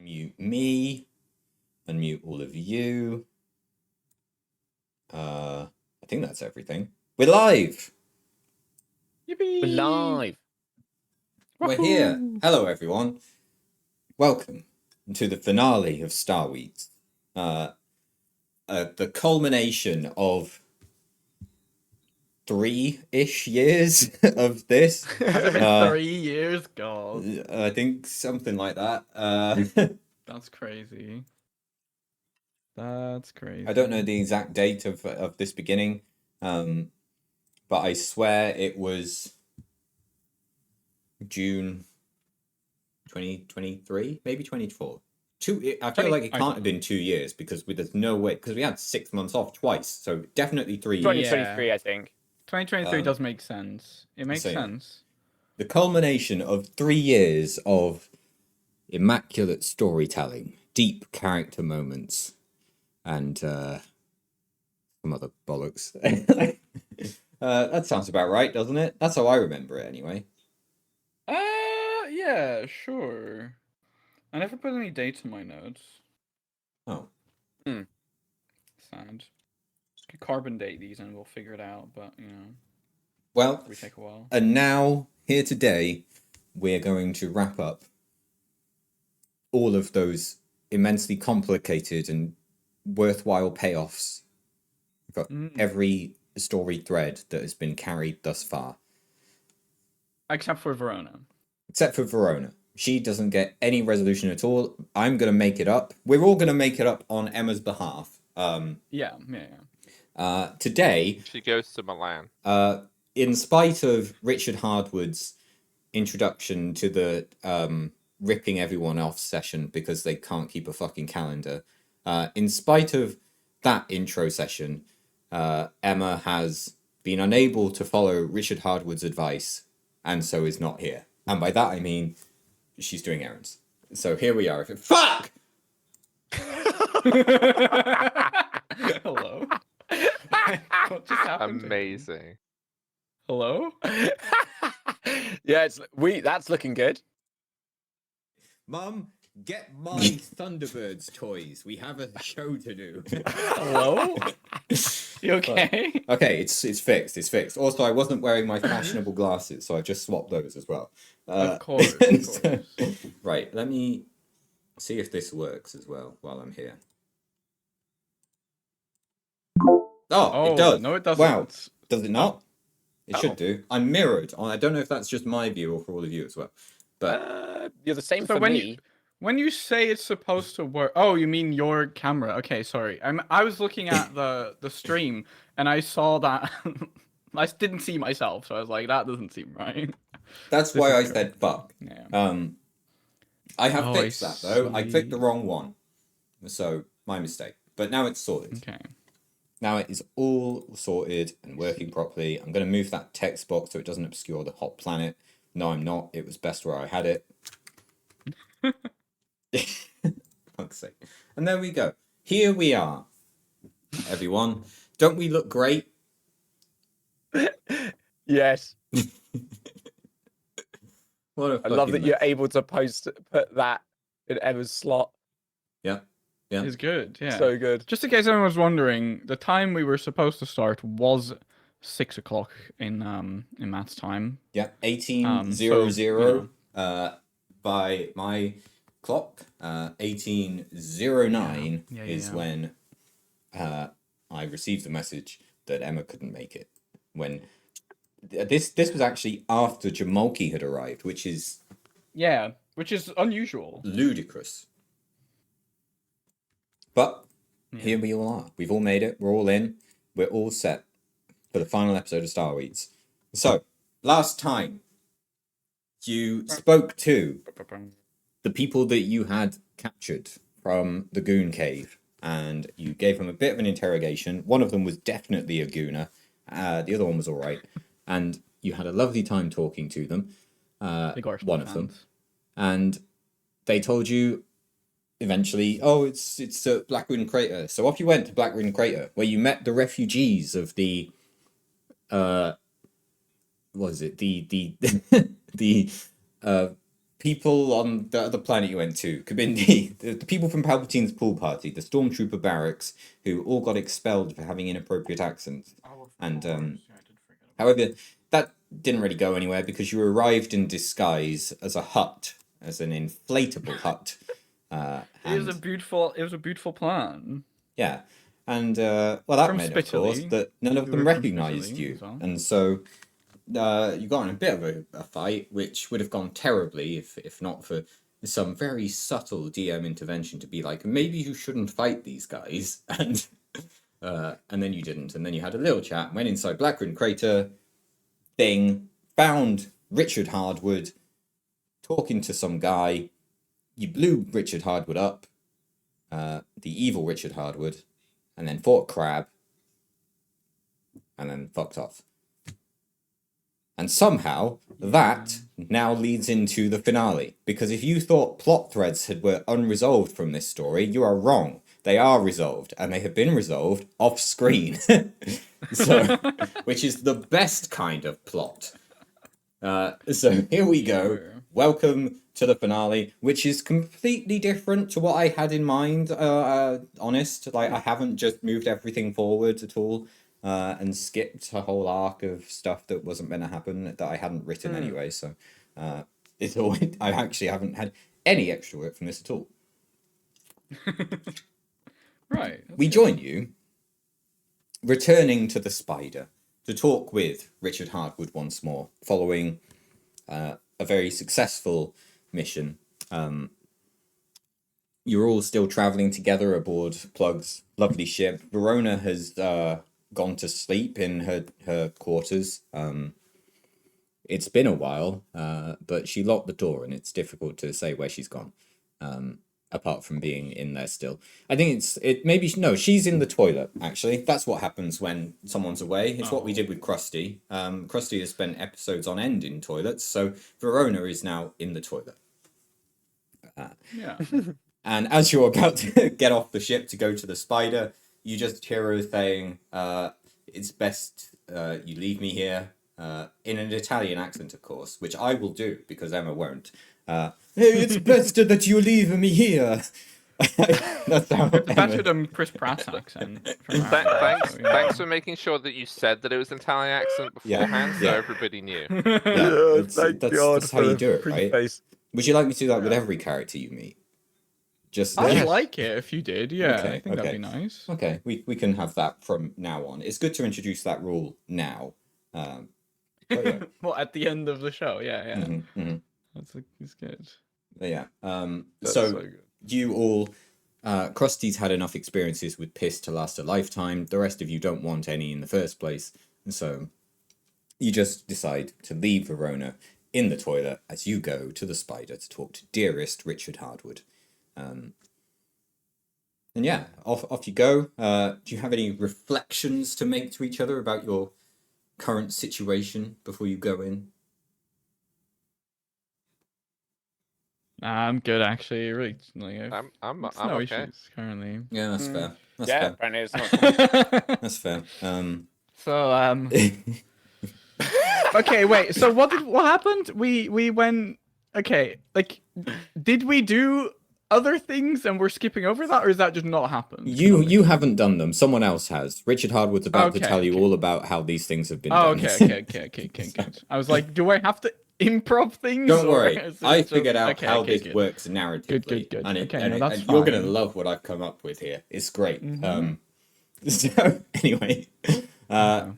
Unmute me. Unmute all of you. I think that's everything. We're live. Yippee! We're live. We're here. Hello, everyone. Welcome to the finale of Star Weeks. The culmination of 3-ish years of this. Has it been 3 years? God. I think something like that. That's crazy. That's crazy. I don't know the exact date of this beginning, but I swear it was June 2023, maybe 24. I feel like it can't have been 2 years because there's no way, because we had 6 months off twice, so definitely 3 years. 2023, I think. 2023 does make sense. It makes sense. The culmination of 3 years of immaculate storytelling, deep character moments, and some other bollocks. That sounds about right, doesn't it? That's how I remember it, anyway. Yeah, sure. I never put any dates in my notes. Oh. Sad. Could carbon date these and we'll figure it out, but, you know. Well, We take a while. And now, here today, we're going to wrap up all of those immensely complicated and worthwhile payoffs. We've got every story thread that has been carried thus far. Except for Verona. Except for Verona. She doesn't get any resolution at all. I'm going to make it up. We're all going to make it up on Emma's behalf. Yeah. Today... She goes to Milan. In spite of Richard Hardwood's introduction to the ripping everyone off session because they can't keep a fucking calendar, in spite of that intro session, Emma has been unable to follow Richard Hardwood's advice and so is not here. And by that I mean she's doing errands. So here we are. Fuck! Hello? What just happened? Amazing. Hello? Yeah, that's looking good. Mum, get my Thunderbirds toys. We have a show to do. Hello? You okay? Okay, it's fixed. It's fixed. Also, I wasn't wearing my fashionable glasses, so I just swapped those as well. Of course. Right, let me see if this works as well while I'm here. Oh, it does. No, it doesn't. Wow. Does it not? It should do. I'm mirrored. I don't know if that's just my view or for all of you as well. But You're the same So for when me. When you say it's supposed to work, oh, you mean your camera? Okay, sorry. I was looking at the stream and I saw that I didn't see myself, so I was like, that doesn't seem right. that's why I said fuck. Yeah. I have Oh, fixed I that though. I clicked the see. wrong one, so my mistake. But now it's sorted. Okay. Now it is all sorted and working properly. I'm going to move that text box so it doesn't obscure the hot planet. No, I'm not. It was best where I had it. Fuck's sake. And there we go. Here we are, everyone. Don't we look great? Yes. What a I love that fucking you're mess. able to put that in Emma's slot. Yeah. Yeah. It's good, yeah. So good. Just in case anyone was wondering, the time we were supposed to start was 6 o'clock in Matt's time. Yeah. 18:00 by my clock. 18:09 is when I received the message that Emma couldn't make it. When this was actually after Jamalki had arrived, which is which is unusual. ludicrous. But here we all are. We've all made it. We're all in. We're all set for the final episode of Star Weeks. So, last time you spoke to the people that you had captured from the Goon Cave, and you gave them a bit of an interrogation. One of them was definitely a Gooner. The other one was all right. And you had a lovely time talking to them. One of them. And they told you eventually, oh, it's Blackwind Crater. So off you went to Blackwind Crater, where you met the refugees of the what is it? The people on the other planet you went to, Kabindi, the people from Palpatine's pool party, the stormtrooper barracks, who all got expelled for having inappropriate accents. And however, that didn't really go anywhere because you arrived in disguise as a hut, as an inflatable hut. It was a beautiful plan. Yeah, and well, that From meant, of course, Spitaly. that none of We them were from recognised Spitaly you, as well. and so you got in a bit of a fight, which would have gone terribly if not for some very subtle DM intervention to be like, maybe you shouldn't fight these guys, and then you didn't, and then you had a little chat, went inside Blackroot Crater thing, found Richard Hardwood talking to some guy. You blew Richard Hardwood up, the evil Richard Hardwood, and then fought Crab, and then fucked off. And somehow that now leads into the finale. Because if you thought plot threads were unresolved from this story, you are wrong. They are resolved, and they have been resolved off screen. So, which is the best kind of plot. So here we go. Welcome to the finale, which is completely different to what I had in mind. Honest, like I haven't just moved everything forward at all. And skipped a whole arc of stuff that wasn't meant to happen that I hadn't written anyway. So it's all. I actually haven't had any extra work from this at all. Right. We join you returning to the Spider to talk with Richard Hardwood once more, following a very successful mission. You're all still traveling together aboard Plug's lovely ship. Verona has gone to sleep in her quarters. It's been a while, but she locked the door, and it's difficult to say where she's gone. Apart from being in there still, I think she's in the toilet. Actually, that's what happens when someone's away. It's what we did with Krusty. Krusty has spent episodes on end in toilets, so Verona is now in the toilet. Yeah. And as you're about to get off the ship to go to the Spider, you just hear her saying, it's best you leave me here, in an Italian accent, of course, which I will do because Emma won't. Hey, it's best that you leave me here. That's how It's better Emma... than Chris Pratt's accent. From Thanks for making sure that you said that it was an Italian accent beforehand, so everybody knew. That's how you do it, right? Face. Would you like me to do that with every character you meet? Just I'd like it if you did. Yeah, Okay, I think that'd okay. be nice. Okay, we can have that from now on. It's good to introduce that rule now. But yeah. Well, at the end of the show, yeah. That's good. But yeah. That's So good. you all, Krusty's had enough experiences with piss to last a lifetime. The rest of you don't want any in the first place, and so you just decide to leave Verona in the toilet as you go to the Spider to talk to dearest Richard Hardwood. And yeah, off you go. Do you have any reflections to make to each other about your current situation before you go in? I'm good actually. Really, like, I'm no okay. issues currently. Yeah, that's fair. That's Yeah, fair. apparently it's not. That's fair. So okay, wait. So what happened? We went. Okay, like, did we do other things and we're skipping over that, or is that just not happened? You haven't done them. Someone else has. Richard Hardwood's about to Okay, tell you okay. all about how these things have been Oh, done. okay. Good. I was like, do I have to improv things? Don't or worry. is it I just- figured out okay, how okay, this good. works narratively. Good. And, Okay, no, that's you're going to fine. love what I've come up with here. It's great. Mhm. So, anyway. Well,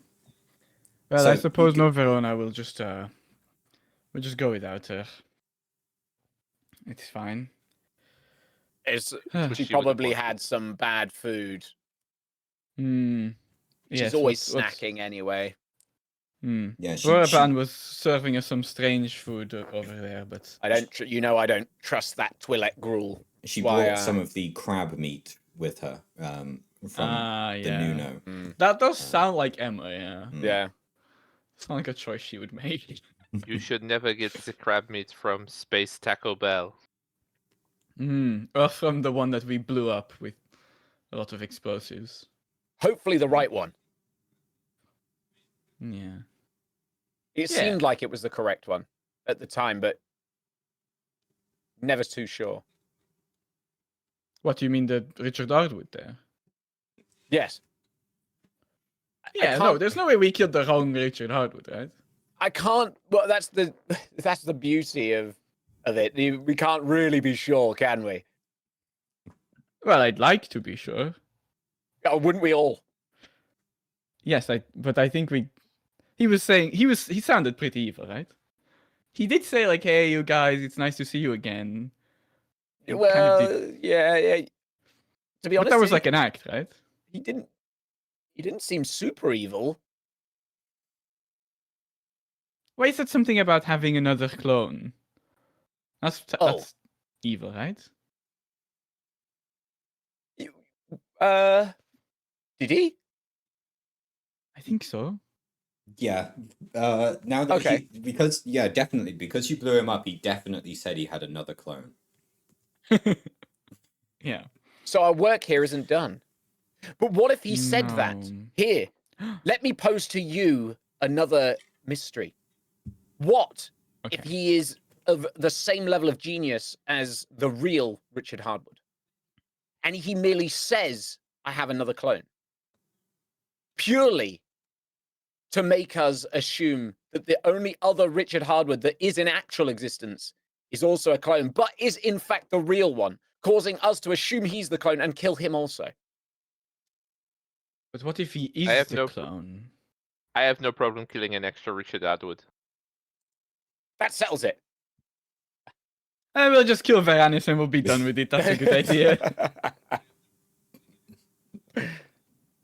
so I suppose you no Verona will just we'll just go without her. It's fine. It's, Wish she you would've probably watched had some bad food. Hmm. She's always snacking anyway. Hmm. Yeah, Roraban was serving us some strange food over there, but I don't trust that Twi'lek gruel. she why, brought some of the crab meat with her from the yeah. Nuno. That does sound like Emma. Yeah, Yeah. sound like a choice she would make. You should never get the crab meat from Space Taco Bell. Or from the one that we blew up with a lot of explosives. Hopefully the right one. Yeah. It Yeah. seemed like it was the correct one at the time, but Never too sure. What do you mean the Richard Hardwood there? Yes. Yeah, no, there's no way we killed the wrong Richard Hardwood, right? I can't. Well, that's the beauty of it. We can't really be sure, can we? Well, I'd like to be sure. Oh, wouldn't we all? Yes, but I think we. He was saying he sounded pretty evil, right? He did say like, "Hey, you guys, it's nice to see you again." He kind of Well, did- yeah. To be but honest, that was like an act, right? he didn't seem super evil. Why is that something about having another clone? That's evil, right? Did he? I think so. Yeah. Now that Okay. definitely because you blew him up, he definitely said he had another clone. Yeah. So our work here isn't done. But what if he said that? No. Here, let me pose to you another mystery. What Okay. if he is of the same level of genius as the real Richard Hardwood? And he merely says, I have another clone. Purely to make us assume that the only other Richard Hardwood that is in actual existence is also a clone, but is in fact the real one, causing us to assume he's the clone and kill him also. But what if he is have the no- clone? I have no problem killing an extra Richard Atwood. That settles it. I will just kill Varanus and we'll be done with it. That's a good idea.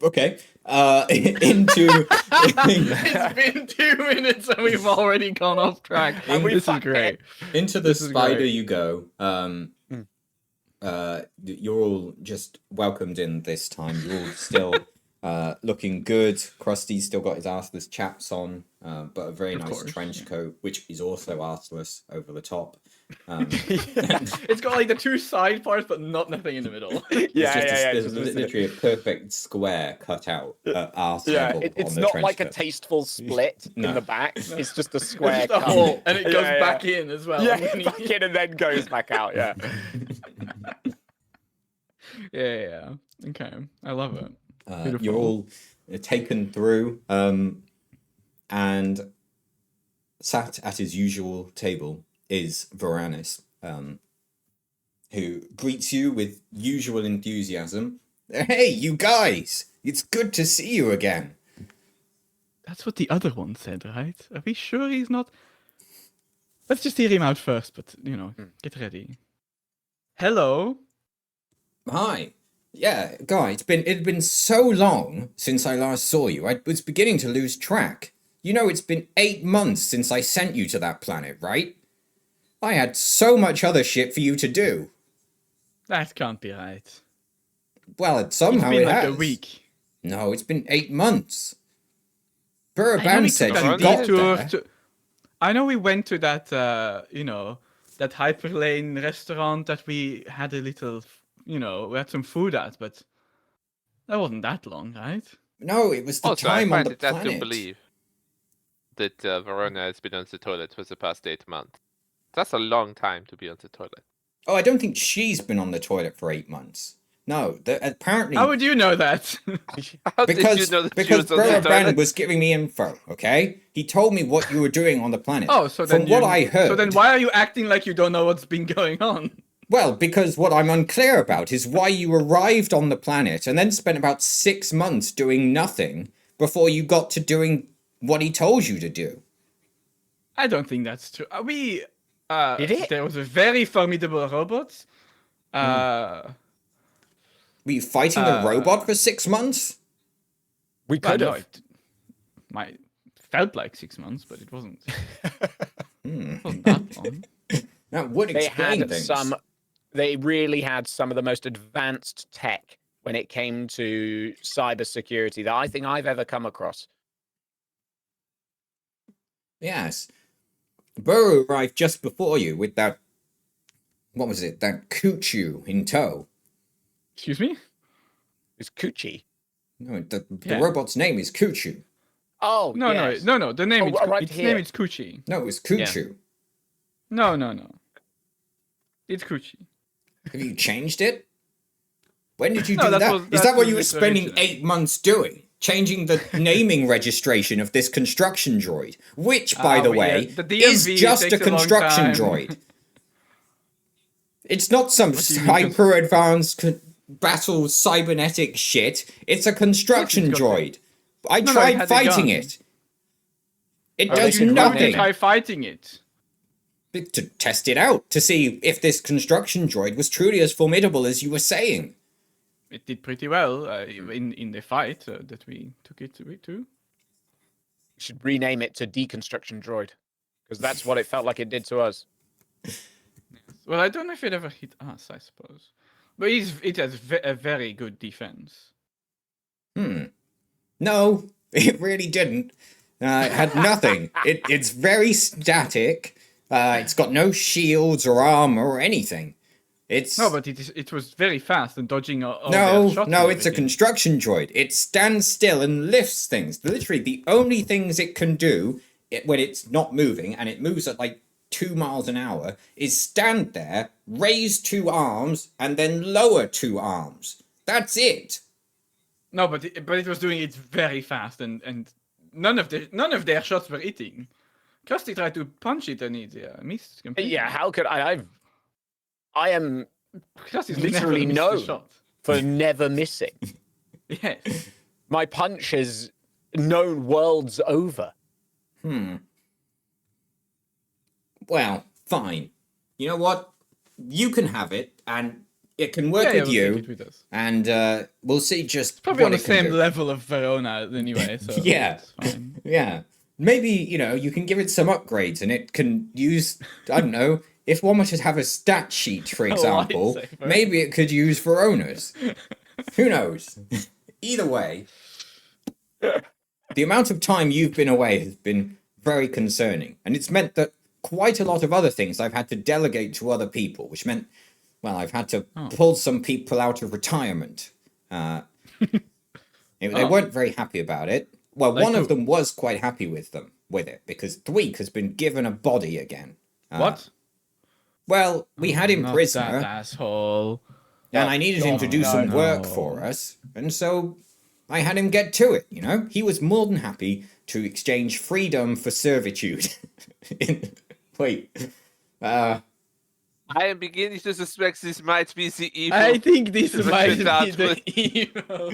Okay. Into It's been 2 minutes and we've already gone off track. And we This is fucked great. into the This is spider great. you go. You're all just welcomed in this time. You're all still looking good. Krusty's still got his arseless chaps on, but a very Of nice course, trench yeah. coat, which is also arseless over the top. It's got like the two side parts, but nothing in the middle. There's just literally a perfect square cut out at arse level it's on the not trench like a coat. tasteful split No. in the back. It's just a square It's just a cut. hole, and it goes Yeah, back in as well. Yeah, underneath. back in and then goes back out. Yeah. Yeah. Okay, I love it. You're Beautiful. all taken through, and sat at his usual table is Varanus, who greets you with usual enthusiasm. Hey, you guys! It's good to see you again. That's what the other one said, right? Are we sure he's not? Let's just hear him out first, but get ready. Hello. Hi. Yeah, guy, it'd been so long since I last saw you. I was beginning to lose track. You know, it's been 8 months since I sent you to that planet, right? I had so much other shit for you to do. That can't be right. Well, somehow It's been it like has. a week. No, it's been 8 months. I know we Buraban took said that you got detour there. to. I know we went to that, that hyperlane restaurant that we had a little, we had some food at, but that wasn't that long, right? No, it was the Also, I time on find the it hard to planet. believe that Verona has been on the toilet for the past 8 months. That's a long time to be on the toilet. Oh, I don't think she's been on the toilet for 8 months. No, apparently How would you know that? How did you because know that she was on the Buraban toilet? was giving me info. Okay, he told me what you were doing on the planet. Oh, so then from what I heard. So then why are you acting like you don't know what's been going on? Well, because what I'm unclear about is why you arrived on the planet and then spent about 6 months doing nothing before you got to doing what he told you to do. I don't think that's true. Did it? There was a very formidable robot. Were you fighting the robot for 6 months? We Well, could no, have. it felt like 6 months, but it wasn't. It wasn't that long. That would They explain had things. They really had some of the most advanced tech when it came to cybersecurity that I think I've ever come across. Yes. Burrow arrived just before you with that... What was it? That Kuchu in tow. Excuse me? It's Coochie. No, the Yeah. robot's name is Kuchu. Oh, No, yes. no. The name Oh, is right its here. name is Coochie. No, it was Kuchu. No. It's Coochie. Have you changed it? When did you No, do that that? was- Is that that what was you were it spending originally. 8 months doing? Changing the naming registration of this construction droid, which, by the But yeah, way, the is DMV just a takes a long construction time. droid. It's not some What do you mean hyper advanced battle cybernetic shit. It's a construction got the- droid. I No, it tried had a fighting gun. it. It Oh, they does should rename Why did you nothing. it. try fighting it? To test it out, to see if this construction droid was truly as formidable as you were saying. It did pretty well in the fight that we took it to. You should rename it to Deconstruction Droid, because that's what it felt like it did to us. Well, I don't know if it ever hit us, I suppose. But it has a very good defense. No, it really didn't. It had nothing. It's very static. It's got no shields or armor or anything. It's No, but it was very fast and dodging all their shots. no, and it's a everything. construction droid. It stands still and lifts things. Literally, the only things it can do when it's not moving, and it moves at like 2 miles an hour, is stand there, raise 2 arms, and then lower 2 arms. That's it. No, but it was doing it very fast, and none of their shots were hitting. Krusty tried to punch it and it missed completely. Yeah, how could I am Krusty's literally never missed a known shot. for never missing. Yes. My punch is known worlds over. Well, fine. You know what? You can have it, and it can work Yeah, with we'll you. take it with us. And we'll see just Probably what on the it can same do. level of Verona anyway, so Yeah. it's fine. Yeah. Maybe, you can give it some upgrades and it can use, I don't know, if one were to have a stat sheet, for example, lightsaber. maybe it could use Verona's. Who knows? Either way, the amount of time you've been away has been very concerning. And it's meant that quite a lot of other things I've had to delegate to other people, which meant, well, I've had to pull some people out of retirement. They weren't very happy about it. Well, Like one of who? them was quite happy with it because Thweek has been given a body again. What? Well, we had him Not prisoner, that asshole. and I needed him to do some work no. for us, and so I had him get to it. He was more than happy to exchange freedom for servitude. Wait, I am beginning to suspect this might be the evil. I think this Richard might be the Hartwood. evil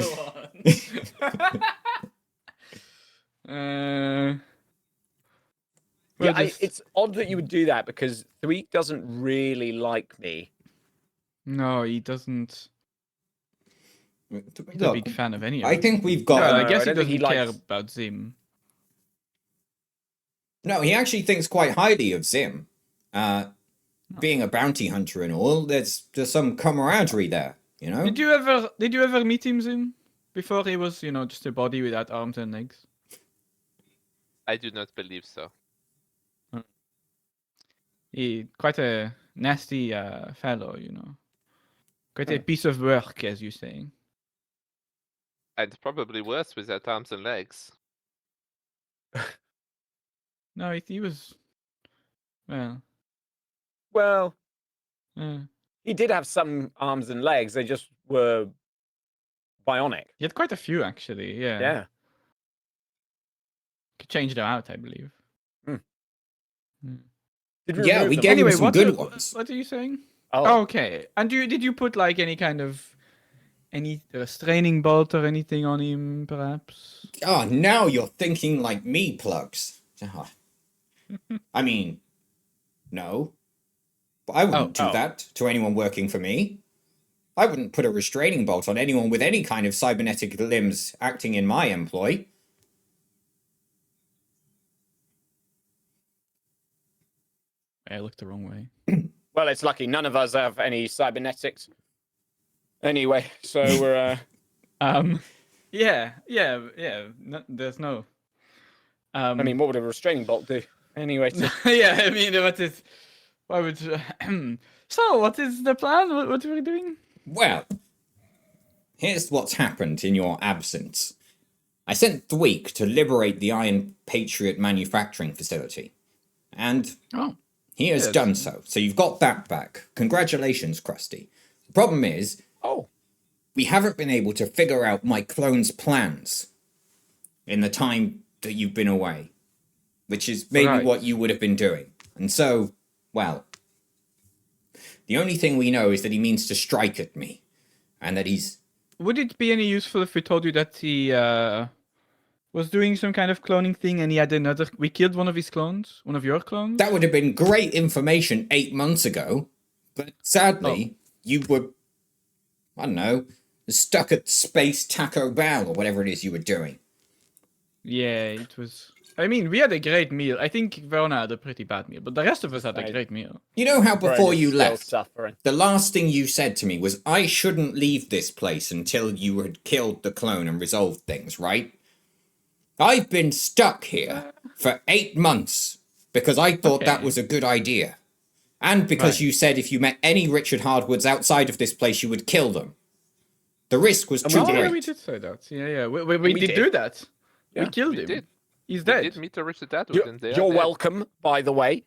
one. Yeah, well, just- it's odd that you would do that because Thweek doesn't really like me. No, he doesn't. He's a look, big fan of any of I us. think we've No, got. I No, guess I he don't think he doesn't care likes- about Zim. No, he actually thinks quite highly of Zim. Being a bounty hunter and all, there's some camaraderie there. Did you ever meet him, Zim? Before he was, just a body without arms and legs. I do not believe so. He quite a nasty fellow, Quite a piece of work, as you say. And probably worse without arms and legs. No, he was. Well, Well, uh, he did have some arms and legs. They just were bionic. he had quite a few actually. Yeah. Yeah. Could change them out, I believe. Did Yeah, remove we them? gave him Anyway, some what good ones. What are you saying? Oh, Okay. And did you put like any restraining bolt or anything on him, perhaps? Oh, now you're thinking like me, Plugs. Ah. I mean, no. I wouldn't do oh. that to anyone working for me. I wouldn't put a restraining bolt on anyone with any kind of cybernetic limbs acting in my employ. I looked the wrong way. well, it's lucky none of us have any cybernetics. Anyway, so we're Yeah. No, there's no. I mean, what would a restraining bolt do? Anyway, so yeah. I mean, why would? So, what is the plan? What are we doing? Well, here's what's happened in your absence. I sent Thweek to liberate the Iron Patriot manufacturing facility. And Oh. He has Yes. done so. So you've got that back. Congratulations, Krusty. The problem is, Oh, we haven't been able to figure out my clone's plans in the time that you've been away, which is maybe Right. what you would have been doing. And so, well, the only thing we know is that he means to strike at me, and that he's... Would it be any useful if we told you that he was doing some kind of cloning thing and he had another... We killed one of his clones? One of your clones? That would have been great information 8 months ago, but sadly, you were, I don't know, stuck at Space Taco Bell or whatever it is you were doing. Yeah, it was... I mean, we had a great meal. I think Verona had a pretty bad meal, but the rest of us had a Right. great meal. You know how before Verona's you still left, suffering. the last thing you said to me was, I shouldn't leave this place until you had killed the clone and resolved things, right? I've been stuck here for 8 months because I thought that Okay. was a good idea. And because Right. you said if you met any Richard Hardwoods outside of this place, you would kill them. The risk was too Oh, yeah, great. we did say that. Yeah. We We did did. do that. Yeah, we killed we him. did. He's We dead. did meet a Richard Atwood, You're, and they are you're dead. welcome, by the way.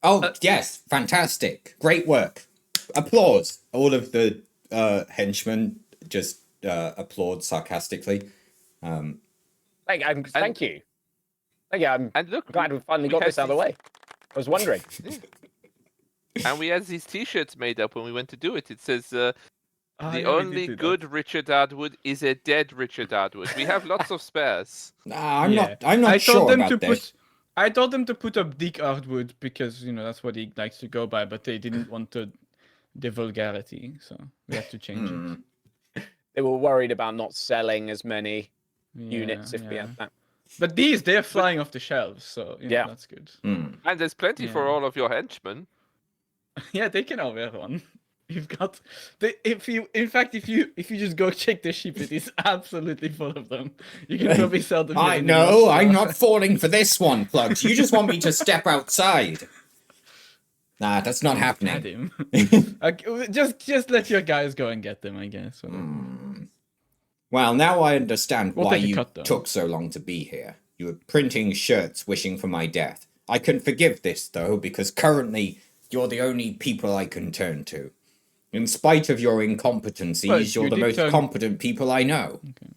Oh, yes, fantastic. Great work. Applause. All of the henchmen just applaud sarcastically. Thank you. I'm And look, glad we finally we got had this out of the way. I was wondering. And we had these T-shirts made up when we went to do it. It says, Ah, "The yeah, we did only do that. good Richard Atwood is a dead Richard Atwood." We have lots of spares. Nah, I'm Yeah. not I sure told them about to this. I told them to put up Dick Hardwood because that's what he likes to go by, but they didn't want the vulgarity, so we had to change it. They were worried about not selling as many Yeah, units if we yeah. had that. But they're flying off the shelves, so Yeah. that's good. Hmm. And there's plenty for Yeah. all of your henchmen. Yeah, they can all wear one. You've got if you just go check the ship, it is absolutely full of them. You can probably sell them. I here in know, Russia. I'm not falling for this one, Plugs. You just want me to step outside. Nah, that's not Had happening. him. Okay, just let your guys go and get them, I guess. Well, now I understand We'll why take a you cut, though. took so long to be here. You were printing shirts wishing for my death. I can forgive this, though, because currently you're the only people I can turn to. In spite of your incompetencies, Well, you're you the did most turn- competent people I know. Okay.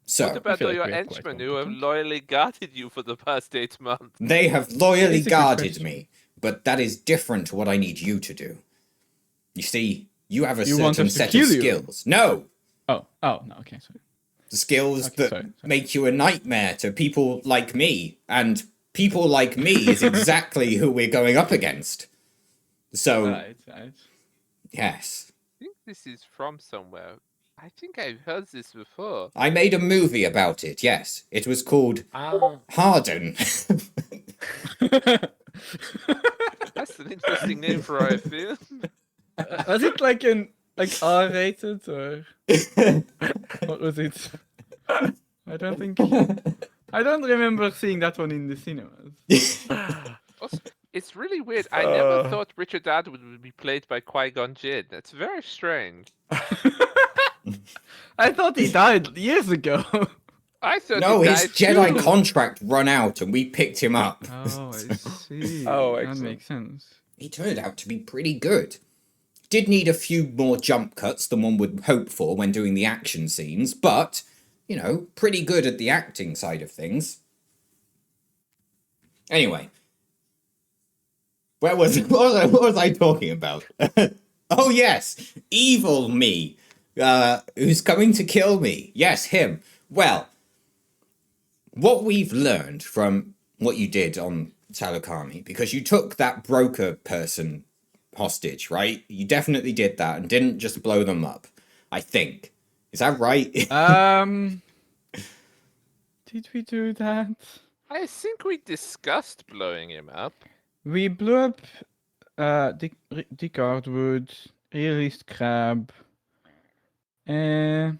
So, What about feel all like your we are quite henchmen who have competent. loyally guarded you for the past 8 months? they have loyally It's a good guarded question. me, but that is different to what I need you to do. You see, you have a You want certain us to set of kill you? skills. No! Oh, no, okay, sorry. The skills Okay, that sorry. make you a nightmare to people like me, and people like me is exactly who we're going up against. So, Right. yes. I think this is from somewhere. I think I've heard this before. I made a movie about it, yes. It was called Ah, Harden. That's an interesting name for a film. Was it like R-rated or what was it? I don't remember seeing that one in the cinemas. Also, it's really weird. I never thought Richard Atwood would be played by Qui-Gon Jinn. That's very strange. I thought he died years ago. I thought No, he his died Jedi too. contract run out and we picked him up. Oh, I see. Oh, that excellent. makes sense. He turned out to be pretty good. Did need a few more jump cuts than one would hope for when doing the action scenes, but, pretty good at the acting side of things. Anyway. What was I talking about? Oh, yes! Evil me! Who's coming to kill me? Yes, him. Well, what we've learned from what you did on Talukami, because you took that broker person hostage, right? You definitely did that and didn't just blow them up, I think. Is that right? Did we do that? I think we discussed blowing him up. We blew up Dick Hardwood, released Crab. Yeah,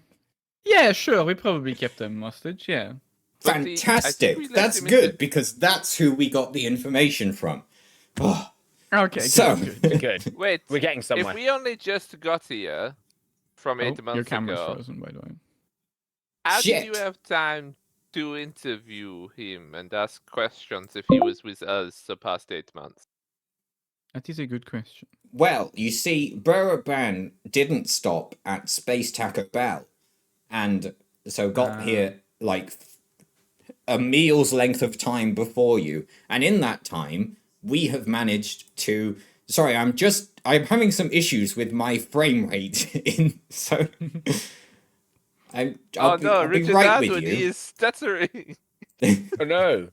sure, we probably kept them hostage, yeah. But I think Fantastic! we left That's him in good, the- because that's who we got the information from. Oh, Okay, So- good. good. Wait, We're getting somewhere. if we only just got here from 8 Oh, months your camera's ago, frozen, by the way. how did Shit. you have time to interview him and ask questions if he was with us the past 8 months? That is a good question. Well, you see, Buraban didn't stop at Space Taco Bell, and so got here like a meal's length of time before you. And in that time, we have managed to. Sorry, I'm having some issues with my frame rate. I'll be Richard right with Atwood, you. he is stuttering. Oh no,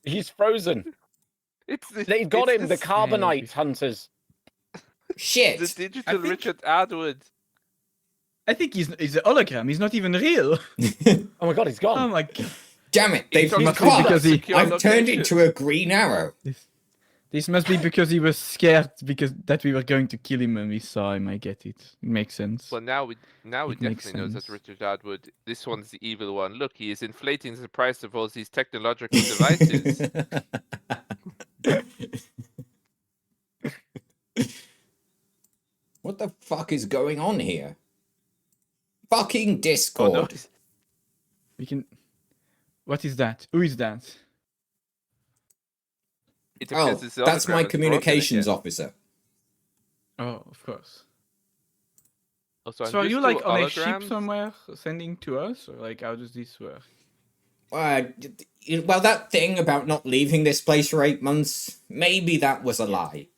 he's frozen. They got him, the carbonite hunters. Shit! The digital Richard Atwood. I think he's a hologram. He's not even real. Oh my god, he's gone. Oh my god. Damn it! They've talking about fucked. because he- I've turned into a green arrow. This must be because he was scared that we were going to kill him when we saw him. I get it. It makes sense. Well, now we It makes definitely know that sense. Richard Atwood. This one's the evil one. Look, he is inflating the price of all these technological devices. What the fuck is going on here? Fucking Oh, Discord. no. We can. What is that? Who is that? It Oh, appears this that's hologram my is broken communications again. officer. Oh, of course. Also, So are I'm you used to like on a ship holograms. somewhere sending to us, or like how does this work? Well, that thing about not leaving this place for 8 months, maybe that was a lie.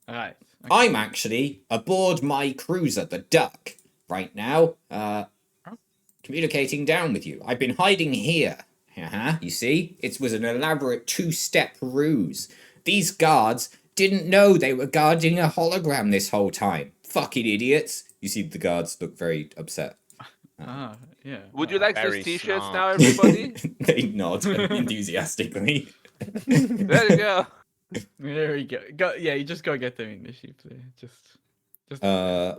Alright. I'm actually aboard my cruiser, the Duck, right now, communicating down with you. I've been hiding here. You see? It was an elaborate 2-step ruse. These guards didn't know they were guarding a hologram this whole time. Fucking idiots. You see the guards look very upset. Yeah. Would you like Very those t-shirts smart. now, everybody? They nod enthusiastically. There you go. There we go. Yeah, you just gotta get them in the ship. Just.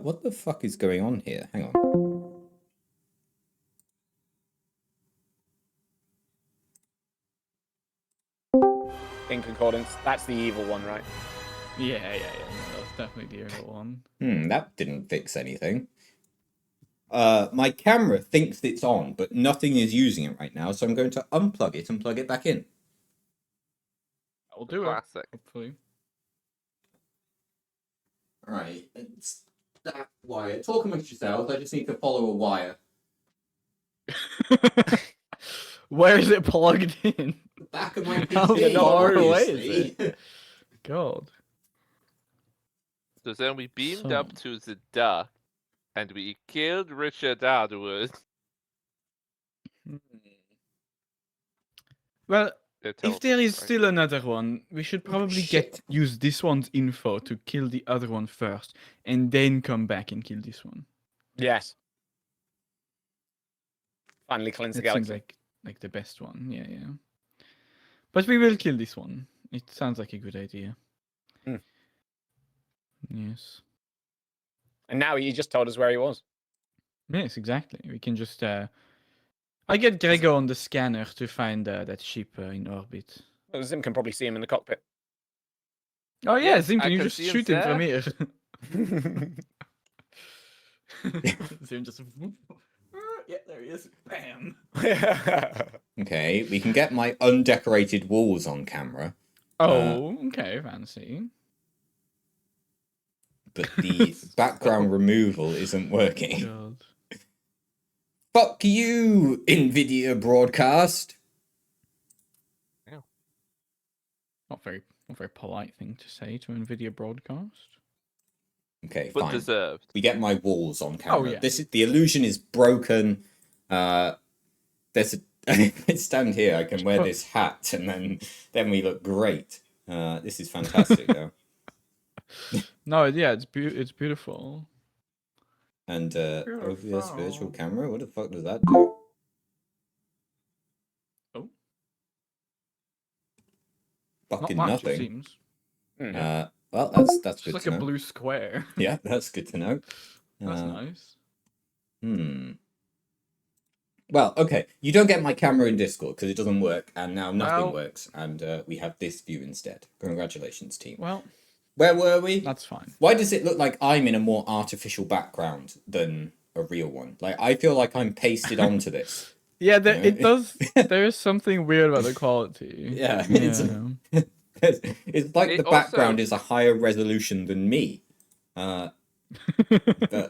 What the fuck is going on here? Hang on. In concordance, that's the evil one, right? Yeah. No, that's definitely the other one. That didn't fix anything. My camera thinks it's on, but nothing is using it right now, so I'm going to unplug it and plug it back in. I'll do it. Classic. Hopefully. Alright, it's that wire. Talk amongst yourselves, I just need to follow a wire. Where is it plugged in? The back of my How PC, far away obviously. is it? God. So then we beamed So- up to the Duck, and we killed Richard Atwood. Well, They if tell- there is right. still another one, we should probably shit. use this one's info to kill the other one first, and then come back and kill this one. Yes. Finally cleanse the That seems galaxy. like the best one. Yeah. But we will kill this one. It sounds like a good idea. Hmm. Yes. And now you just told us where he was. Yes, exactly. We can just. I get Gregor on the scanner to find that ship in orbit. Well, Zim can probably see him in the cockpit. Oh yeah, Yes, Zim, I can you can just see him shoot him from there. here? Zim just. Yeah, there he is. Bam. Okay, we can get my undecorated walls on camera, Oh, okay, fancy. but the background removal isn't working. God. Fuck you, NVIDIA broadcast! Not very polite thing to say to NVIDIA broadcast. Okay, But fine. deserved. We get my walls on camera. yeah. The illusion is broken. There's a I stand here, I can wear this hat, and then we look great. This is fantastic, though. No, yeah, it's beautiful. And OBS virtual Beautiful. camera, what the fuck does that do? Oh. Fucking Not much, nothing. it seems. Well, that's It's good like to a know. blue square. Yeah, that's good to know. That's nice. Well, okay. You don't get my camera in Discord because it doesn't work, and now nothing Well- works, and we have this view instead. Congratulations, team. Well, Where were we? that's fine. Why does it look like I'm in a more artificial background than a real one? Like, I feel like I'm pasted onto this. Yeah, it does. There is something weird about the quality. Yeah, Yeah. it's like It the background also- is a higher resolution than me. But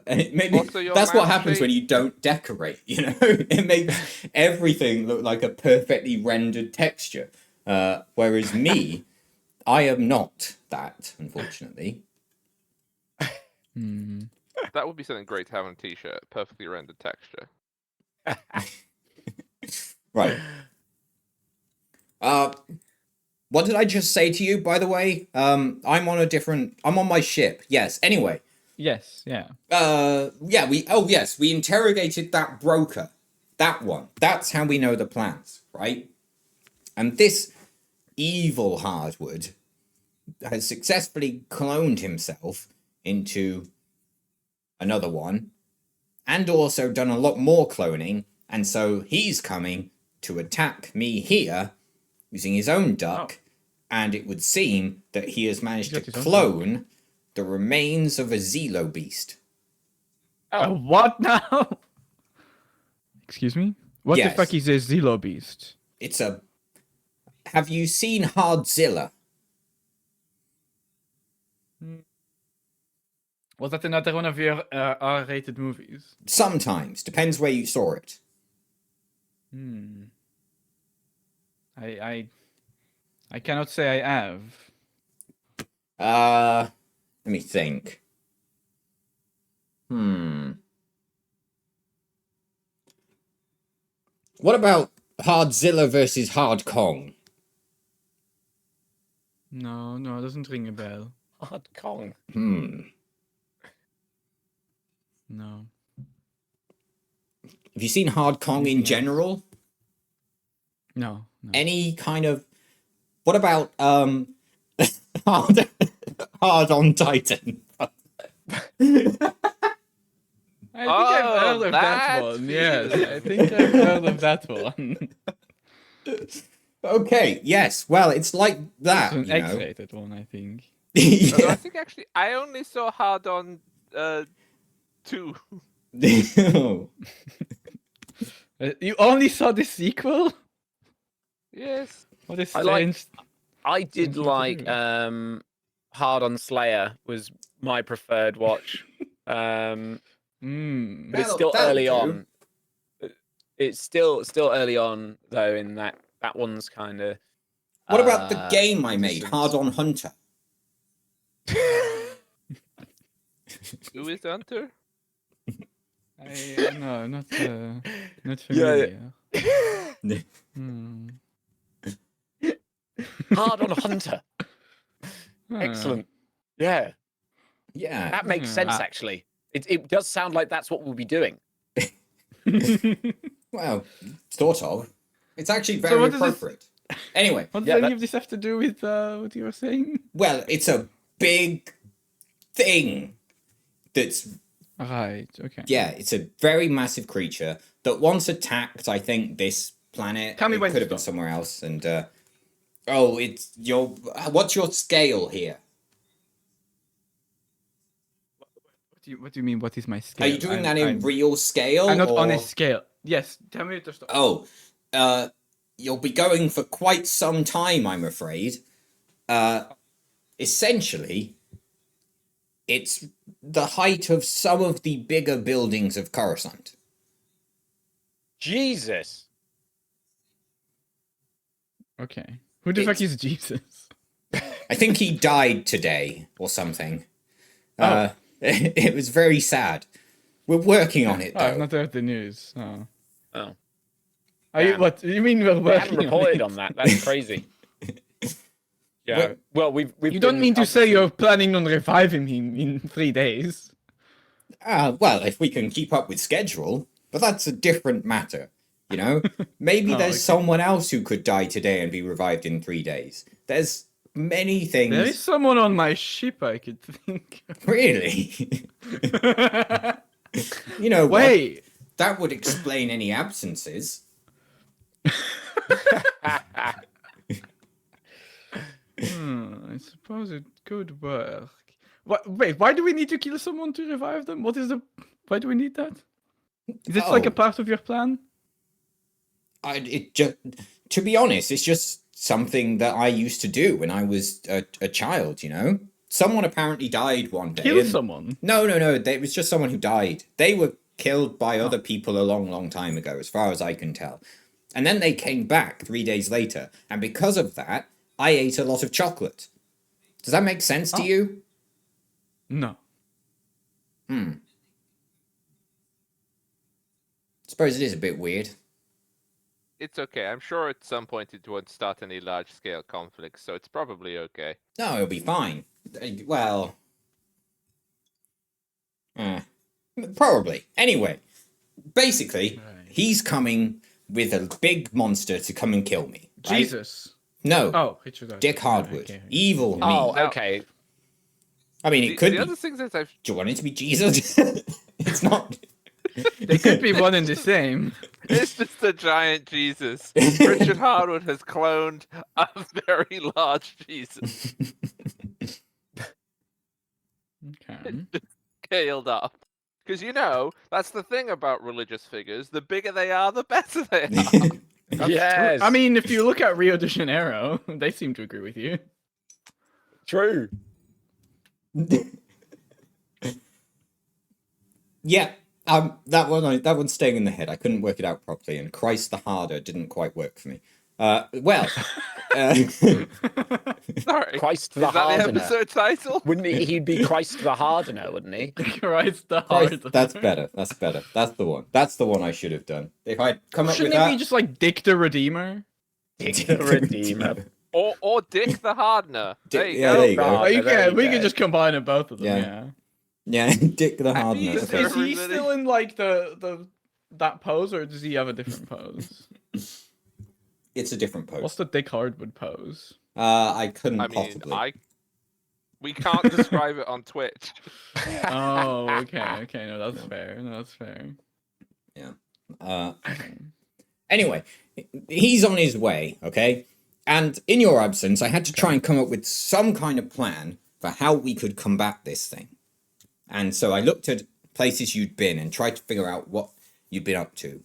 maybe Also, your that's what mouth happens when shape- you don't decorate. You know, it makes everything look like a perfectly rendered texture. Whereas me, I am not that, unfortunately. Hmm. That would be something great to have on a t-shirt. Perfectly rendered texture. Right. What did I just say to you, by the way? I'm on my ship. Yes. Anyway. Yes. Yeah. Yeah, we interrogated that broker. That one. That's how we know the plans, right? And this evil Hardwood has successfully cloned himself into another one and also done a lot more cloning, and so he's coming to attack me here using his own duck, and it would seem that he has managed to He's got his own clone the remains of a Zelo beast. What now? Excuse me? What the Yes. fuck is a Zelo beast? It's a. Have you seen Hardzilla? Was that another one of your R-rated movies? Sometimes. Depends where you saw it. Hmm. I cannot say I have. Let me think. What about Hardzilla versus Hard Kong? No, it doesn't ring a bell. Hard Kong. No. Have you seen Hard Kong in Anything else? general? No. Any kind of. What about hard, hard on Titan? I think I've Oh, heard of that that one. Yes, feeling. I think I've heard of that one. Okay, yes. Well, it's like that. It's an You know? X-rated one, I think. Although I Yeah. think actually I only saw Hard on 2. You only saw the sequel? Yes. What is I like- strange? I did Something to like do. Hard on Slayer was my preferred watch. But it's That'll- still that'll early do. on. It's still early on though in that one's kind of. What about the game I made, existence. Hard on Hunter? Who is Hunter? No, not familiar. Hard on Hunter. Excellent. Yeah, Yeah. that makes sense actually. It does sound like that's what we'll be doing. Well, sort of. It's actually So very what does this- appropriate. Anyway, What does Yeah, any that- of this have to do with what you were saying? well, it's a big thing that's Right. Okay. yeah, it's a very massive creature that once attacked, I think, this planet. Tell me it when could to have been stop. somewhere else. And it's your. What's your scale here? What do you mean? What is my scale? Are you doing that in real scale? I'm not or... on a scale. Yes. Tell me to stop. Oh, you'll be going for quite some time, I'm afraid. Essentially, it's the height of some of the bigger buildings of Coruscant. Jesus. Okay. Who the fuck is Jesus? I think he died today or something. Oh. It was very sad. We're working on it, Oh, I've though. not heard the news. Oh. Oh. Are you, Damn. what you mean we're They haven't working reported on on that. That's crazy. Yeah. Well, we've You don't been mean to say obviously- you're planning on reviving him in 3 days? Well, if we can keep up with schedule, but that's a different matter. You know, maybe Oh, there's okay. someone else who could die today and be revived in 3 days. There's many things. There is someone on my ship I could think. Really? You know what? Wait. That would explain any absences. I suppose it could work. What? Wait, why do we need to kill someone to revive them? What is the? Why do we need that? Is this like a Oh. part of your plan? To be honest, it's just something that I used to do when I was a child, you know? Someone apparently died one day. Kill someone? No. It was just someone who died. They were killed by other people a long time ago, as far as I can tell. And then they came back 3 days later. And because of that, I ate a lot of chocolate. Does that make sense to you? No. Suppose it is a bit weird. It's okay. I'm sure at some point it won't start any large-scale conflicts, so it's probably okay. No, it'll be fine. Well... probably. Anyway, basically, he's coming with a big monster to come and kill me. Right? Jesus. No. Oh, Richard. Dick Hardwood. Okay. Evil me. Oh, Now- okay. I mean, it could The be. other thing that I've Do you want it to be Jesus? It's not. They could be one and the same. It's just a giant Jesus. Richard Hardwood has cloned a very large Jesus, Okay. scaled up. Because that's the thing about religious figures. The bigger they are, the better they are. Yes. I mean, if you look at Rio de Janeiro, they seem to agree with you. true. Yeah. That one's staying in the head. I couldn't work it out properly, and Christ the Harder didn't quite work for me. Well. Sorry. Christ the Is that the Hardener. episode title? Wouldn't he'd be Christ the Hardener, wouldn't he? Christ the Christ, hard. that's better. That's better. That's the one. That's the one I should have done. If I'd come up Shouldn't with it that. be just like Dick the Redeemer? Dick the Redeemer. Or Dick the Hardener. There you yeah, go. there you go. Oh, Oh, there you we go. could just combine it both of them. Yeah. Yeah. Yeah, Dick the Hardener. Is Is, Okay. is he Everybody- still in like that pose, or does he have a different pose? It's a different What's post. the Dick Hardwood pose? I couldn't I mean, possibly. we can't describe it on Twitch. Oh, okay. No, that's fair. Uh, Okay. anyway, he's on his way, okay? And in your absence, I had to try and come up with some kind of plan for how we could combat this thing. And so I looked at places you'd been and tried to figure out what you'd been up to.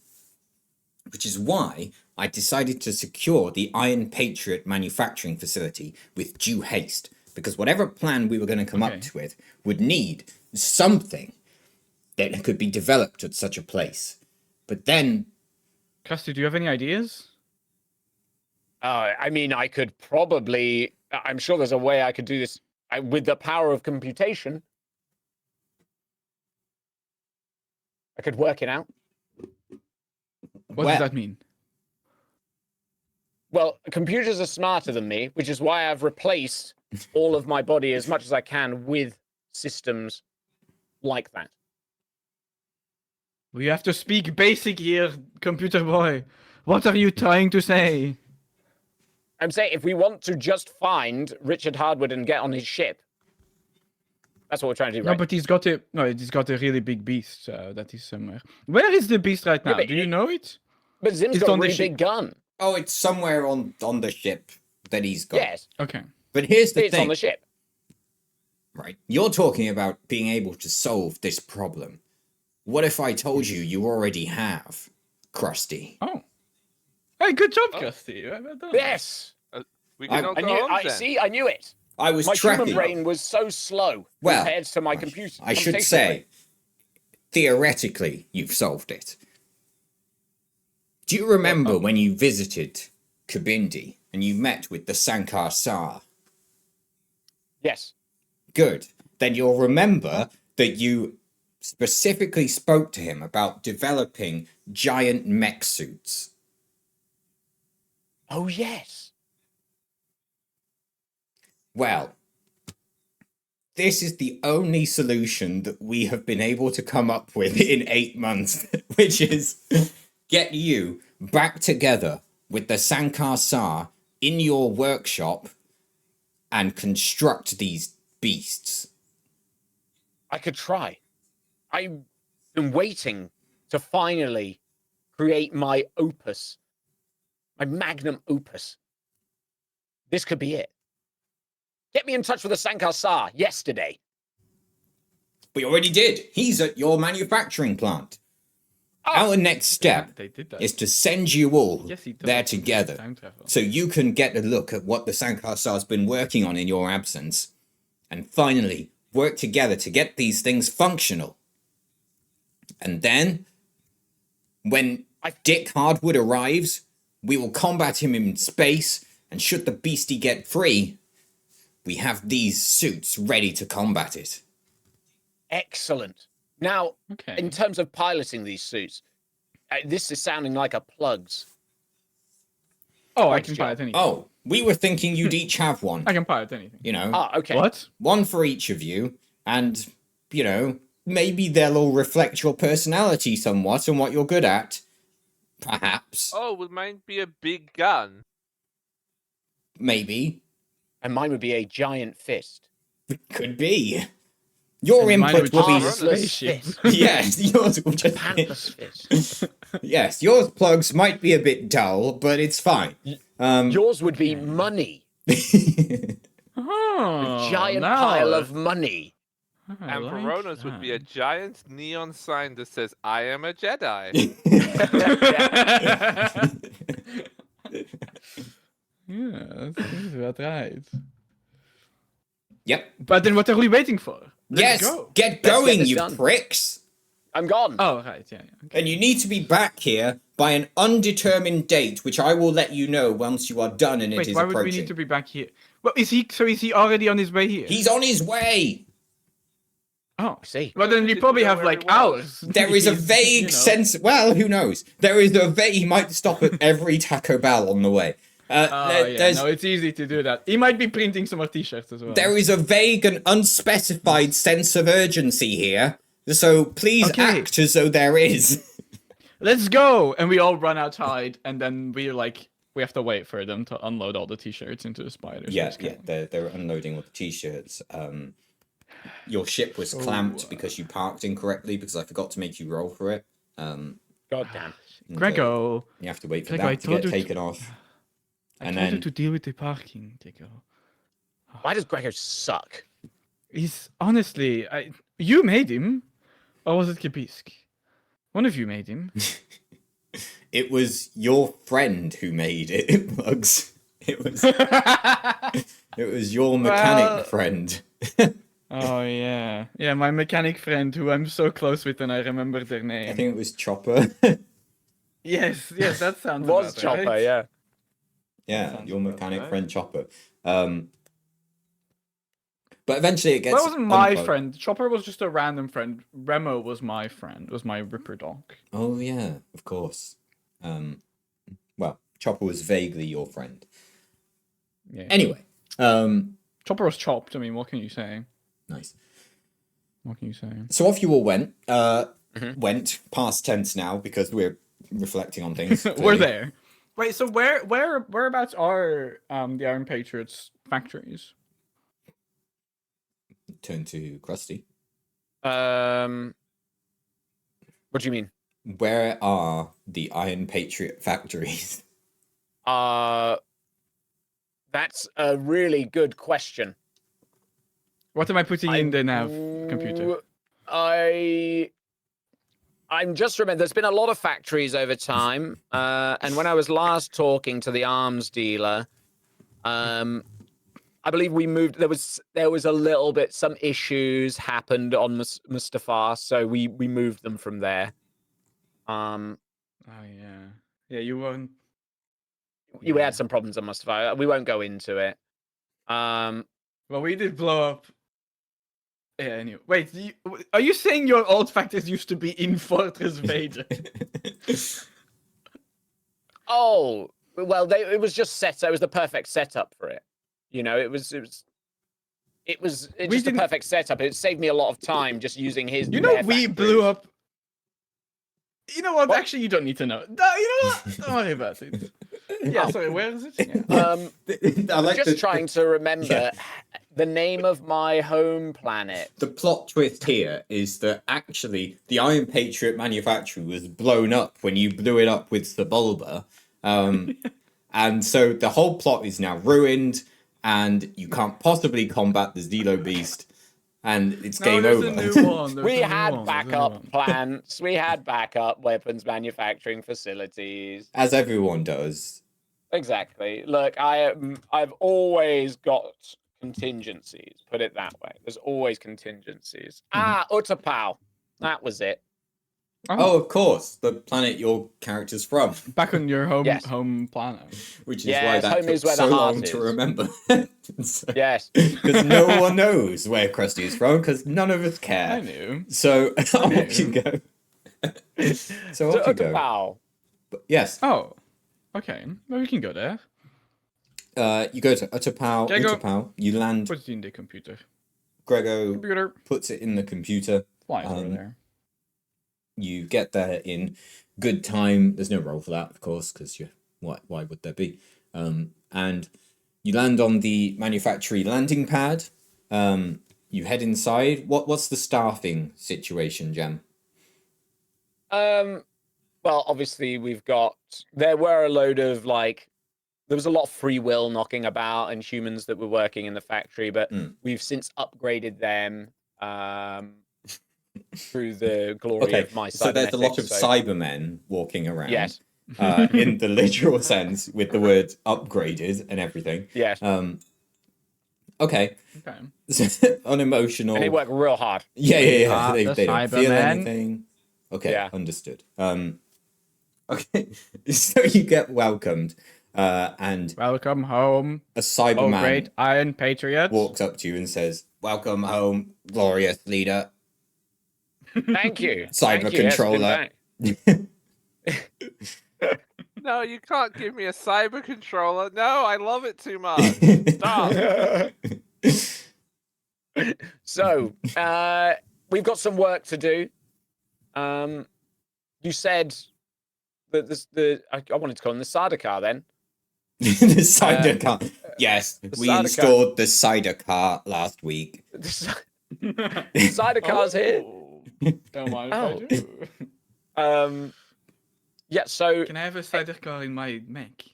Which is why I decided to secure the Iron Patriot manufacturing facility with due haste. Because whatever plan we were going to come up with would need something that could be developed at such a place. But then... Casti, do you have any ideas? I mean, I could probably. I'm sure there's a way I could do this with the power of computation. I could work it out. What Well- does that mean? Well, computers are smarter than me, which is why I've replaced all of my body as much as I can with systems like that. We have to speak basic here, computer boy. What are you trying to say? I'm saying if we want to just find Richard Hardwood and get on his ship, that's what we're trying to do, No, right? but he's got a really big beast that is somewhere. Where is the beast right now? but Do you know it? But Zim's it's got a on the really ship. big gun. Oh, it's somewhere on the ship that he's got. Yes, Okay. But here's the it's thing. on the ship. Right. You're talking about being able to solve this problem. What if I told you you already have, Krusty? Oh. Hey, good job, Casti. Well done. Yes, We can all I go knew. home I then. see. I knew it. I was My tracking. human brain was so slow Well, compared to my computer. I should computational say, brain. theoretically, you've solved it. Do you remember when you visited Kabindi and you met with the Sankar Sar? Yes. Good. Then you'll remember that you specifically spoke to him about developing giant mech suits. Oh yes. Well, this is the only solution that we have been able to come up with in 8 months, which is get you back together with the Sankar Sar in your workshop and construct these beasts. I could try. I've been waiting to finally create my opus, my magnum opus. This could be it. Get me in touch with the Sankar Sar yesterday. We already did. He's at your manufacturing plant. Our next step They did that. is to send you all Yes, he does. there together, Time travel. so you can get a look at what the Sandcastle has been working on in your absence, and finally work together to get these things functional. And then, when Dick Hardwood arrives, we will combat him in space, and should the beastie get free, we have these suits ready to combat it. Excellent. Now, Okay. in terms of piloting these suits, this is sounding like a plugs. Oh, I Plugs can job. pilot anything. Oh, we were thinking you'd each have one. I can pilot anything. You know, Okay. What? one for each of you, and, you know, maybe they'll all reflect your personality somewhat and what you're good at. Perhaps. Oh, would mine be a big gun? Maybe. And mine would be a giant fist. Could be. Your And mine input would will be... just Armless spaceship. fist. Yes, yours will just be... Pantless fist. Yes, yours plugs might be a bit dull, but it's fine. Yours would be money. Oh, Giant now- pile of money. I And like Verona's would be a that. giant neon sign that says, I am a Jedi. Yeah, that seems about right. Yep. But then what are we waiting for? Yes, Let's go. get Let's get going, this you done. pricks! I'm gone. Oh, right, yeah. Okay. And you need to be back here by an undetermined date, which I will let you know once you are done and it Wait, is why would approaching. we need to be back here? Well, is he already on his way here? He's on his way! Oh. I see. Well, then we Did you probably know have where like he was? hours. There is a He's, vague you know. sense... Well, who knows? There is a vague... He might stop at every Taco Bell on the way. Oh, yeah, no, it's easy to do that. He might be printing some more t-shirts as well. There is a vague and unspecified sense of urgency here, so please Okay. act as though there is. Let's go! And we all run outside, and then we have to wait for them to unload all the t-shirts into the spiders. Yeah, they're unloading all the t-shirts. Your ship was clamped because you parked incorrectly because I forgot to make you roll for it. God damn. And, Grego, you have to wait for Grego, I that to told get you to- taken off. I And told you then- to deal with the parking, Grego. Why does Gregor suck? He's honestly, you made him, or was it Kibisk? One of you made him. It was your friend who made it, Bugs. It was your mechanic Well- friend. Oh yeah, yeah, my mechanic friend who I'm so close with, and I remember their I name. think it was Chopper. Yes, that sounds. Was about Chopper, right. yeah. Yeah, Sounds your about mechanic right. friend Chopper. But eventually it gets. Well, that wasn't my unplugged. friend. Chopper was just a random friend. Remo was my friend. Was my Ripper dog. Oh yeah, of course. Well, Chopper was vaguely your friend. Yeah. Anyway, Chopper was chopped. I mean, what can you say? nice. What can you say? So off you all went. Went past tense now because we're reflecting on things. We're clearly. there. Wait, so whereabouts are the Iron Patriots factories? Turn to Krusty. What do you mean? Where are the Iron Patriot factories? That's a really good question. What am I putting in the nav computer? I'm just remembering there's been a lot of factories over time, and when I was last talking to the arms dealer, I believe we moved. There was a little bit, some issues happened on Mustafar, so we moved them from there. Oh yeah, yeah. You won't. We had some problems on Mustafar. We won't go into it. Well, we did blow up. Yeah. Anyway, wait. Are you saying your old factories used to be in Fortress Vader? Oh, well, it was just set. It was the perfect setup for it. You know, it was just a didn't- perfect setup. It saved me a lot of time just using his. You know, bare we blew factories. up. You know what? What? Actually, you don't need to know. No, you know what? Don't worry about it. Yeah. Sorry. Where is it? Yeah. I like Just trying to remember the name of my home planet. The plot twist here is that actually the Iron Patriot manufactory was blown up when you blew it up with the Bulba. And so the whole plot is now ruined, and you can't possibly combat the Zelo Beast. and it's No, game there's over. a new one. There's We a new had one, there's a new backup one. plants. We had backup weapons manufacturing facilities. As everyone does. Exactly. Look, I've always got contingencies. Put it that way. There's always contingencies. Utapau. That was it. Oh, of course, the planet your character's from, Back on your Yes. home planet. which is why Yes, that home took is where the so heart long to is. remember. Yes. Because no one knows where Krusty is from, because none of us I care. knew. So off you knew. go. So So off you go. Utapau. But yes, Oh, okay. Well, we can go there. you go to Utapau. Okay, go. Utapau. You land. What's in the computer? Grego Computer. puts it in the computer. Flies over there. You get there in good time. There's no roll for that, of course, because you. Why would there be? And you land on the manufactory landing pad. You head inside. What's the staffing situation, Jem? Well, obviously there were a load of there was a lot of free will knocking about and humans that were working in the factory, but we've since upgraded them through the glory of my cybernetics. So there's a lot of Cybermen walking around. Yes. In the literal sense, with the word upgraded and everything. Yes. Okay. Okay. Unemotional. And they work real hard. Yeah. They The don't feel Cybermen. anything. Okay, Yeah. understood. Okay, so you get welcomed, and Welcome home. a Oh, Cyberman great Iron Patriots. walks up to you and says, "Welcome home, glorious leader." Thank you. Cyber Thank you. Yes, been controller. back. No, you can't give me a cyber controller. No, I love it too much. Stop. So, we've got some work to do. You said that I wanted to call them the Sada car then. The cider car. Yes, we cider installed the cider car last week. The Sada car's here. Oh, don't mind if I do. Yeah, so Can I have a cider car in my mech?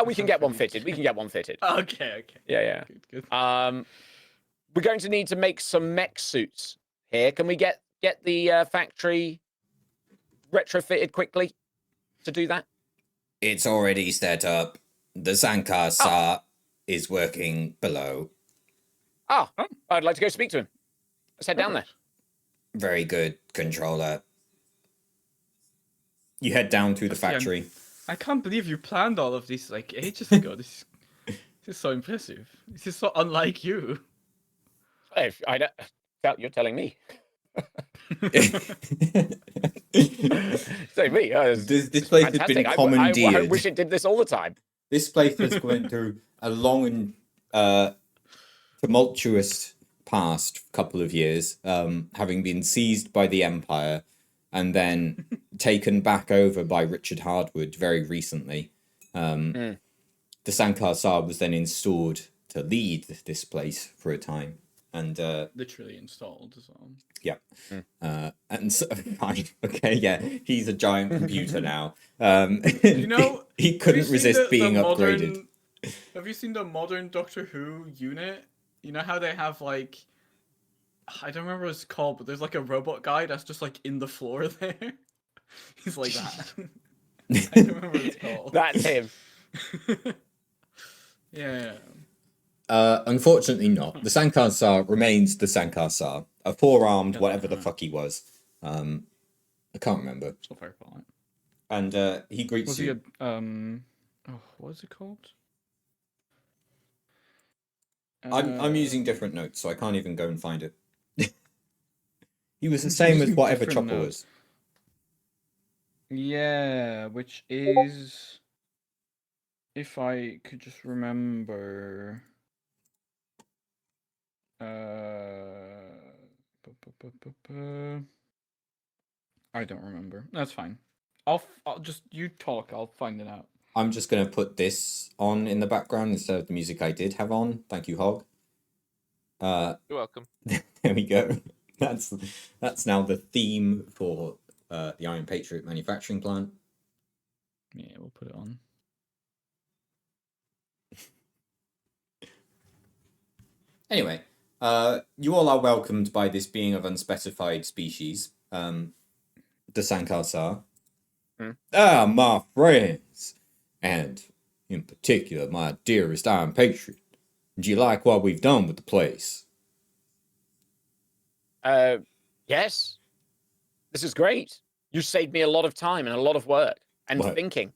we can get one fitted. We can get one fitted. Okay. Yeah. Good. We're going to need to make some mech suits here. Can we get the factory retrofitted quickly to do that? It's already set up. The Sankar Sar is working below. Oh, I'd like to go speak to him. Let's head down there. Very good, controller. You head down through the factory. I can't believe you planned all of this like ages ago. This is so impressive. This is so unlike you. You're telling me. Say me. This place has been commandeered. I wish it did this all the time. This place has gone through a long and tumultuous past couple of years, having been seized by the Empire and then taken back over by Richard Hardwood very recently. The Sankar Sar was then installed to lead this place for a time. And literally installed as well. Yeah. And so, fine. Okay, yeah. He's a giant computer now. You know, he couldn't resist being upgraded. Have you seen the modern Doctor Who unit? You know how they have like, I don't remember what it's called, but there's like a robot guy that's just like in the floor there. He's like that. I don't remember what it's called. That's him. Yeah. Unfortunately not. The Sankar Sar remains the Sankar Sar. A four-armed whatever the fuck he was. I can't remember. So very polite. And he greets Was you. he a what is it called? I'm using different notes, so I can't even go and find it. He was the same as whatever different Chopper notes. was. Yeah, which is, if I could just remember. I don't remember. That's fine. I'll just you talk. I'll find it out. I'm just gonna put this on in the background instead of the music I did have on. Thank you, Hog. You're welcome. There we go. That's now the theme for the Iron Patriot manufacturing plant. Yeah, we'll put it on. Anyway, You all are welcomed by this being of unspecified species, the Sankalsar. Ah, my friends, and in particular, my dearest Iron Patriot. Do you like what we've done with the place? Yes. This is great. You saved me a lot of time and a lot of work and What? thinking.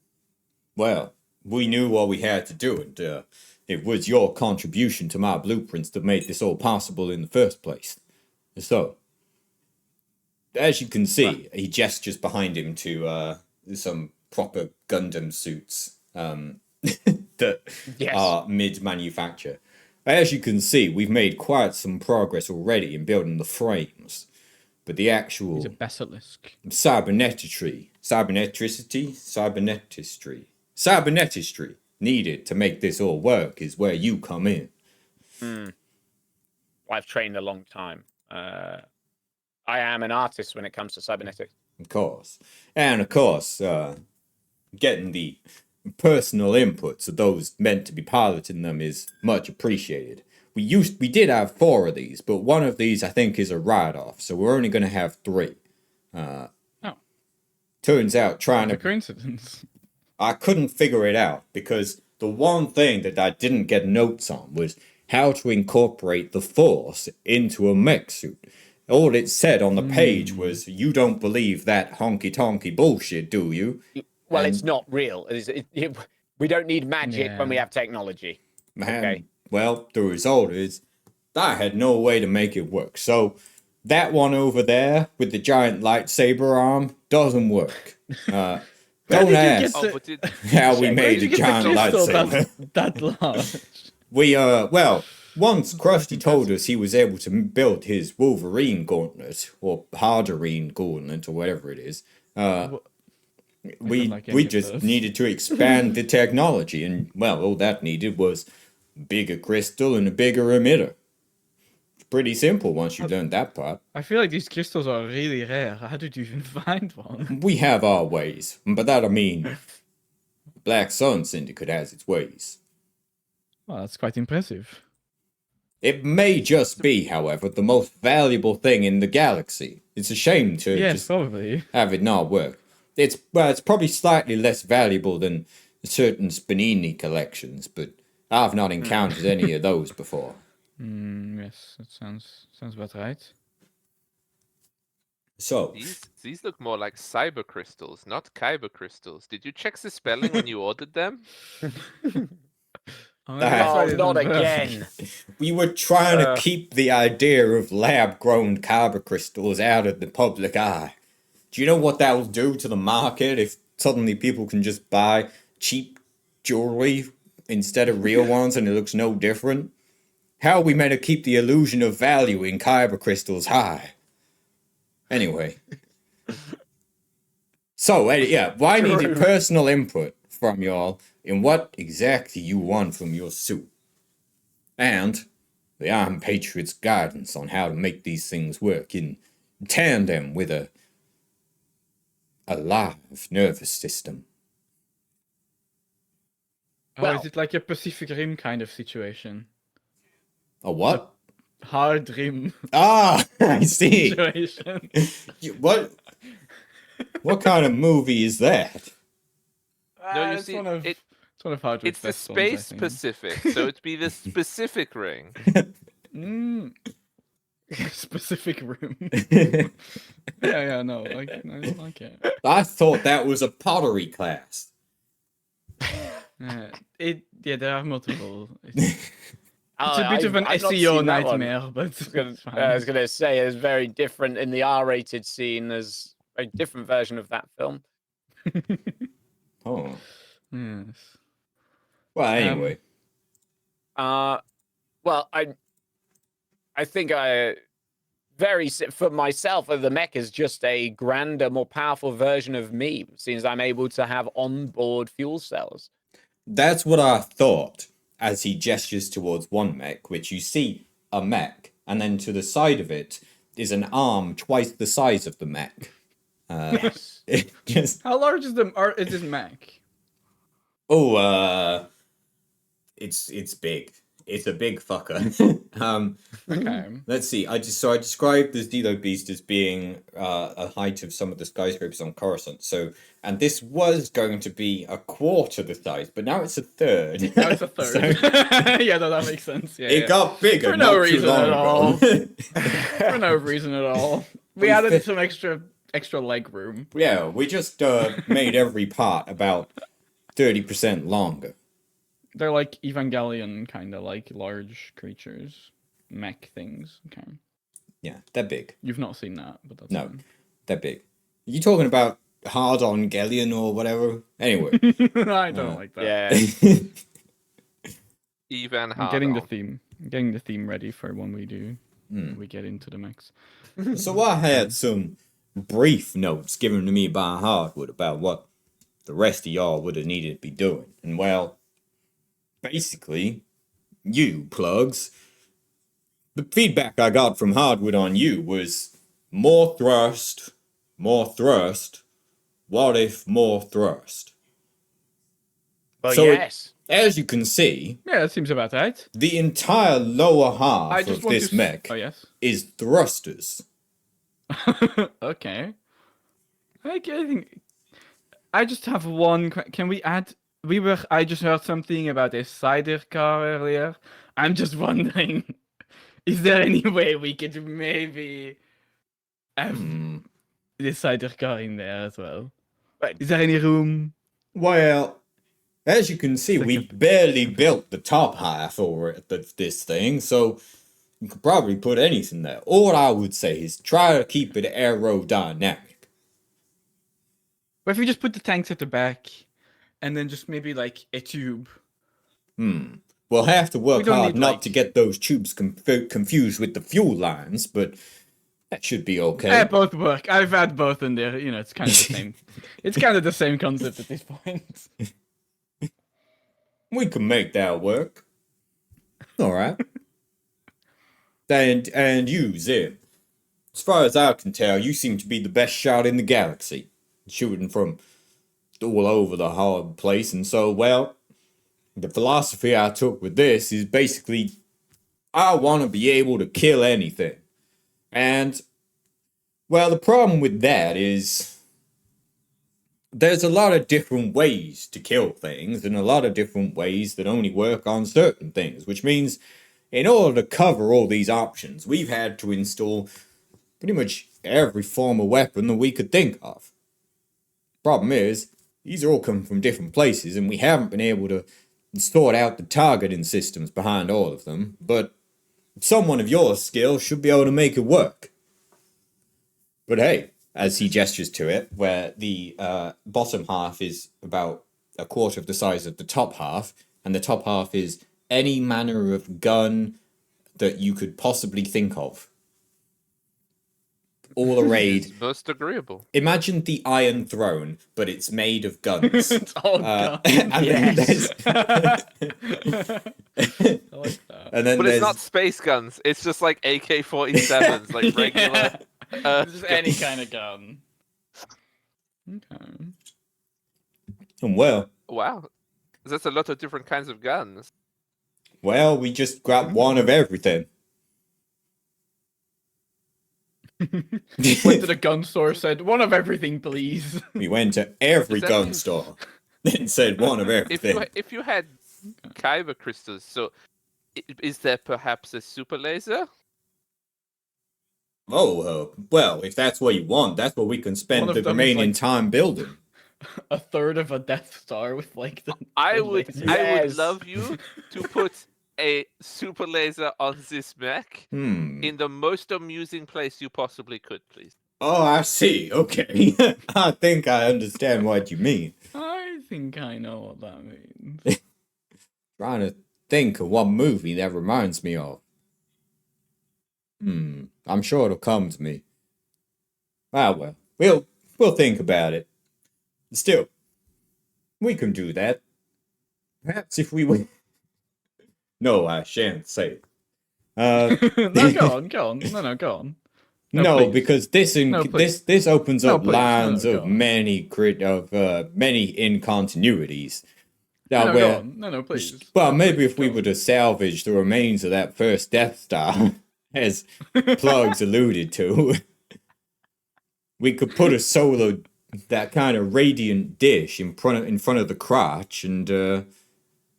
Well, we knew what we had to do, and it was your contribution to my blueprints that made this all possible in the first place. So, as you can see, he gestures behind him to some proper Gundam suits that Yes. are mid-manufacture. As you can see, we've made quite some progress already in building the frames, but the actual He's a basilisk. cybernetistry needed to make this all work is where you come in. I've trained a long time. I am an artist when it comes to cybernetics. Of course. And of course, getting the personal inputs of those meant to be piloting them is much appreciated. We did have 4 of these, but one of these I think is a write-off, so we're only going to have 3. Turns out What a coincidence. I couldn't figure it out because the one thing that I didn't get notes on was how to incorporate the Force into a mech suit. All it said on the page was, "You don't believe that honky-tonky bullshit, do you?" Well, And- it's not real. We don't need magic when we have technology. Man, Okay. well, the result is I had no way to make it work. So that one over there with the giant lightsaber arm doesn't work. Where Don't did you ask get the- but it, how we Where made did a you get giant the crystal lightsaber. that large? We well, once Krusty told us he was able to build his Wolverine gauntlet or Harderine gauntlet or whatever it is. We like any of just those. needed to expand the technology, and well, all that needed was bigger crystal and a bigger emitter. It's pretty simple once you learn that part. I feel like these crystals are really rare. How did you even find one? We have our ways, but that I mean, Black Sun Syndicate has its ways. Well, that's quite impressive. It may just be, however, the most valuable thing in the galaxy. It's a shame to Yes, just probably. have it not work. It's probably slightly less valuable than certain Spanini collections, but I've not encountered any of those before. Yes, that sounds about right. So, these look more like cyber crystals, not kyber crystals. Did you check the spelling when you ordered them? Oh, maybe that's why Oh, they not didn't work. again. we were trying to keep the idea of lab-grown kyber crystals out of the public eye. Do you know what that will do to the market if suddenly people can just buy cheap jewelry instead of real ones and it looks no different? How are we meant to keep the illusion of value in kyber crystals high? Anyway. So, yeah, I needed personal input from y'all in what exactly you want from your suit. And the Iron Patriot's guidance on how to make these things work in tandem with a live nervous system. Oh, Well- is it like a Pacific Rim kind of situation? A what? Hard Rim Ah, I see. situation. What kind of movie is that? No, you it's see, one of it- it's one of Hardwood's It's the best ones, I Space think. Pacific, so it'd be the specific ring. Specific room. yeah, no, I like it. I thought that was a pottery class. There are multiple. It's Oh, a bit of an I've not SEO seen that one. nightmare, but it's fine. I was gonna say it's very different in the R-rated scene. There's a different version of that film. Oh. Yes. Well, anyway. Well, I think for myself, the mech is just a grander, more powerful version of me, since I'm able to have onboard fuel cells. That's what I thought as he gestures towards one mech, which you see a mech, and then to the side of it is an arm twice the size of the mech. Yes. It just How large is this Mac? it's big. It's a big fucker. Okay. Let's see. I described the Zelo Beast as being a height of some of the skyscrapers on Coruscant. So, and this was going to be a quarter the size, but now it's a third. Now it's a So, third. Yeah, no, that makes sense. Yeah, it got bigger For no not too reason long at all. ago. for no reason at all. We We added fit- some extra leg room. Yeah, we just made every part about 30% longer. They're like Evangelion, kind of like large creatures, mech things. Okay, Yeah, they're big. you've not seen that, but that's No. fine. They're big. You talking about hard on Gellion or whatever? Anyway. I don't like that. Yeah. Even I'm harder. getting the theme. I'm getting the theme ready for when we do. Hmm. We get into the mechs. So I had some brief notes given to me by Hardwood about what the rest of y'all would have needed to be doing. And well, basically, you plugs. The feedback I got from Hardwood on you was more thrust, more thrust. What if more thrust? Well, So it- yes. As you can see, Yeah, that seems about right. the entire lower half I just of want this to. mech Oh yes. is thrusters. Okay. I think I just have one. Can we add? I just heard something about a cider car earlier. I'm just wondering, is there any way we could maybe have Hmm. the cider car in there as well? Right. Is there any room? Well, as you can see, Second. we barely built the top half over this thing, so you could probably put anything there. All I would say is try to keep it aerodynamic. What if we just put the tanks at the back, and then just maybe like a tube? We'll have to work don't hard need, not like- to get those tubes confused with the fuel lines, but that should be okay. Yeah, both work. I've had both in there. You know, it's kind of the same. It's kind of the same concept at this point. We can make that work. All right. And you, Zim. As far as I can tell, you seem to be the best shot in the galaxy, shooting from all over the whole place. And so, well, the philosophy I took with this is basically, I want to be able to kill anything. And, well, the problem with that is there's a lot of different ways to kill things and a lot of different ways that only work on certain things, which means in order to cover all these options, we've had to install pretty much every form of weapon that we could think of. Problem is, these are all coming from different places and we haven't been able to sort out the targeting systems behind all of them, but someone of your skill should be able to make it work. But hey, as he gestures to it, where the bottom half is about a quarter of the size of the top half, and the top half is any manner of gun that you could possibly think of. All arrayed. It's most agreeable. Imagine the Iron Throne, but it's made of guns. It's all gone. And then Yes. I like that. and then But there's it's not space guns. It's just like AK-47s, like regular. Just any kind of gun. Okay. well, Wow, that's a lot of different kinds of guns. we just grabbed one of everything. Went to the gun store, said one of everything, please. We went to every Does that gun mean- store and said one of everything. If you had kyber crystals, so is there perhaps a super laser? Well, if that's what you want, that's what we can spend One of the them is remaining like- time building. A third of a Death Star with like the. I the would laser. I would Yes. love you to put a super laser on this mech in the most amusing place you possibly could, please. Oh, I see. Okay. I think I understand what you mean. I think I know what that means. Trying to think of what movie that reminds me of. I'm sure it'll come to me. Well, we'll think about it. Still, we can do that. Perhaps if we win. No, I shan't say it. No, go on. No, go on. No, please. because this No, please. this opens No, up please. No, lines go of on. many incontinuities. Now, No, go on. No, please. Well, maybe if Go we on. were to salvage the remains of that first Death Star, as Plugs alluded to, we could put a solar, that kind of radiant dish in front of the crotch, and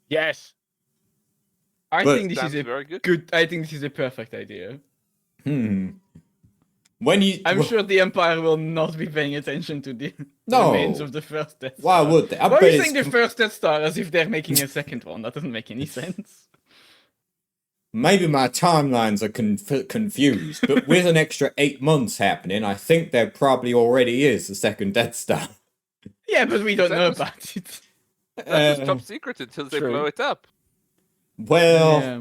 Yes. I But- think this is Sounds a very good. good. I think this is a perfect idea. when you I'm sure the Empire will not be paying attention to the No. remains of the first Death Why Star. would they? I Why are bet you it's saying the first Death Star as if they're making a second one? That doesn't make any sense. Maybe my timelines are confused, but with an extra 8 months happening, I think there probably already is a second Death Star. Yeah, but we don't That know was- about it. That was Uh, top secret until they true. blow it up. Well, Yeah.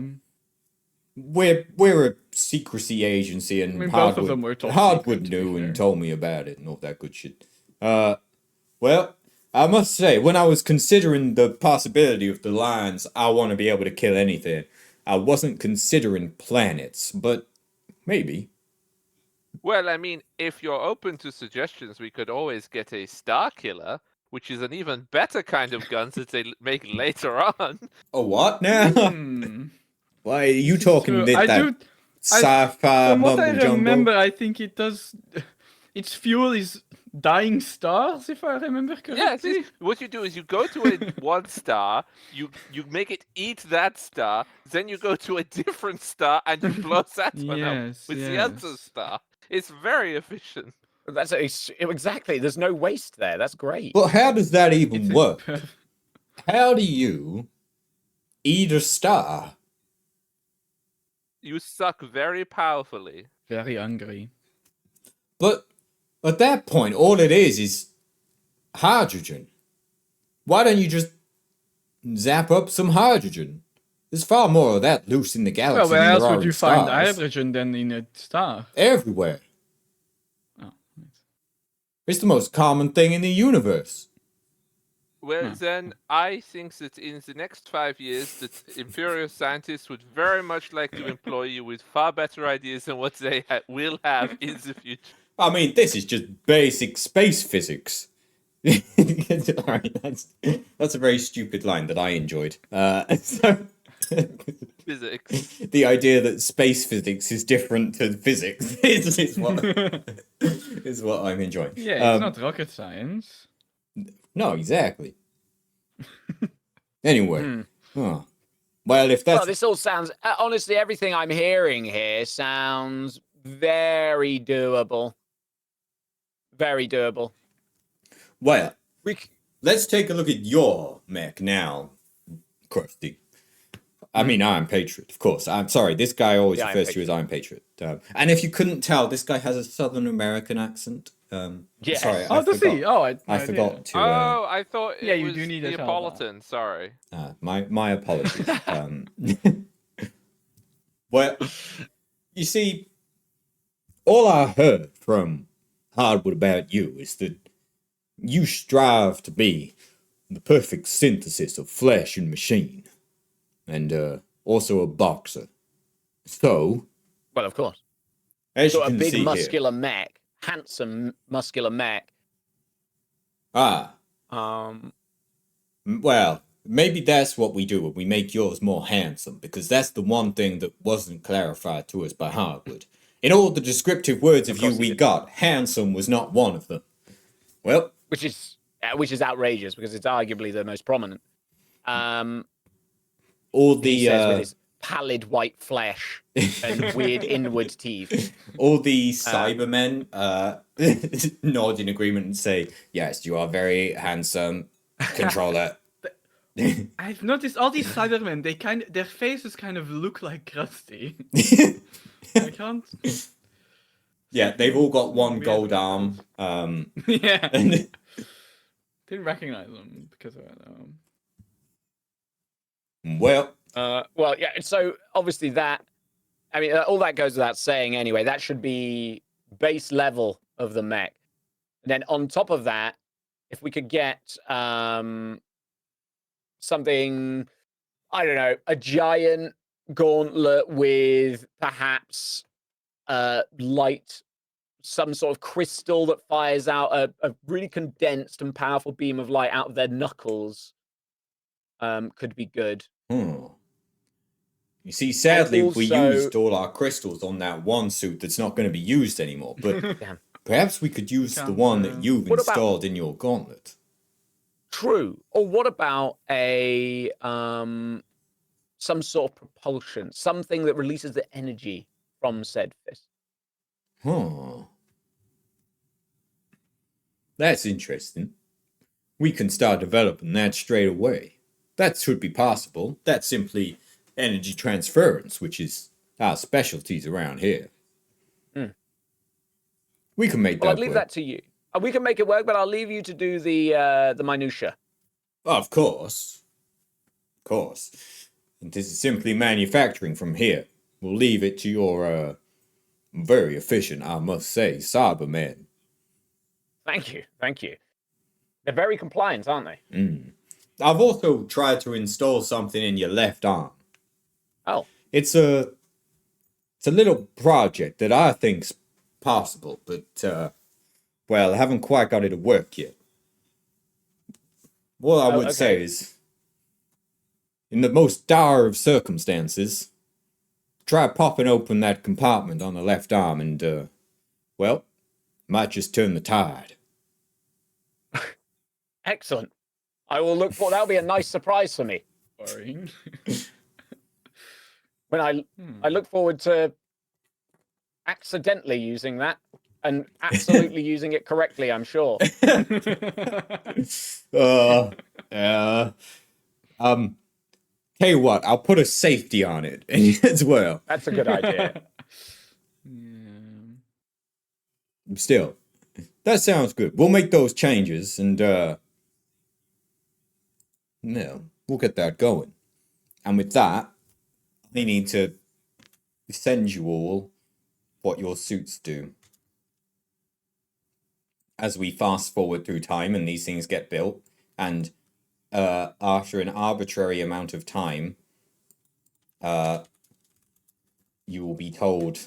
we're a secrecy agency, and I mean, both of Hardwood, them were top Hardwood secret, to be knew fair. and told me about it and all that good shit. Well, I must say, when I was considering the possibility of the lines, I want to be able to kill anything, I wasn't considering planets, but maybe. Well, I mean, if you're open to suggestions, we could always get a Star Killer, which is an even better kind of guns that they make later on. A what now? Hmm. Why are you talking So, I that do. sci-fi From what I mumble jumbo? remember, I think it does. Its fuel is dying stars, if I remember correctly. Yeah, see, what you do is you go to a one star, you make it eat that star, then you go to a different star and you blow that one up Yes, with the other yes. star. It's very efficient. Exactly. There's no waste there. That's great. But how does that even It's a work? perf- How do you eat a star? You suck very powerfully. Very hungry. But at that point, all it is hydrogen. Why don't you just zap up some hydrogen? There's far more of that loose in the Well, galaxy where than else there are would in you find stars. hydrogen than in a star? Everywhere. Oh, nice. It's the most common thing in the universe. Well, Hmm. then I think that in the next 5 years, that Imperial scientists would very much like to employ you with far better ideas than what they will have in the future. I mean, this is just basic space physics. Alright, that's a very stupid line that I enjoyed. So Physics. the idea that space physics is different to physics is what I'm enjoying. Yeah, it's not rocket science. No, exactly. Anyway, huh. Well, if Well, that's this all sounds honestly. Everything I'm hearing here sounds very doable. Very doable. well, We let's take a look at your mech now, Krusty. I mean, I'm Patriot, of course. I'm sorry, this guy always Yeah, I'm refers to you as I'm Patriot. And if you couldn't tell, this guy has a Southern American accent. Yes. Sorry, Oh, does he? Oh, I forgot to. Oh, I thought it Yeah, you was do need a Neapolitan. Sorry. My apologies. Well, you see, all I heard from Hardwood about you is that you strive to be the perfect synthesis of flesh and machine, and also a boxer. So, well, of course. as you Got a can big see muscular mech, handsome muscular mech. here, Um, well, maybe that's what we do. We make yours more handsome, because that's the one thing that wasn't clarified to us by Hardwood. In all the descriptive words of you course he we didn't. got, handsome was not one of them. Well, which is outrageous because it's arguably the most prominent. all He says with the his pallid white flesh and weird inward teeth. all the Cybermen nod in agreement and say, "Yes, you are very handsome, controller." I've noticed all these Cybermen. Their faces kind of look like Krusty. I can't. Yeah, they've all got one Weird gold about arm. Yeah. And Didn't recognize them because of it. well, Well, yeah. So obviously that, I mean, all that goes without saying. Anyway, that should be base level of the mech. And then on top of that, if we could get something, I don't know, a giant gauntlet with perhaps light, some sort of crystal that fires out a really condensed and powerful beam of light out of their knuckles. could be good. You see, sadly, we also- used all our crystals on that one suit that's not going to be used anymore. But Damn. perhaps we could use the one that you've What about- installed in your gauntlet. True. Or what about a some sort of propulsion, something that releases the energy from said fist? That's interesting. We can start developing that straight away. That should be possible. That's simply energy transference, which is our specialties around here. We can make Well, that I'd leave work. that to you. We can make it work, but I'll leave you to do the minutia. Of course. Of course. And this is simply manufacturing from here. We'll leave it to your, very efficient, I must say, Cybermen. Thank you. Thank you. They're very compliant, aren't they? I've also tried to install something in your left arm. Oh. It's a little project that I think's possible, but, well, I haven't quite got it to work yet. What I would say is, in the most dire of circumstances, try popping open that compartment on the left arm and, well, might just turn the tide. Excellent. I will look for that'll be a nice surprise for me. Boring. When I look forward to accidentally using that and absolutely using it correctly, I'm sure. Tell you what, I'll put a safety on it as well. That's a good idea. Still, that sounds good. We'll make those changes and, no, we'll get that going. And with that, I need to send you all what your suits do. As we fast forward through time and these things get built, and after an arbitrary amount of time, you will be told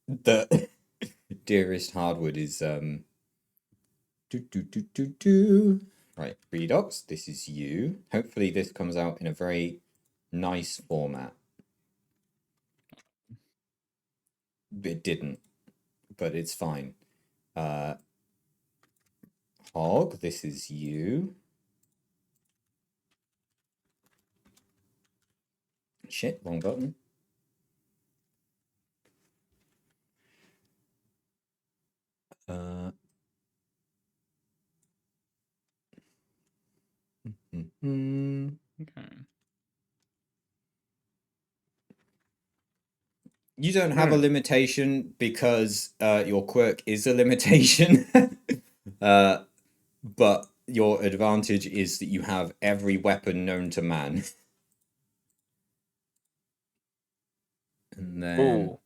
that dearest Hardwood is right, Redox, this is you. Hopefully this comes out in a very nice format. It didn't, but it's fine. Hog, this is you. Shit, wrong button. Okay. You don't have a limitation because your quirk is a limitation. But your advantage is that you have every weapon known to man. And then...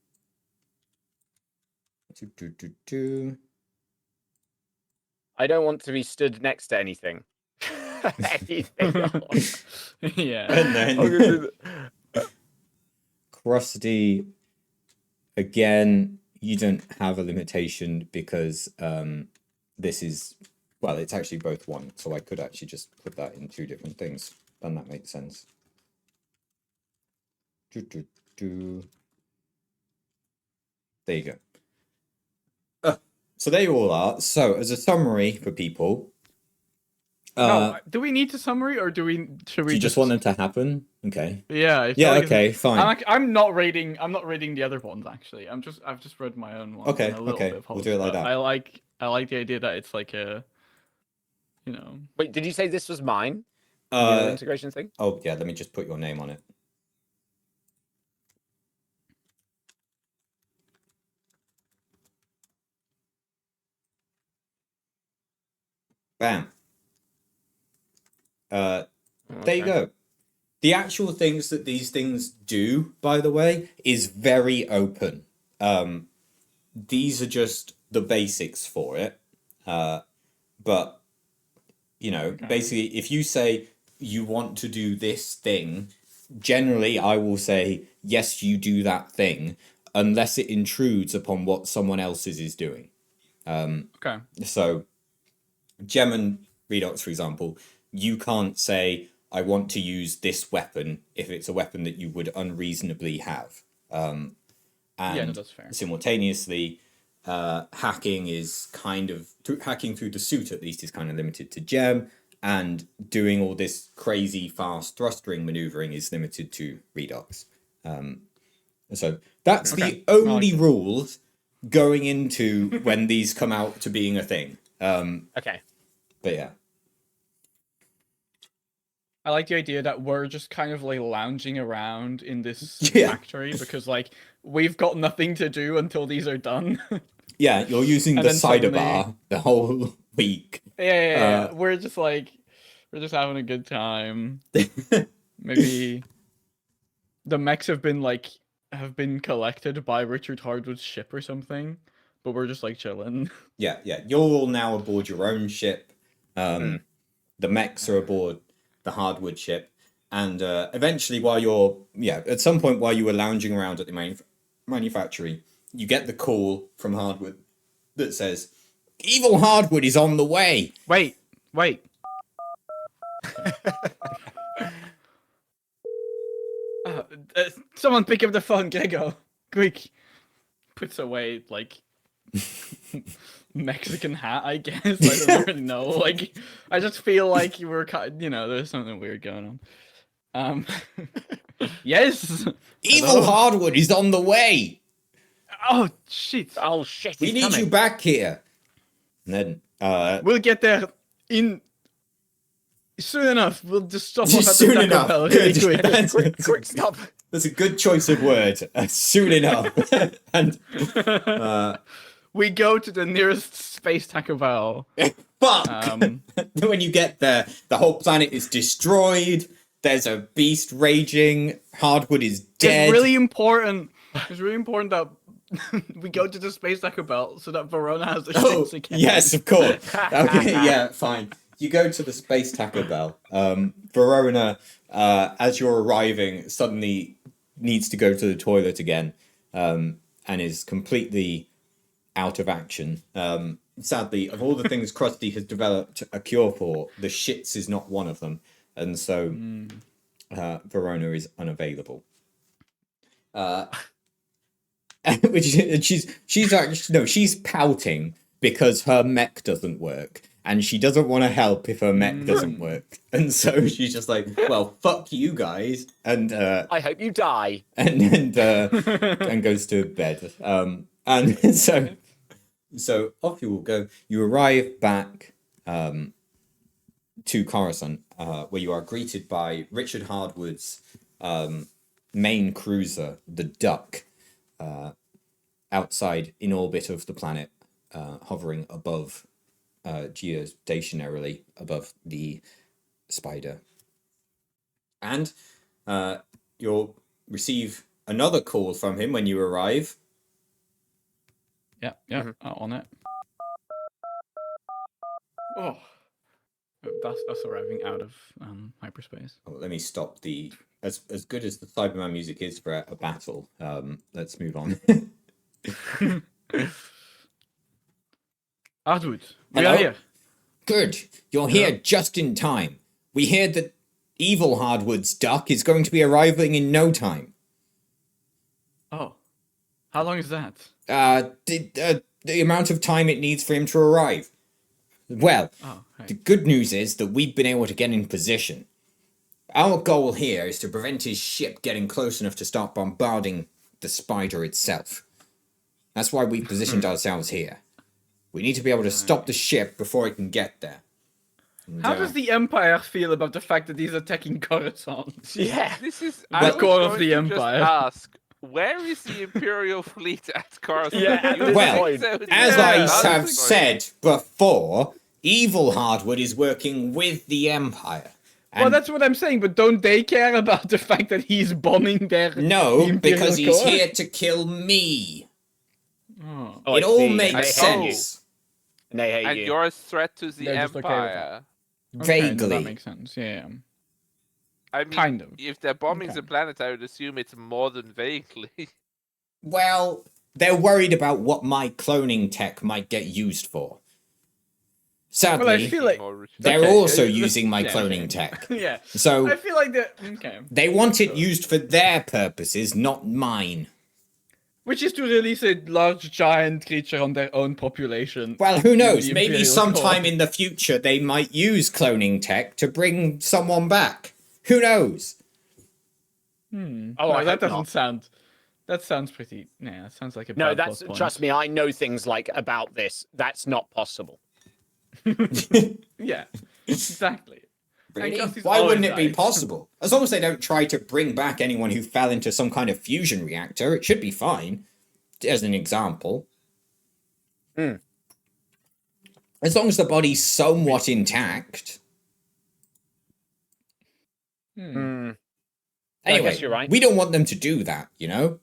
I don't want to be stood next to anything. Yeah. And then... Crusty... Again, you don't have a limitation because this is... Well, it's actually both one, so I could actually just put that in two different things. Then that makes sense. There you go. So there you all are. So, as a summary for people... no, do we need to summary or should we do you just want them to happen? Okay. Yeah. I feel Yeah, like okay, fine. I'm not reading the other ones actually. I've just read my own one. Okay, and a little okay, bit of we'll do it like Hulk, but that. I like the idea that it's like a, you know. Wait, did you say this was mine? The integration thing? Oh, yeah, let me just put your name on it. Bam. There you go. The actual things that these things do, by the way, is very open. These are just the basics for it. But, you know, basically, if you say you want to do this thing, generally I will say, yes, you do that thing, unless it intrudes upon what someone else's is doing. Okay. So, Gem and Redox, for example, you can't say, I want to use this weapon if it's a weapon that you would unreasonably have. And that's fair. simultaneously, hacking is kind of hacking through the suit at least is kind of limited to gem, and doing all this crazy fast thrust ring maneuvering is limited to redox. So that's the only rules going into when these come out to being a thing. Okay. But yeah. I like the idea that we're just kind of like lounging around in this Yeah. factory because like we've got nothing to do until these are done. Yeah, you're using And the then cider suddenly- bar the whole week. Yeah. We're just having a good time. Maybe the mechs have been collected by Richard Hardwood's ship or something, but we're just like chilling. Yeah. You're all now aboard your own ship. The mechs are aboard the Hardwood ship. And eventually, at some point while you were lounging around at the manufactory, you get the call from Hardwood that says, "Evil Hardwood is on the way." Wait. Someone pick up the phone, Gregor. Quick. Puts away, like, Mexican hat, I guess. I don't really know. Like, I just feel like you were there's something weird going on. Yes. Evil Hardwood is on the way. Oh shit. Oh shit! We he's need coming. you back here. And then, We'll get there in soon enough. We'll just stop off at the soon Taco enough. Bell Good. really quick. Quick, stop. That's a good choice of word. Soon enough. And We go to the nearest space Taco Bell. fuck. When you get there, the whole planet is destroyed. There's a beast raging. Hardwood is dead. It's really important that we go to the space Taco Bell so that Verona has the shits again. Yes, of course. Okay, yeah, fine. You go to the space Taco Bell. Verona, as you're arriving, suddenly needs to go to the toilet again, and is completely out of action. Sadly, of all the things Krusty has developed a cure for, the shits is not one of them, and so Verona is unavailable. She's pouting because her mech doesn't work, and she doesn't want to help if her mech doesn't work, and so she's just like, well, fuck you guys, and I hope you die. and goes to bed. And so off you will go. You arrive back to Coruscant, where you are greeted by Richard Hardwood's main cruiser, the Duck, outside in orbit of the planet, hovering above, geostationarily above the Spider. And you'll receive another call from him when you arrive. Yeah, on it. Oh, that's us arriving out of hyperspace. Oh, let me stop the... As good as the Cyberman music is for a battle, let's move on. Hardwood, we Hello? are here. Good. You're here just in time. We hear that evil Hardwood's Duck is going to be arriving in no time. Oh, how long is that? The amount of time it needs for him to arrive. Well, the good news is that we've been able to get in position. Our goal here is to prevent his ship getting close enough to start bombarding the Spider itself. That's why we've positioned ourselves here. We need to be able to stop the ship before it can get there. And, How does the Empire feel about the fact that he's attacking Coruscant? Yeah. This is The I was core of going the to Empire. Just ask, where is the Imperial fleet at Coruscant? Yeah, at You this Well, point. so as yeah, I that's have the point. said before, evil Hardwood is working with the Empire. Well, And that's what I'm saying, but don't they care about the fact that he's bombing their no, the Imperial because he's core? here to kill me. Oh. Oh, It I all see. makes And they hate sense. And they hate And you. you're a threat to the They're just okay with that. Empire. Okay, no, Vaguely. that makes sense. Yeah. I mean, Kind of. if they're bombing Okay. the planet, I would assume it's more than vaguely. Well, they're worried about what my cloning tech might get used for. Sadly, Well, I feel like More Richard. they're okay, also let's- using my yeah, cloning okay. tech. Yeah, So I feel like that. Okay, they want it used for their purposes, not mine. which is to release a large giant creature on their own population. Well, who in knows? the Maybe Imperial sometime Core. in the future they might use cloning tech to bring someone back. Who knows? Oh, No, I that hope doesn't not. sound. That sounds pretty. Yeah, that sounds like a No, bad that's plot point. trust me. I know things like about this. That's not possible. Yeah, exactly. Really? Gus is Why always wouldn't it be right. possible? As long as they don't try to bring back anyone who fell into some kind of fusion reactor, it should be fine. As an example. Hmm. As long as the body's somewhat intact. Hmm. I Anyway, guess you're right. we don't want them to do that, you know?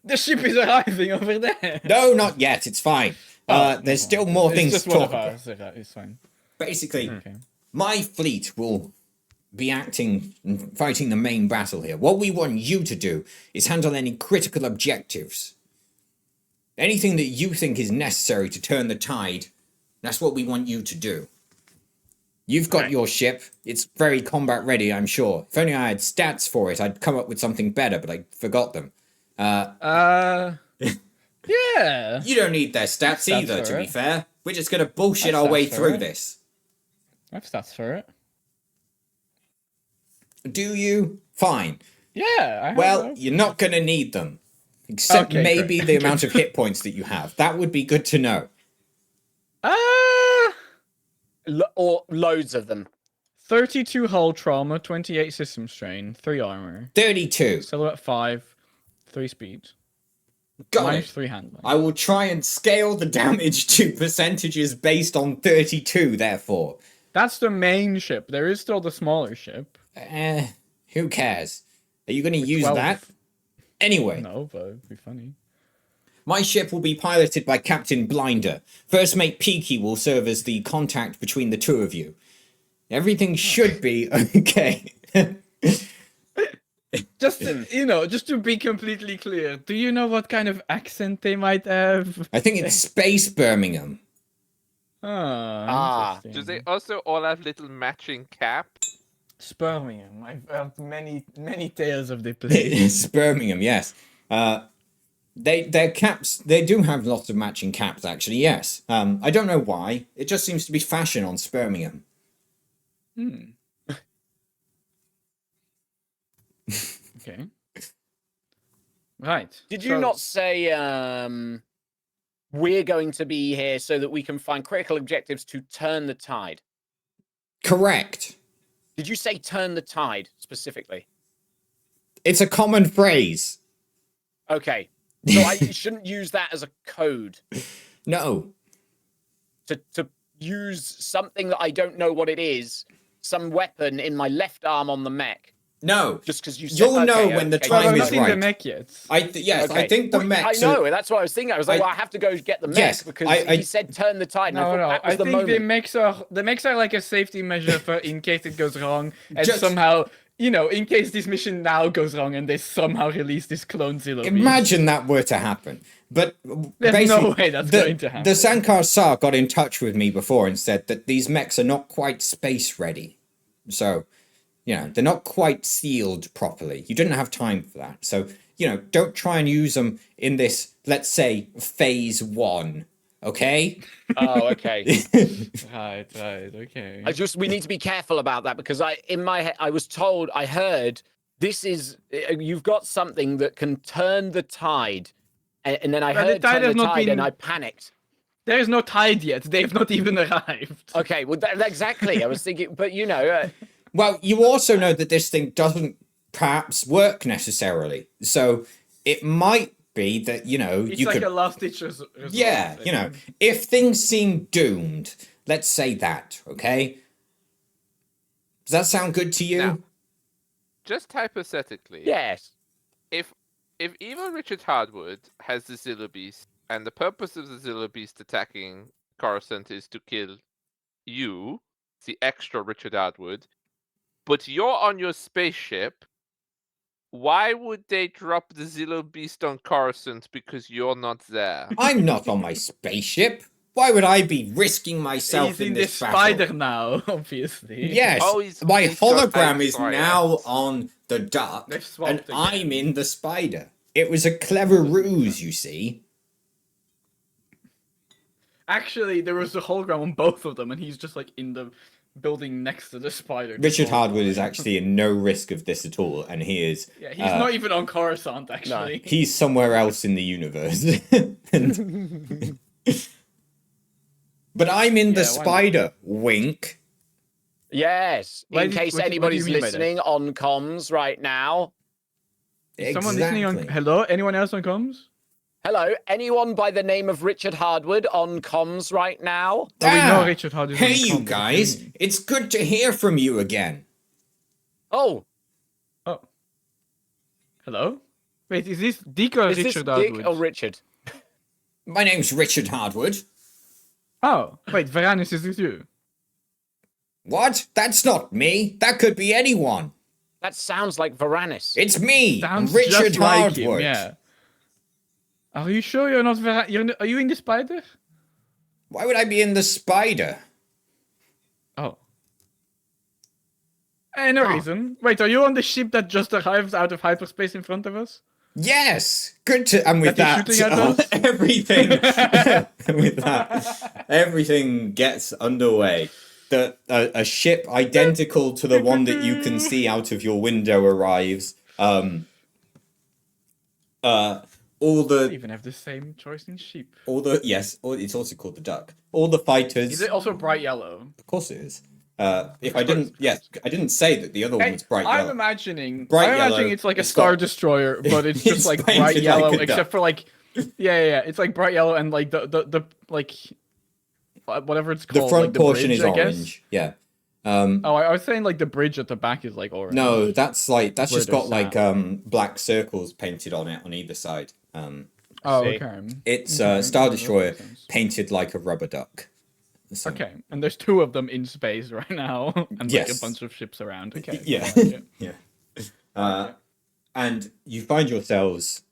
The ship is arriving over there. No, not yet. It's fine. Oh, There's never still mind. more It's things just to one talk of about. ours. It's fine. Basically, Okay. my fleet will be acting and fighting the main battle here. What we want you to do is handle any critical objectives. Anything that you think is necessary to turn the tide, that's what we want you to do. You've got Okay. your ship. It's very combat ready, I'm sure. If only I had stats for it, I'd come up with something better, but I forgot them. Yeah. You don't need their stats Stats either, for to be it. fair. We're just going to bullshit I've our way stats for through it. this. I have stats for it. Do you? Fine. Yeah. I have Well, those. you're not going to need them. Except Okay, maybe great. the amount of hit points that you have. That would be good to know. Or loads of them. 32 hull trauma, 28 system strain, 3 armor, 32. silhouette 5, 3 speed, Got minus it. 3 handling. I will try and scale the damage to percentages based on 32, therefore. That's the main ship. There is still the smaller ship. Who cares? Are you going to use 12. that? Anyway, No, but it'd be funny. my ship will be piloted by Captain Blinder. First Mate Peaky will serve as the contact between the two of you. Everything should be okay. Just, just to be completely clear, do you know what kind of accent they might have? I think it's Space Birmingham. Ah. Do they also all have little matching caps? Birmingham. I've heard many tales of the place. It's Birmingham, yes. Their caps, they do have lots of matching caps, actually, yes. I don't know why. It just seems to be fashion on Birmingham. Okay. Right. Did you so- not say we're going to be here so that we can find critical objectives to turn the tide? Correct. Did you say turn the tide specifically? It's a common phrase. Okay. So I shouldn't use that as a code No. to use something that I don't know what it is, some weapon in my left arm on the mech, No. just because you said You'll know when the Well, time I've is not seen the right. mech yet. Yes, Okay. I think the Well, mechs I know, are... that's what I was thinking. I was like, well, I have to go get the mech Yes, because I- he said turn the tide. And I No, thought no. that was I the think moment. the mechs are like a safety measure for in case it goes wrong, and Just- somehow, in case this mission now goes wrong, and they somehow release this clone Zillow beast. Imagine that were to happen. But There's basically, no way that's going to happen. The Sankar Sar got in touch with me before and said that these mechs are not quite space ready. So, they're not quite sealed properly. You didn't have time for that. So, don't try and use them in this, let's say, phase 1. Okay? Oh, okay. Right, okay. We need to be careful about that because in my head, I was told, I heard you've got something that can turn the tide. And then I But the heard tide turn the has not tide and been- I panicked. There is no tide yet. They've not even arrived. Okay, well, exactly. I was thinking, but Well, you also know that this thing doesn't perhaps work necessarily. So, it might be that, It's you like could... a last ditch resort. Yeah, if things seem doomed, let's say that, okay? Does that sound good to you? Now, just hypothetically, yes. if evil Richard Hardwood has the Zilla Beast, and the purpose of the Zilla Beast attacking Coruscant is to kill you, the extra Richard Hardwood, but you're on your spaceship, why would they drop the Zilla Beast on Coruscant because you're not there? I'm not on my spaceship. Why would I be risking myself He's in this this battle? spider now, obviously. Yes, Oh, my he's got hologram is X-ray, now on the duck, They've and swapped again. I'm in the spider. It was a clever ruse, you see. Actually, there was a hologram on both of them, and he's just like in the building next to the spider. Richard Hardwood is actually in no risk of this at all, and he is. Yeah, he's not even on Coruscant, actually. He's somewhere else in the universe. And- but I'm in the Yeah, why not? spider. Wink. Yes, Why in did- case what do you anybody's mean by that? listening on comms right now. Is someone listening on... Exactly. Hello? Anyone else on comms? Hello, anyone by the name of Richard Hardwood on comms right now? Oh, we know Ah, Richard Hardwood is Hey, on you comms, what do you guys! mean? It's good to hear from you again. Oh, Oh. Hello? Wait, is this Dick or is this Richard Dick Hardwood? or Richard? My name's Richard Hardwood. Oh, wait, Varanus, is this you? What? That's not me. That could be anyone. That sounds like Varanus. It's me, Sounds Richard just like Hardwood. him, yeah. Are you sure you're not Varanus? Are you in the spider? Why would I be in the spider? Oh. No reason. Wait, are you on the ship that just arrives out of hyperspace in front of us? Yes, good to. And with That that, you're shooting at us? everything. With that, everything gets underway. A ship identical to the one that you can see out of your window arrives. All They the even have the same choice in sheep. it's also called the duck. All the fighters. Is it also bright yellow? Of course it is. If I didn't, I didn't say that the other one was bright I'm yellow. imagining Bright yellow, it's like a it's Star got- Destroyer, but it's just It's like painted bright like yellow, a duck. except for like, yeah. It's like bright yellow and like the like, whatever it's The called. front like the portion bridge, is I guess. orange. Yeah. Oh, I was saying like the bridge at the back is like orange. No, that's Where just they're got like sat. black circles painted on it on either side. Oh, See. okay. It's Okay, Star that makes Destroyer sense. painted like a rubber duck. So, Okay, and there's two of them in space right now, and like Yes. a bunch of ships around. Okay. Yeah. I like it. Yeah. And you find yourselves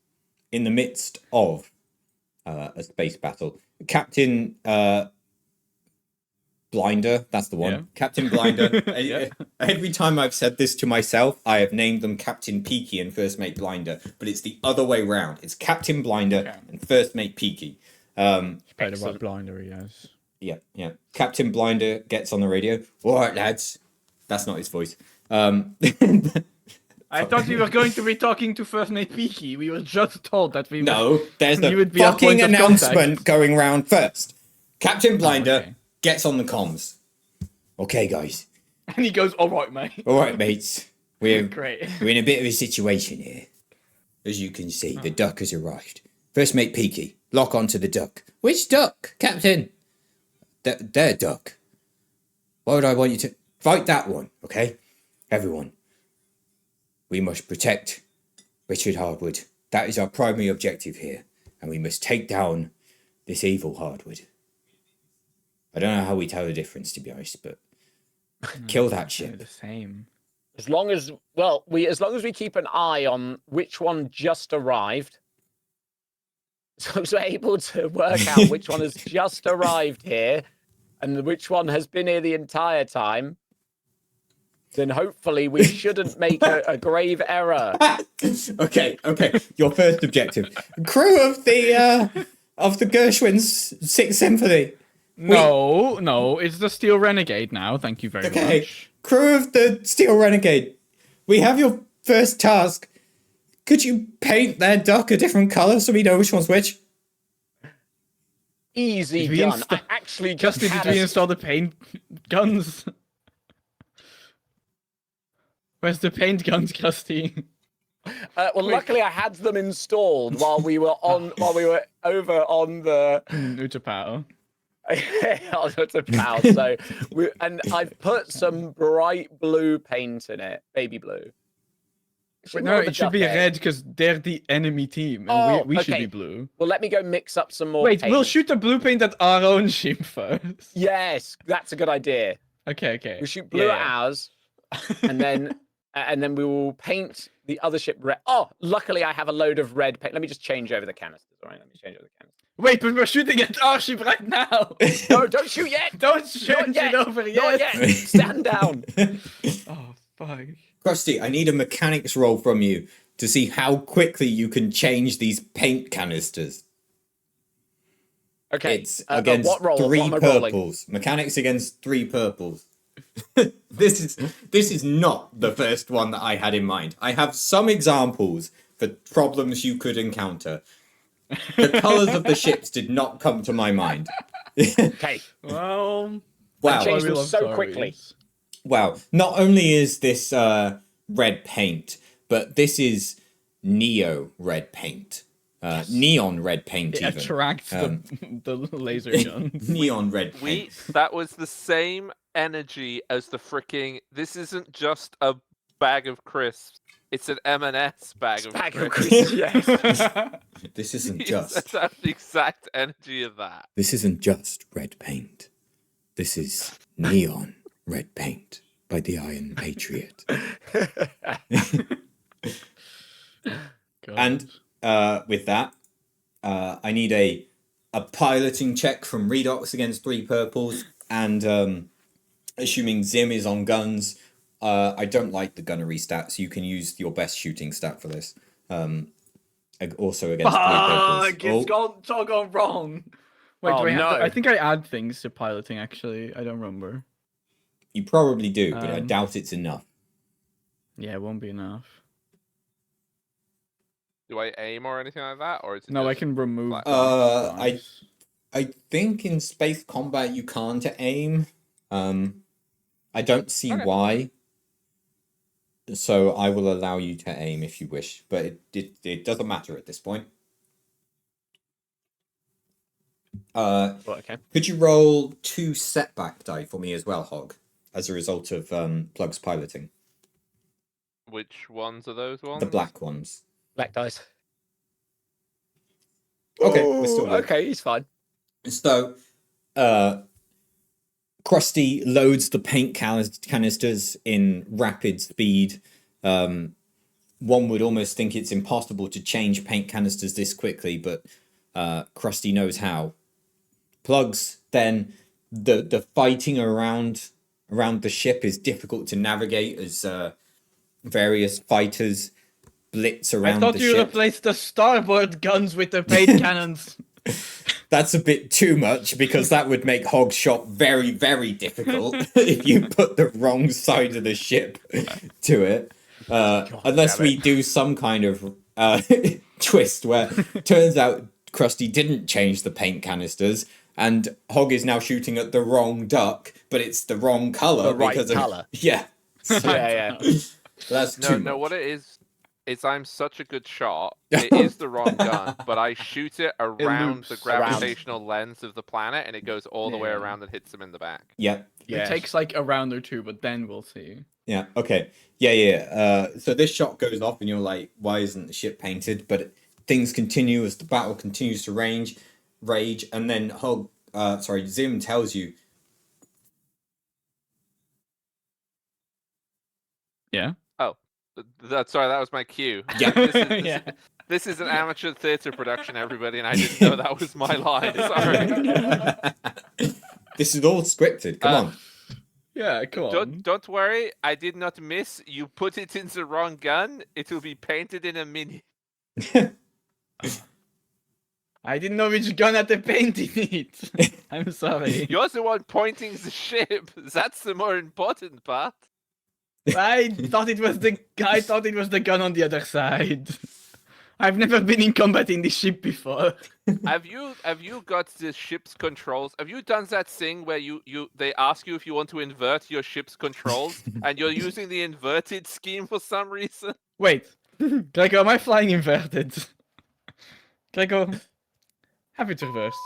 in the midst of a space battle. Captain Blinder, that's the one. Yeah. Captain Blinder. Yeah. Every time I've said this to myself, I have named them Captain Peaky and First Mate Blinder, but it's the other way round. It's Captain Blinder Okay. and First Mate Peaky. Spider Excellent. White Blinder, yes. Yeah. Captain Blinder gets on the radio. All right, lads. That's not his voice. I thought we were going to be talking to First Mate Peaky. We were just told that we No, there's You a would be our fucking point of announcement contact. going round first. Captain Blinder okay. gets on the comms. Okay, guys. And he goes, "All right, mate." All right, mates. We're Great. we're in a bit of a situation here. As you can see, the duck has arrived. First mate Peaky, lock onto the duck. Which duck, Captain? Their duck. Why would I want you to fight that one? Okay, everyone. We must protect Richard Hardwood. That is our primary objective here, and we must take down this evil Hardwood. I don't know how we tell the difference, to be honest, but kill that They're ship. the same. As long as we keep an eye on which one just arrived, so we're able to work out which one has just arrived here, and which one has been here the entire time, then hopefully we shouldn't make a grave error. Okay. Your first objective: crew of the Gershwin's Sixth Symphony. No, it's the Steel Renegade now. Thank you very Okay, much. crew of the Steel Renegade. We have your first task. Could you paint their duck a different color so we know which one's which? Easy Did we done. insta- I actually just Justin, had did we a- install the paint guns? Where's the paint guns, Justin? well, Wait. luckily I had them installed while we were over on the Utapau. to power. So I've put some bright blue paint in it, baby blue. Wait, no, it should be red because they're the enemy team, and we should okay. be blue. Well, let me go mix up some more. Wait, paint. we'll shoot the blue paint at our own ship first. Yes, that's a good idea. Okay. We shoot blue at Yeah. ours, and then and then we will paint the other ship red. Oh, luckily I have a load of red paint. Let me just change over the canisters. All right, let me change over the canisters. Wait, but we're shooting at our ship right now. No, don't shoot yet. Don't shoot yet. it over Not yet. yet. Stand down. Oh fuck. Krusty, I need a mechanics roll from you to see how quickly you can change these paint canisters. Okay. It's against what roll? three What am I rolling? purples. Mechanics against 3 purples. This is not the first one that I had in mind. I have some examples for problems you could encounter. The colours of the ships did not come to my mind. Okay. Well, Wow. Change we them love so Star quickly. Wars. Wow. Not only is this red paint, but this is neo red paint. Neon red paint It even. attracts the laser guns. Neon red paint. That was the same energy as the freaking. This isn't just a bag of crisps. It's an M&S bag of Bag of crisps. crisps, yes. This isn't Yes, just. that's the exact energy of that. This isn't just red paint. This is neon red paint by the Iron Patriot. God. And with that, I need a piloting check from Redox against 3 purples, and assuming Zim is on guns, I don't like the gunnery stat, so you can use your best shooting stat for this. Also against 3 purples. Fuck! It's all gone wrong. Wait, Oh, do I have no. I think I add things to piloting. Actually, I don't remember. You probably do, but I Um, doubt it's enough. Yeah, it won't be enough. Do I aim or anything like that, or is it No, I just can remove. black? dice. I think in space combat you can't aim. I don't see Okay. why. So I will allow you to aim if you wish, but it doesn't matter at this point. Okay. Could you roll 2 setback die for me as well, Hog, as a result of Plug's piloting? Which ones are those ones? The black ones. Black dice. Okay, we're still good. Okay, he's fine. So, Krusty loads the paint canisters in rapid speed. One would almost think it's impossible to change paint canisters this quickly, but Krusty knows how. Plugs, then the fighting around the ship is difficult to navigate as various fighters blitz I around thought the you ship. replaced the starboard guns with the paint cannons. That's a bit too much because that would make Hog shot very, very difficult if you put the wrong side of the ship to it. Unless we do some kind of twist where turns out Krusty didn't change the paint canisters and Hog is now shooting at the wrong duck, but it's the wrong color. The right because colour. Yeah. So Yeah. that's too No, much. what it is I'm such a good shot. It is the wrong gun, but I shoot it around the loops gravitational lens of the planet, and it goes all the way Yeah. around and hits him in the back. Yeah. It takes like a round or two, but then we'll see. Yeah, okay. Yeah. So this shot goes off and you're like, why isn't the ship painted? But things continue as the battle continues to rage, and then Zim tells you, Yeah. Sorry, that was my cue. Yeah. Yeah. This is an amateur theater production, everybody, and I didn't know that was my line. Sorry. this is all scripted. Come on. Yeah, come on. Don't worry, I did not miss. You put it in the wrong gun, it will be painted in a minute. I didn't know which gun had the paint in it. I'm sorry. You're the one pointing the ship. That's the more important part. I thought it was the gun on the other side. I've never been in combat in this ship before. Have you got the ship's controls? Have you done that thing where they ask you if you want to invert your ship's controls and you're using the inverted scheme for some reason? Wait, Gregor, am I flying inverted? Gregor, have it reversed.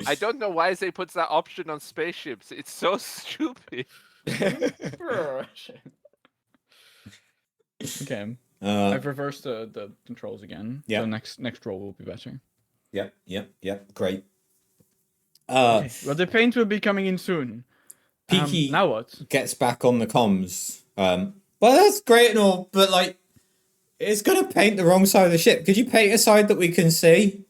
I don't know why they put that option on spaceships. It's so stupid. Okay, Uh, I've reversed the controls again. Yeah. So next roll will be better. Yep. Great. Okay. Well, the paint will be coming in soon. Peaky Now what? gets back on the comms. Well, that's great and all, but like, it's gonna paint the wrong side of the ship. Could you paint a side that we can see?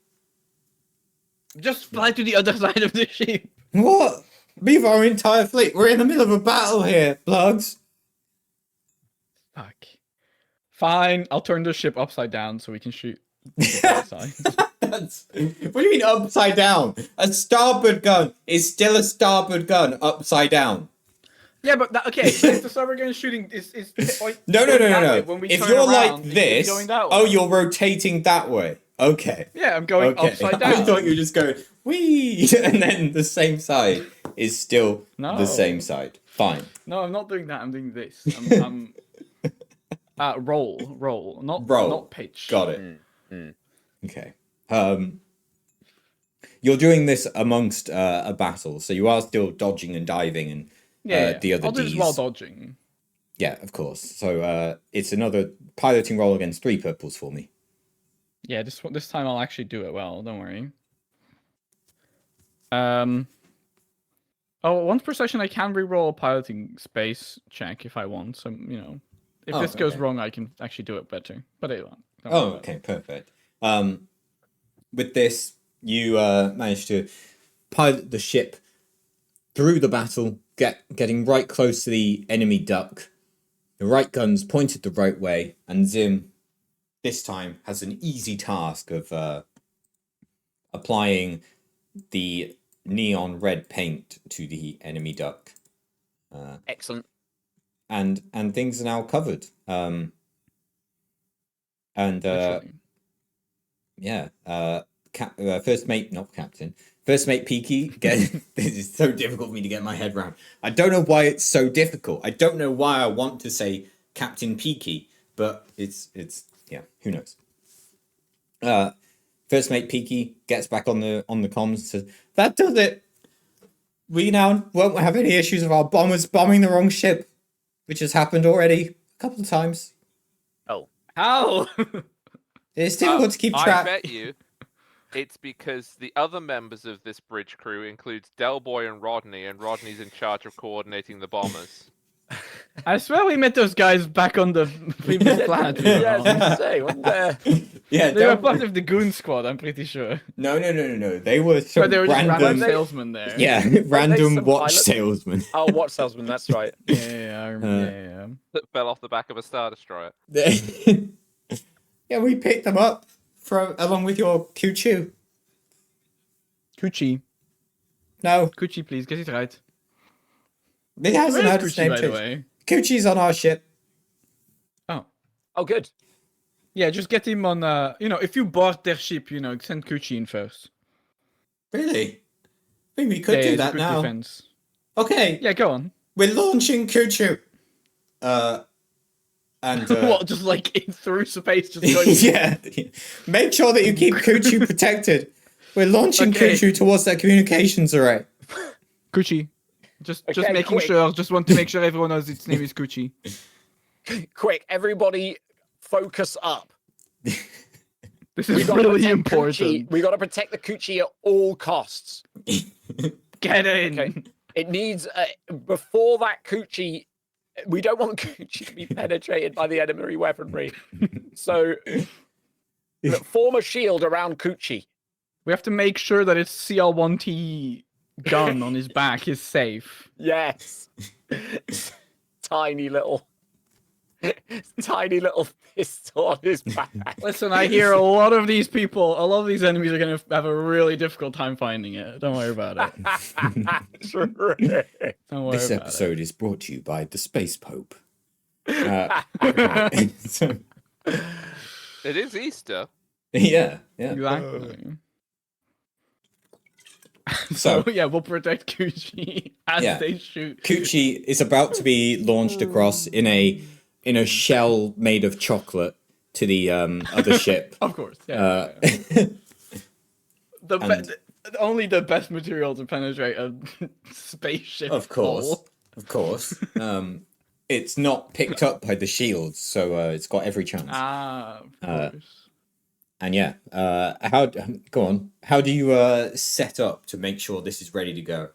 Just fly to the other side of the ship. What? Leave our entire fleet. We're in the middle of a battle here, plugs. Fuck. Fine, I'll turn the ship upside down so we can shoot the side. What do you mean upside down? A starboard gun is still a starboard gun upside down. Yeah, but okay. So if the starboard gun is shooting, is No. going that way, when we If turn you're around, like it should be this, going that oh, way. you're rotating that way. Okay. Yeah, I'm going Okay. upside I down. thought you were just going wee, and then the same side is still No. the same side. Fine. No, I'm not doing that. I'm doing this. I'm roll, not pitch. Got it. Okay. You're doing this amongst a battle, so you are still dodging and diving and Yeah, the other I'll do this Ds. while dodging. Yeah, of course. So it's another piloting roll against 3 purples for me. Yeah, this time I'll actually do it well. Don't worry. Oh, once per session I can reroll a piloting space check if I want. So if Oh, this goes okay. wrong, I can actually do it better. But it won't. Don't Oh, worry about okay, perfect. With this, you managed to pilot the ship through the battle, getting right close to the enemy duck. The right guns pointed the right way, and Zim, this time, has an easy task of applying the neon red paint to the enemy duck. Excellent. And things are now covered. Literally. Yeah, first mate, not captain. First mate Peaky, this is so difficult for me to get my head around. I don't know why it's so difficult. I don't know why I want to say Captain Peaky, but it's yeah, who knows. First mate Peaky gets back on the comms, says, "That does it. We now won't have any issues with our bombers bombing the wrong ship, which has happened already a couple of times. Oh, How? It's difficult to keep track." I bet you it's because the other members of this bridge crew includes Delboy and Rodney's in charge of coordinating the bombers. I swear we met those guys back on the previous planet. we were yeah, I was on. gonna say, wasn't there? Yeah, They were don't- part of the goon squad, I'm pretty sure. No. They were some But they were just random random, salesmen there. yeah, some random watch pilots? salesman. Oh, watch salesman. That's right. Yeah, I remember. Yeah. That fell off the back of a Star Destroyer. Yeah, we picked them up along with your Q2. Coochie. No, Coochie, please, get it right. it hasn't Where had is its Coochie, name by the changed. way? Coochie's on our ship. Oh. Oh, good. Yeah, just get him on, if you board their ship, send Coochie in first. Really? I think we could Yeah, do it's that good now. defense. Okay, Yeah, go on. we're launching Kuchu. And What, just like in through space, just going... yeah, make sure that you keep Kuchu protected. We're launching Okay. Kuchu towards that communications array. Coochie. Just Okay, making quick. sure, just want to make sure everyone knows its name is Coochie. Quick, everybody, focus up. This We is gotta really protect important. Coochie. We got to protect the Coochie at all costs. Get in! Okay. It needs before that Coochie. We don't want Coochie to be penetrated by the enemy weaponry. So, form a shield around Coochie. We have to make sure that its CL1T gun on his back is safe. Yes. tiny little pistol on his back. Listen, I hear a lot of these enemies are going to have a really difficult time finding it. Don't worry about it. True. Don't worry This about episode is brought to you by the Space Pope. So, It is Easter. yeah. it. Exactly. So So, yeah, we'll protect Coochie as Yeah. they shoot. Coochie is about to be launched across in a shell made of chocolate to the other ship. Of course. Yeah. Only the best material to penetrate a spaceship. Of course, hull. of course. It's not picked up by the shields, so it's got every chance. Of course. And yeah, go on. How do you set up to make sure this is ready to go?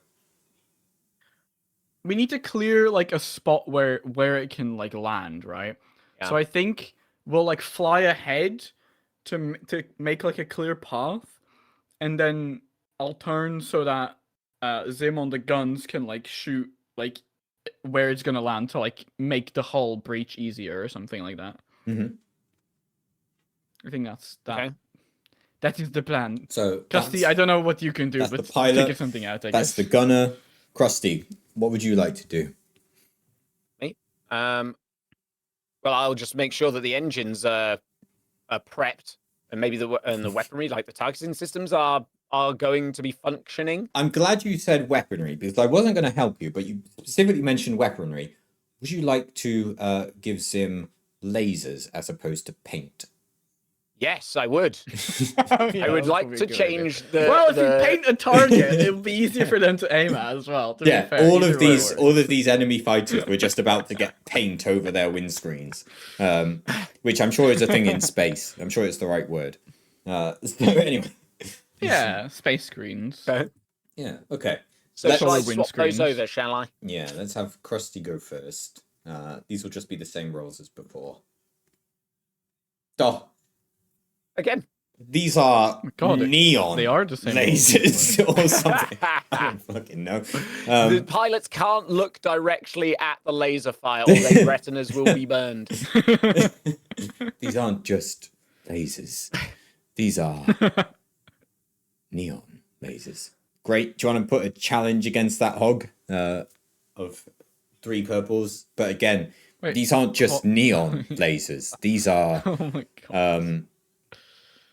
we need to clear like a spot where it can like land, right? So Yeah. I think we'll like fly ahead to make like a clear path, and then I'll turn so that Zim on the guns can like shoot like where it's gonna land to like make the hull breach easier or something like that. Mhm. I think that's that. Okay. That is the plan. So Krusty, I don't know what you can do, that's but the pilot, figure something out. I that's guess. the gunner. Krusty, what would you like to do? Me? Well, I'll just make sure that the engines are prepped, and maybe the weaponry, like the targeting systems, are going to be functioning. I'm glad you said weaponry because I wasn't going to help you, but you specifically mentioned weaponry. Would you like to give Zim lasers as opposed to paint? Yes, I would. Yeah, I would that's like probably to a good idea. change the. Well, if the... you paint a target, it would be easier for them to aim at as well. To Yeah, be fair, all either of way these, works. all of these enemy fighters were just about to get paint over their windscreens, which I'm sure is a thing in space. I'm sure it's the right word. So anyway, Yeah, space screens. yeah, okay. So Let's- shall I Solar swap those windscreens. over? Shall I? Yeah, let's have Krusty go first. These will just be the same rolls as before. Oh, Again. these are God, neon they are the same lasers or something. I don't fucking know. The pilots can't look directly at the laser fire, or their retinas will be burned. These aren't just lasers. These are neon lasers. Great. Do you want to put a challenge against that hog of 3 purples? But again, Wait, these aren't just ho- neon lasers. These are Oh my god.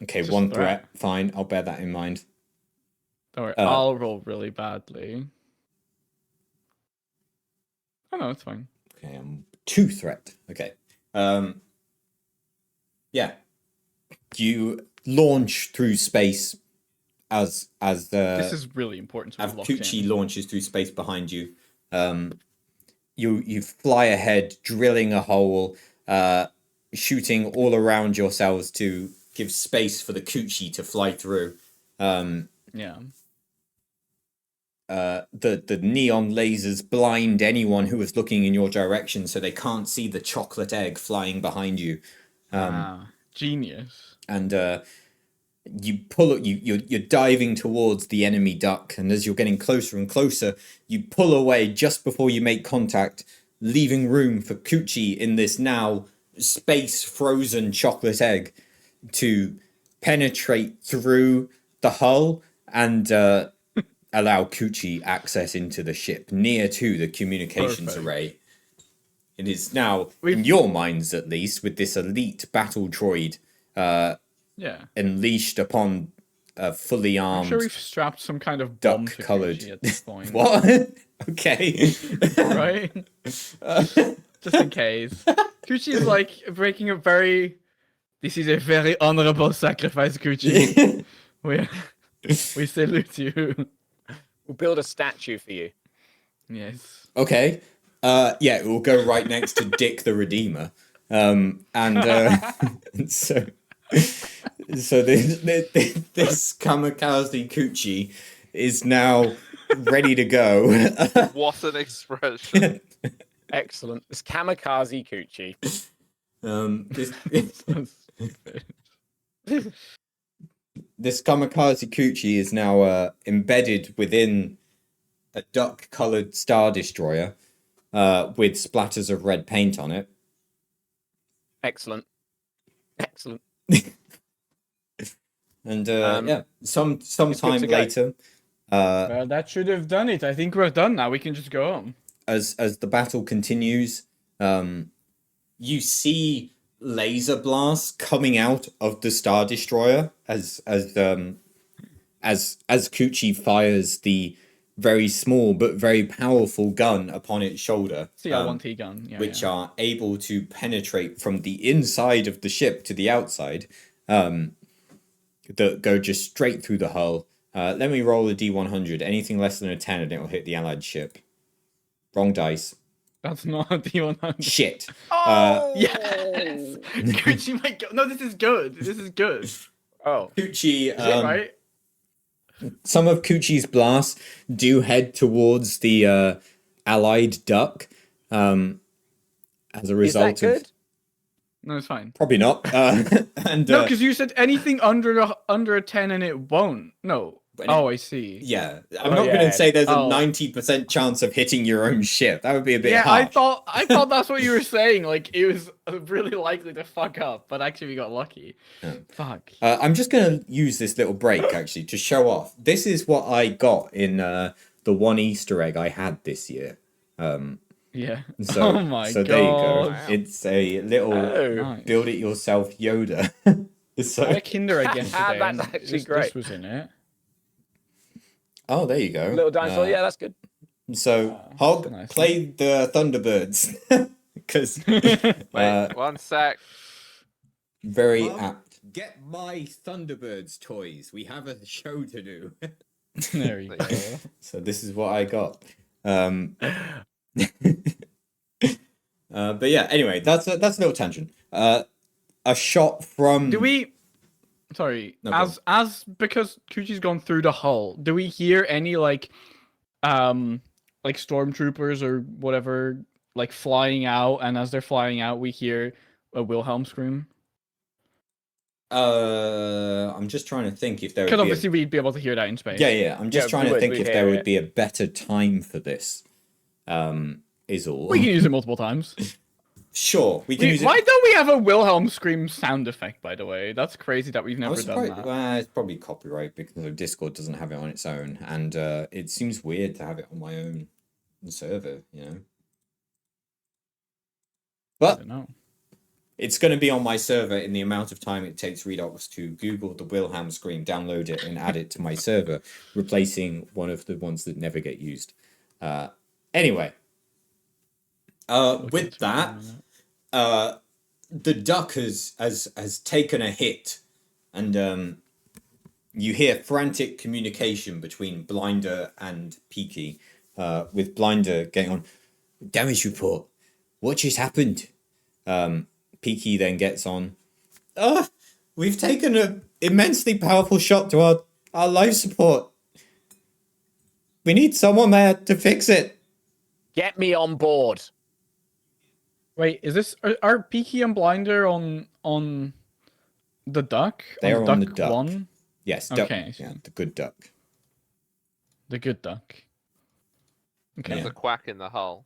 okay. Just One threat. threat. Fine. I'll bear that in mind. Don't worry, I'll roll really badly. Oh no, it's fine. Okay. 2 threat. Okay. Yeah. You launch through space as This is really important to as be locked Kuchi in. launches through space behind you. You fly ahead, drilling a hole, shooting all around yourselves to give space for the Kuchi to fly through. Yeah. The neon lasers blind anyone who is looking in your direction, so they can't see the chocolate egg flying behind you. Genius. And you pull it. You're diving towards the enemy duck, and as you're getting closer and closer, you pull away just before you make contact, leaving room for Kuchi in this now space frozen chocolate egg to penetrate through the hull and allow Kuchi access into the ship near to the communications Perfect. array. It is now, in your minds at least, with this elite battle droid Yeah. unleashed upon a fully I'm armed sure we've strapped some kind of bomb to duck-coloured. Kuchi at this point. What? Okay. Right? Just in case. Kuchi is like breaking a very. This is a very honorable sacrifice, Kuchi. we salute you. We'll build a statue for you. Yes. Okay. Yeah, it will go right next to Dick the Redeemer. And so this kamikaze Kuchi is now ready to go. What an expression. Excellent. It's kamikaze Kuchi. This kamikaze Kuchi is now embedded within a duck-colored Star Destroyer with splatters of red paint on it. Excellent. Excellent. And yeah, some good time to go. later, Well, that should have done it. I think we're done now. We can just go home. as the battle continues, you see laser blasts coming out of the Star Destroyer as Kuchi fires the very small but very powerful gun upon its shoulder, CL1T gun. Yeah, which yeah. are able to penetrate from the inside of the ship to the outside, that go just straight through the hull. Let me roll a D100. Anything less than a 10 and it will hit the allied ship. Wrong dice. That's not a D100. Shit. Yes! Kuchi might go. No, this is good. This is good. Oh. Kuchi, Right? some of Kuchi's blasts do head towards the allied duck. As a Is that result of good? No, it's fine. probably not. And No, because you said anything under a 10 and it won't. No. When Oh, I see. yeah, I'm Oh, not going yeah. to say there's a Oh. 90% chance of hitting your own ship. That would be a bit Yeah, harsh. I thought that's what you were saying. Like it was really likely to fuck up, but actually we got lucky. Yeah. Fuck. I'm just going to use this little break actually to show off. This is what I got in the one Easter egg I had this year. Yeah. So, Oh my so god. there you go. Wow. It's a little Oh, Nice. build it yourself Yoda. I So, had a Kinder egg yesterday. That's and actually this great. was in it. oh, there you go. little dinosaur. Yeah, that's good. So, Hog, nice. play the Thunderbirds because Wait, 1 sec. very apt. Get my Thunderbirds toys. We have a show to do. There you go. So this is what I got. But yeah, anyway, that's a little tangent. A shot from. Do we? Sorry. No, go as because Kuchi's gone through the hull. Do we hear any like stormtroopers or whatever like flying out? And as they're flying out, we hear a Wilhelm scream. I'm just trying to think if there would Because be. obviously we'd be able to hear that in space. Yeah. I'm just Yeah, trying we to would, think we'd if there hear would it. be a better time for this. Is all. We can use it multiple times. Sure, we can use it. Why don't we have a Wilhelm scream sound effect? By the way, that's crazy that we've I never was done surprised. that. Well, it's probably copyright because Discord doesn't have it on its own, and it seems weird to have it on my own server. You know. I But don't know. it's going to be on my server in the amount of time it takes Redox to Google the Wilhelm scream, download it, and add it to my server, replacing one of the ones that never get used. Anyway, with that, the duck has taken a hit, and you hear frantic communication between Blinder and Peaky, with Blinder getting on, damage report, what just happened? Peaky then gets on, we've taken an immensely powerful shot to our life support. We need someone there to fix it. Get me on board. Wait, is this are Peaky and Blinder on the duck? They're on the duck. One? Yes, duck. Okay. Yeah, the good duck. The good duck. Okay. There's a quack in the hull.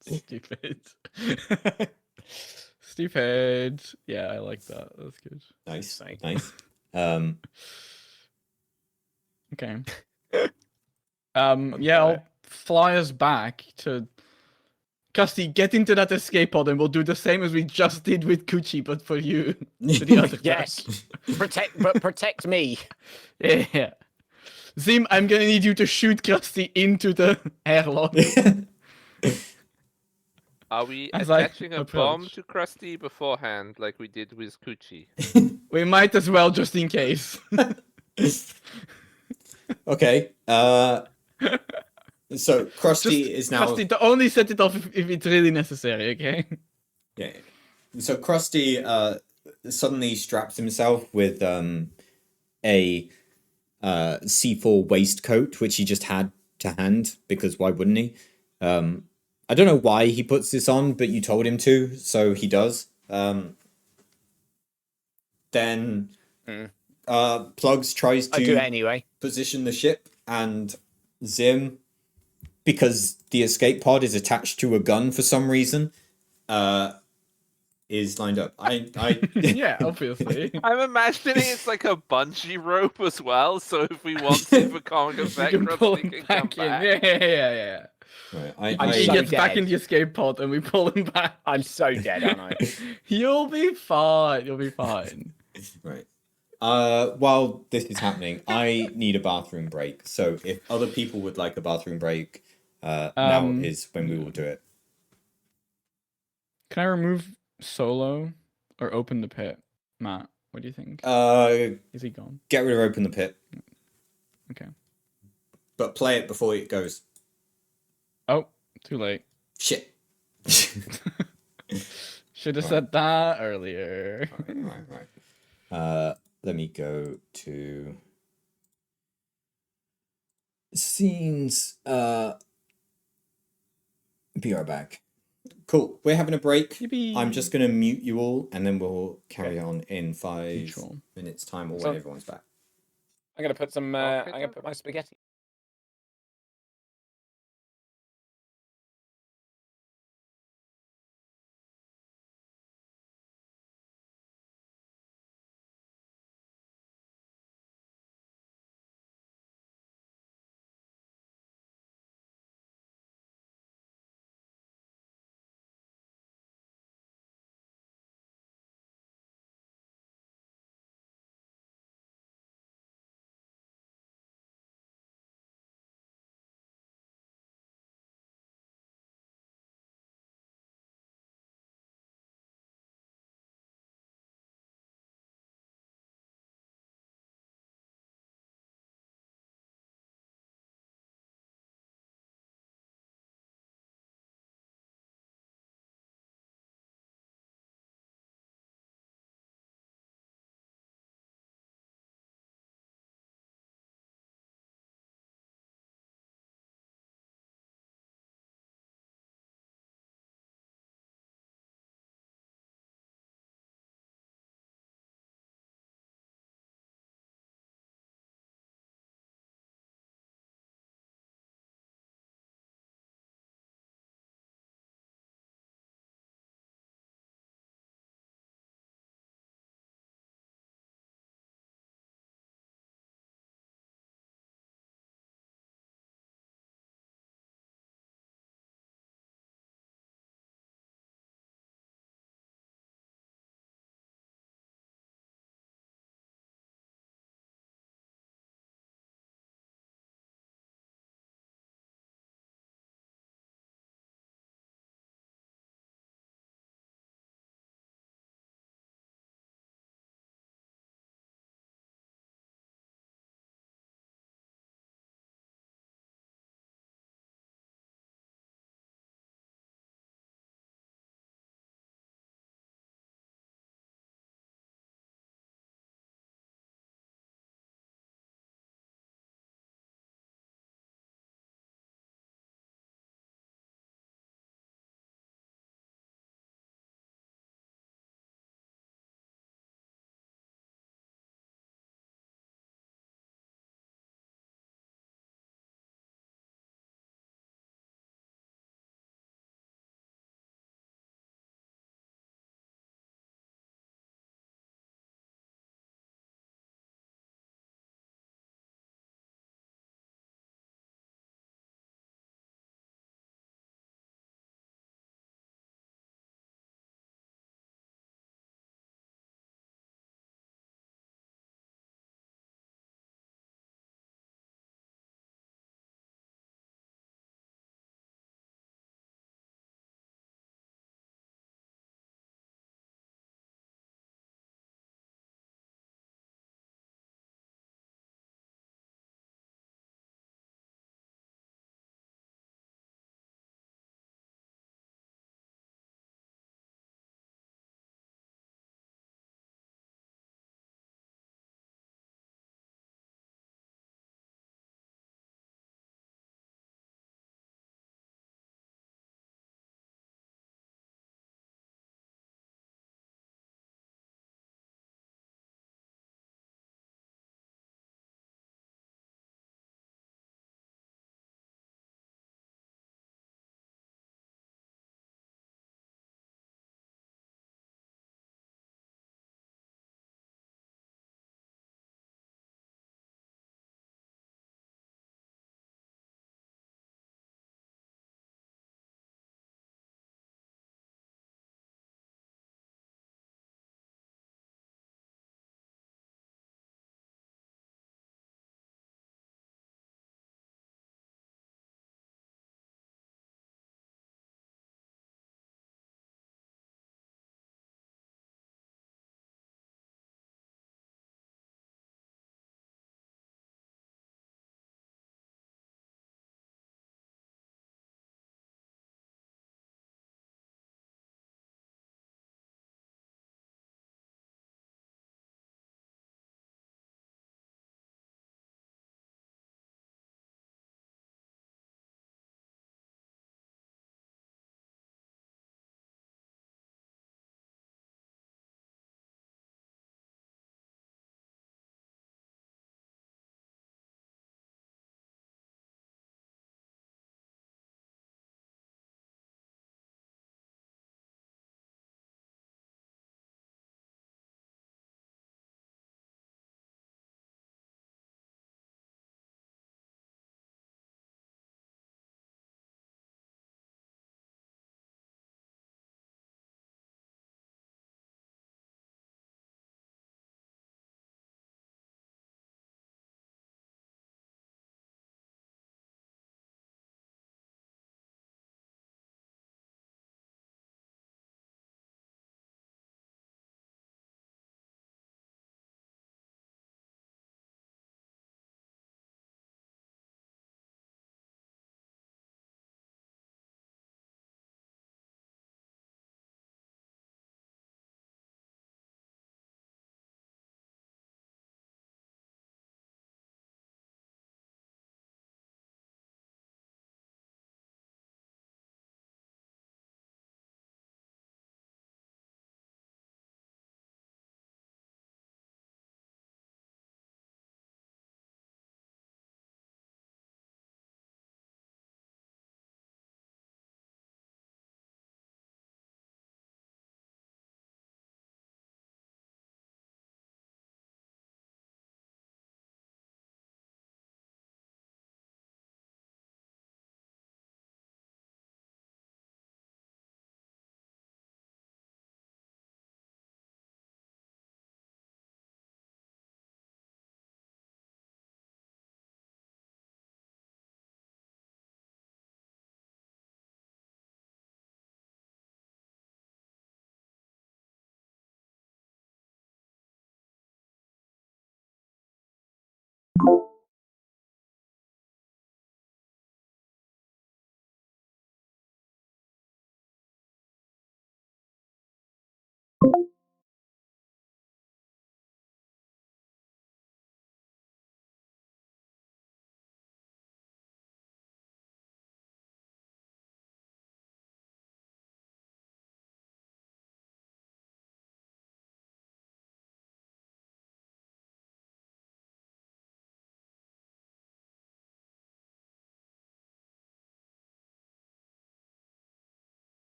Stupid. Stupid. Yeah, I like that. That's good. Nice, Thanks. nice. Okay. Yeah, I'll fly us back to Custy, get into that escape pod and we'll do the same as we just did with Kuchi, but for you. To the other Yes. Protect me. duck. Yeah. Zim, I'm gonna need you to shoot Krusty into the airlock. Are we As I attaching a bomb approach. to Krusty beforehand, like we did with Kuchi? We might as well, just in case. Okay. So Krusty is now. Krusty, only set it off if it's really necessary, okay? Yeah. So Krusty suddenly straps himself with a C4 waistcoat, which he just had to hand because why wouldn't he? I don't know why he puts this on, but you told him to, so he does. Then Plugs tries I do to anyway. position the ship, and Zim, because the escape pod is attached to a gun for some reason, is lined up. Yeah, obviously. I'm imagining it's like a bungee rope as well, so if we want to for comic effect, You can pull Krusty him can come back in. back. Yeah. Right, I'm He so gets back dead. in the escape pod and we pull him back. I'm so dead, aren't I? You'll be fine. You'll be fine. right. While this is happening, I need a bathroom break. So if other people would like a bathroom break, now is when we will do it. Can I remove Solo or open the pit? Matt, what do you think? Is he gone? Get rid of Open the Pit, Okay. but play it before it goes. Oh, too late. Shit. Should have said that earlier. Right. Let me go to Scenes. Be right back. Cool. We're having a break. Yippee. I'm just gonna mute you all, and then we'll carry Okay. on in 5 Neutral. minutes time, or So- when everyone's back. I'm gonna put some. Okay, I'm gonna put my spaghetti.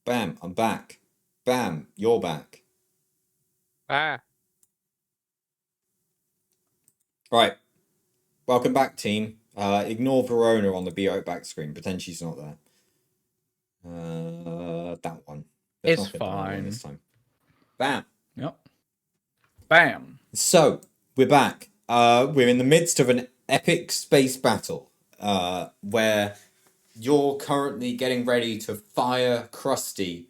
Bam, I'm back. Bam, you're back. Ah. Right. Welcome back, team. Ignore Verona on the Be Right Back screen. Pretend she's not there. That one. Let's It's not get the wrong one fine. this time. Bam. Yep. Bam. So, we're back. We're in the midst of an epic space battle where you're currently getting ready to fire Krusty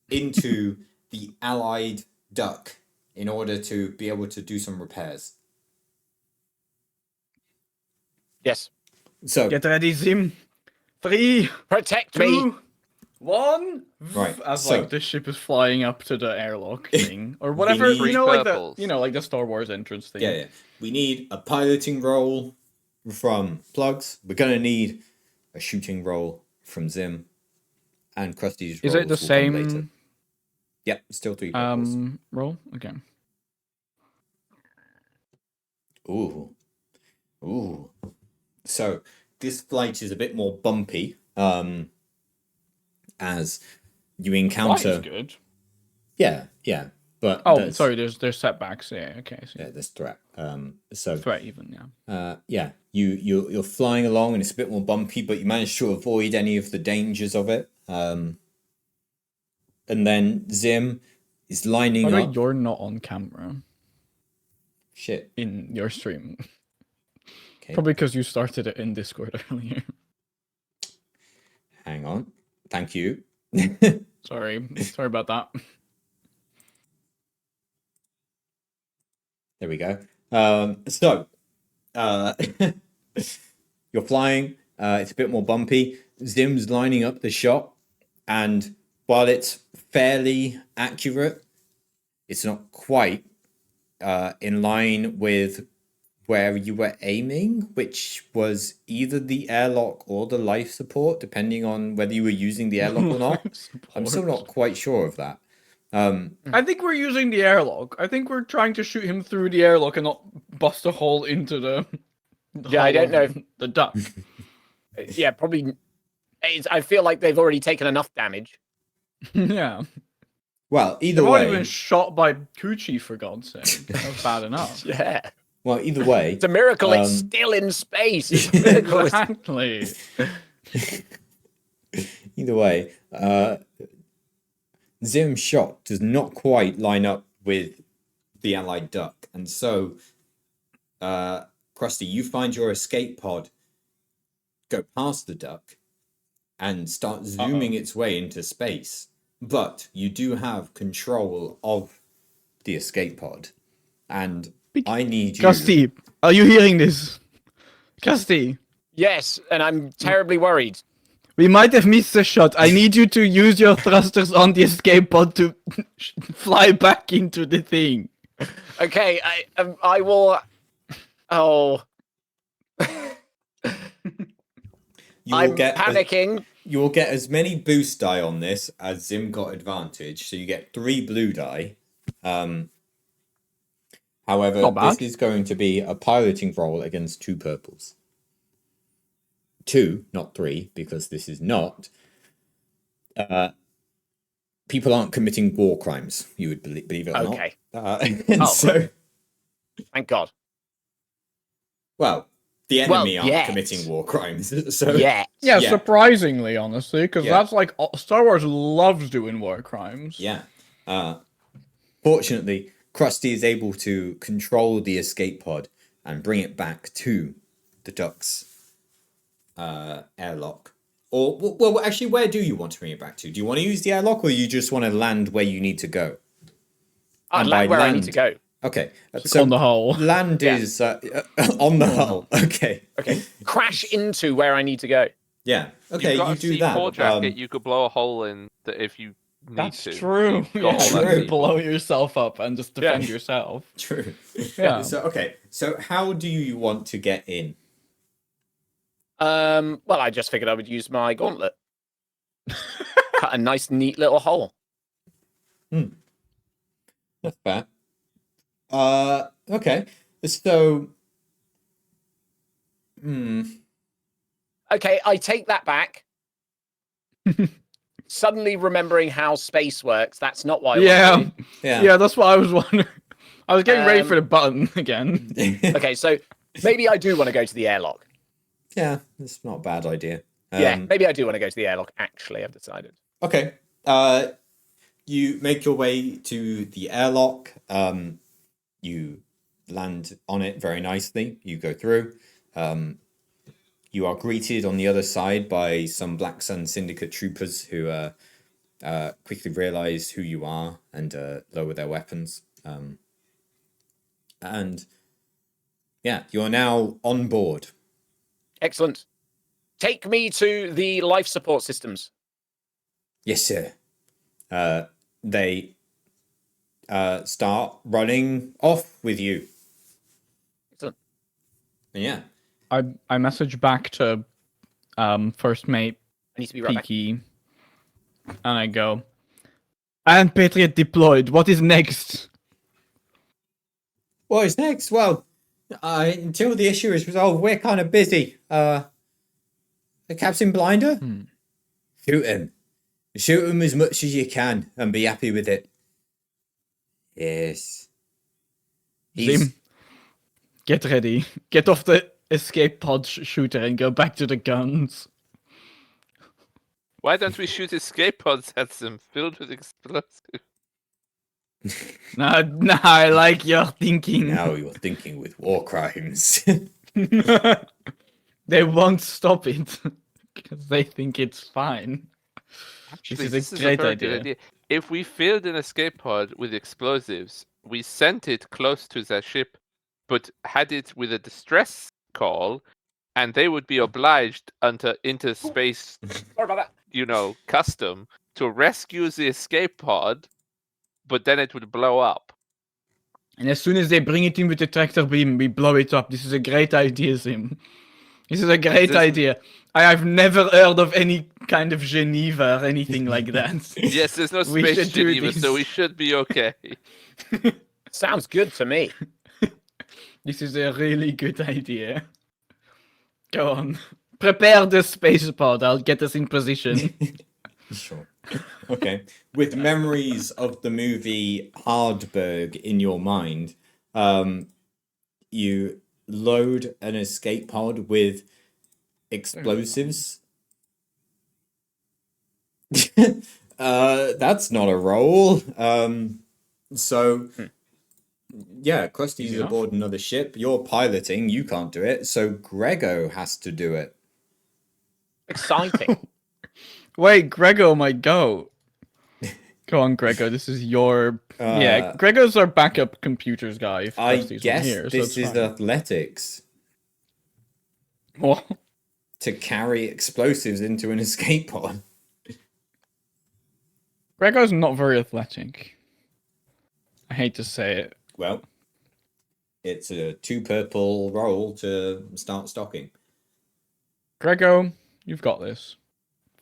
into the allied duck in order to be able to do some repairs. Yes. So, Get ready, Zim. 3, Protect me. 2, 1. Right, As so- like the ship is flying up to the airlock thing or whatever. need- You know, like Purples. the Star Wars entrance thing. yeah. We need a piloting roll from Plugs. We're going to need a shooting roll from Zim. And Krusty's Is rolls it the will come later. same Yep, still 3 purples. roll? Okay. Ooh. So this flight is a bit more bumpy. As you Flight encounter. is good. Yeah. But Oh, sorry. There's setbacks. Yeah. Okay. So Yeah, there's threat. So threat even. Yeah. you're flying along and it's a bit more bumpy, but you manage to avoid any of the dangers of it. And then Zim is lining By the way, up. you're not on camera Shit. in your stream. Okay. Probably because you started it in Discord earlier. Hang on. Thank you. Sorry about that. There we go. You're flying. It's a bit more bumpy. Zim's lining up the shot, and while it's fairly accurate, it's not quite in line with where you were aiming, which was either the airlock or the life support, depending on whether you were using the airlock or not. I'm still not quite sure of that. I think we're using the airlock. I think we're trying to shoot him through the airlock and not bust a hole into the. Yeah, I don't know if- the duck. Yeah, probably. I feel like they've already taken enough damage. Yeah. Well, either They've already way. been shot by Coochie, for God's sake. That's bad enough. Yeah. Well, either way. It's a miracle it's still in space. It's a miracle it's- Exactly. Either way, Zim's shot does not quite line up with the allied duck, and so, Krusty, you find your escape pod go past the duck and start zooming its way into space, but you do have control of the escape pod, and I need you. Krusty, are you hearing this? Krusty, Yes, and I'm terribly worried. we might have missed the shot. I need you to use your thrusters on the escape pod to fly back into the thing. Okay, I will. Oh, You will I'm get panicking. You will get as many boost die on this as Zim got advantage, so you get 3 blue die. However, Not bad. this is going to be a piloting roll against 2 purples. 2, not 3, because this is not. People aren't committing war crimes, you would believe it or Okay. not. And so, Thank God. well, the enemy Well, aren't yet. committing war crimes. So Yeah. Yeah, Yeah. surprisingly, honestly, because Yeah. that's like Star Wars loves doing war crimes. yeah. Fortunately, Krusty is able to control the escape pod and bring it back to the duck's airlock. Or, well, actually, where do you want to bring it back to? Do you want to use the airlock, or you just want to land where you need to go? I'd And land by where I need to land- go. Okay, On the hull. land Yeah. is on the hull. Okay, Okay. Crash into where I need to go. yeah. Okay, You've got you a do C4 that. jacket. You could blow a hole in if you need That's to. true. You've got Yeah, all that True. you C4. blow yourself up and just defend Yeah. yourself. True. Yeah. So how do you want to get in? Well, I just figured I would use my gauntlet. Cut a nice, neat little hole. That's fair. Okay. So, Okay, I take that back. suddenly remembering how space works. That's not why I Yeah, want to yeah, that's what I was wondering. I was getting ready for Um, the button again. do. Okay, so maybe I do want to go to the airlock. Yeah, that's not a bad idea. Yeah, maybe I do want to go to the airlock, actually, I've decided. Okay. You make your way to the airlock. You land on it very nicely. You go through. You are greeted on the other side by some Black Sun Syndicate troopers who quickly realize who you are and lower their weapons. And yeah, you are now on board. Excellent. Take me to the life support systems. Yes, sir. They start running off with you. Excellent. And yeah. I message back to first mate I need to be right back. Peaky, and I go, and Patriot deployed. What is next? What is next? Well, until the issue is resolved, we're kind of busy. The Captain Blinder? Shoot him. Shoot him as much as you can and be happy with it. Yes. Zim, get ready. Get off the escape pod shooter and go back to the guns. Why don't we shoot escape pods at them filled with explosives? Nah, I like your thinking. Now you're thinking with war crimes. They won't stop it because they think it's fine. Actually, This is a great very good idea. If we filled an escape pod with explosives, we sent it close to their ship, but had it with a distress call, and they would be obliged under interspace, Sorry about that. custom to rescue the escape pod, but then it would blow up. And as soon as they bring it in with the tractor beam, we blow it up. This is a great idea, Sim. This is a great idea. I've never heard of any kind of Geneva or anything like that. Yes, there's no We space should do Geneva, so this. we should be okay. Sounds good to me. This is a really good idea. Go on. Prepare the space pod. I'll get us in position. Sure. Okay. With memories of the movie Hardberg in your mind, you load an escape pod with explosives. That's not a roll. So yeah, Krusty's Easy enough. aboard another ship. You're piloting. You can't do it. So Grego has to do it. Exciting. Wait, Grego might go. Go on, Grego. This is your... yeah, Grego's our backup computers guy. If I Krusty's guess not here, so this it's is fine. athletics. What? To carry explosives into an escape pod. Grego's not very athletic. I hate to say it. Well, it's a 2 purple roll to start stocking. Grego, you've got this.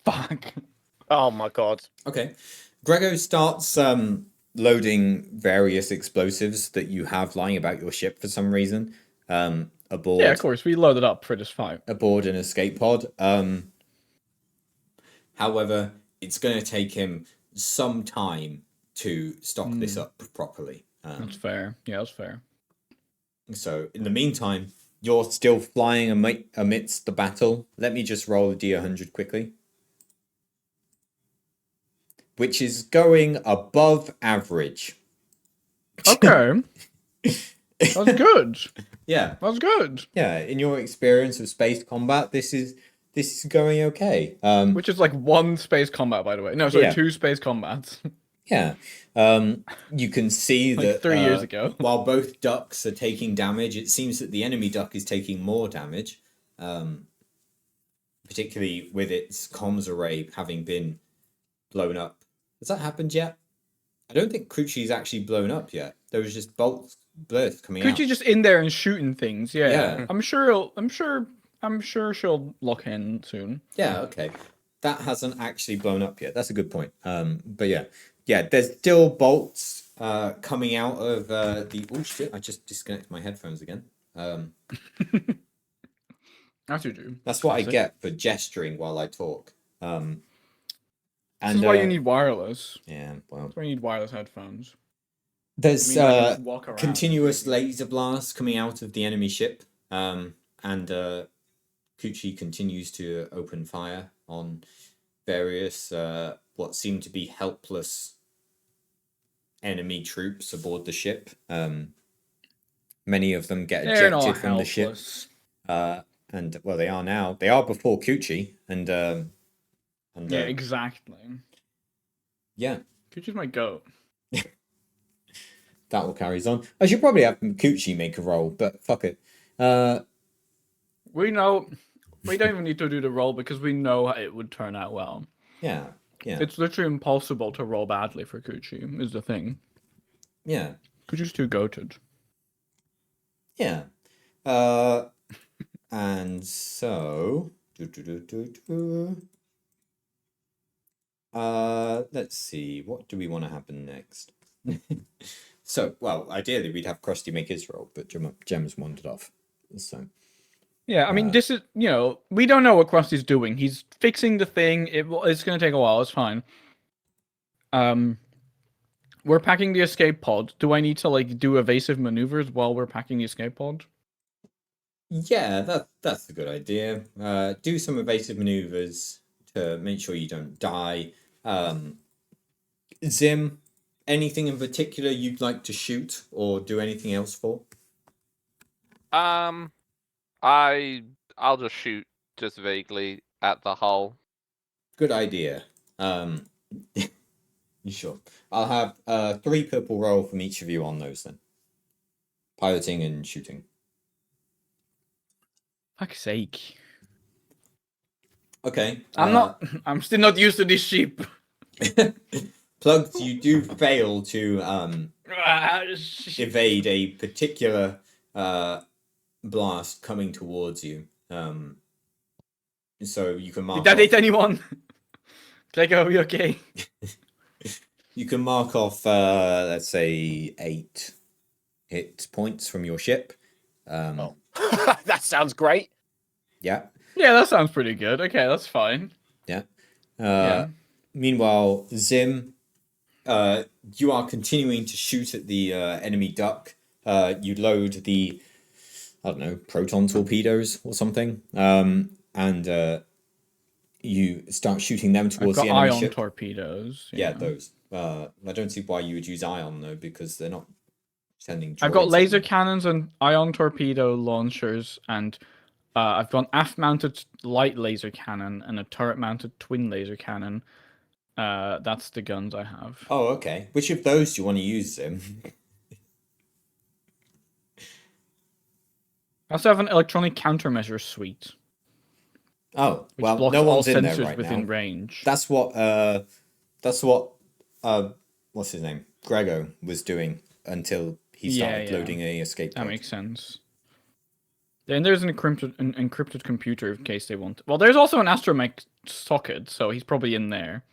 Fuck. Oh my god. Okay. Grego starts loading various explosives that you have lying about your ship for some reason. Aboard. Yeah, of course. We loaded up for this fight. Aboard an escape pod. However, it's going to take him some time to stock this up properly. That's fair. Yeah, that's fair. So, in the meantime, you're still flying amidst the battle. Let me just roll a D100 quickly. Which is going above average. Okay. That's good. Yeah. That's good. Yeah, in your experience of space combat, this is going okay. Which is like 1 space combat, by the way. No, sorry, Yeah. 2 space combats. Yeah. You can see Like that 3 years ago. while both ducks are taking damage, it seems that the enemy duck is taking more damage. Particularly with its comms array having been blown up. Has that happened yet? I don't think Crucci's actually blown up yet. There was just bolts burst coming out. Gucci's just in there and shooting things. Yeah. Yeah. I'm sure she'll lock in soon. Yeah, okay. That hasn't actually blown up yet. That's a good point. But yeah. Yeah, there's still bolts coming out of the... Oh, shit, I just disconnected my headphones again. As you do. That's what I get for gesturing while I talk. This is why you need wireless. Yeah, well, That's why you need wireless headphones. there's I can just walk around continuous and- laser blasts coming out of the enemy ship, and Kuchi continues to open fire on various what seem to be helpless enemy troops aboard the ship. Many of them get They're not ejected from the ship. helpless. And well, they are now. They are before Kuchi, and Yeah, exactly. yeah, Kuchi's my goat. that all carries on. I should probably have Kuchi make a roll, but fuck it. We know we don't even need to do the roll because we know it would turn out well. Yeah, yeah, It's literally impossible to roll badly for Kuchi, is the thing. yeah, Kuchi's too goated. yeah. And so, let's see. What do we want to happen next? So, well, ideally we'd have Krusty make his roll, but Gem's wandered off. So. Yeah, I mean, this is, we don't know what Krusty's doing. He's fixing the thing. It's going to take a while. It's fine. We're packing the escape pod. Do I need to, like, do evasive maneuvers while we're packing the escape pod? Yeah, that's a good idea. Do some evasive maneuvers to make sure you don't die. Zim, anything in particular you'd like to shoot or do anything else for? I'll just shoot just vaguely at the hull. Good idea. You sure? I'll have 3 purple roll from each of you on those then. Piloting and shooting. Fuck's sake. Okay. I'm still not used to this sheep. Plugs, you do fail to evade a particular blast coming towards you. So you can mark. Did that hit anyone? Cleggo, are you okay? You can mark off, let's say, 8 hit points from your ship. That sounds great. Yeah. Yeah, that sounds pretty good. Okay, that's fine. Yeah. Yeah. Meanwhile, Zim, you are continuing to shoot at the enemy duck. You load the, I don't know, proton torpedoes or something, and you start shooting them I've towards got the enemy ion ship. torpedoes. Yeah, those. I don't see why you would use ion though, because they're not sending. I've got droids laser at them. cannons and ion torpedo launchers, and I've got an aft-mounted light laser cannon and a turret-mounted twin laser cannon. That's the guns I have. Oh, okay. Which of those do you want to use, Zim? I also have an electronic countermeasure suite, Oh, which well, blocks no all one's in there sensors right within now. range. That's what what's his name? Grego was doing until he started Yeah. loading a escape That pod. makes sense. Then there's an encrypted computer in case they want. Well, there's also an astromech socket, so he's probably in there.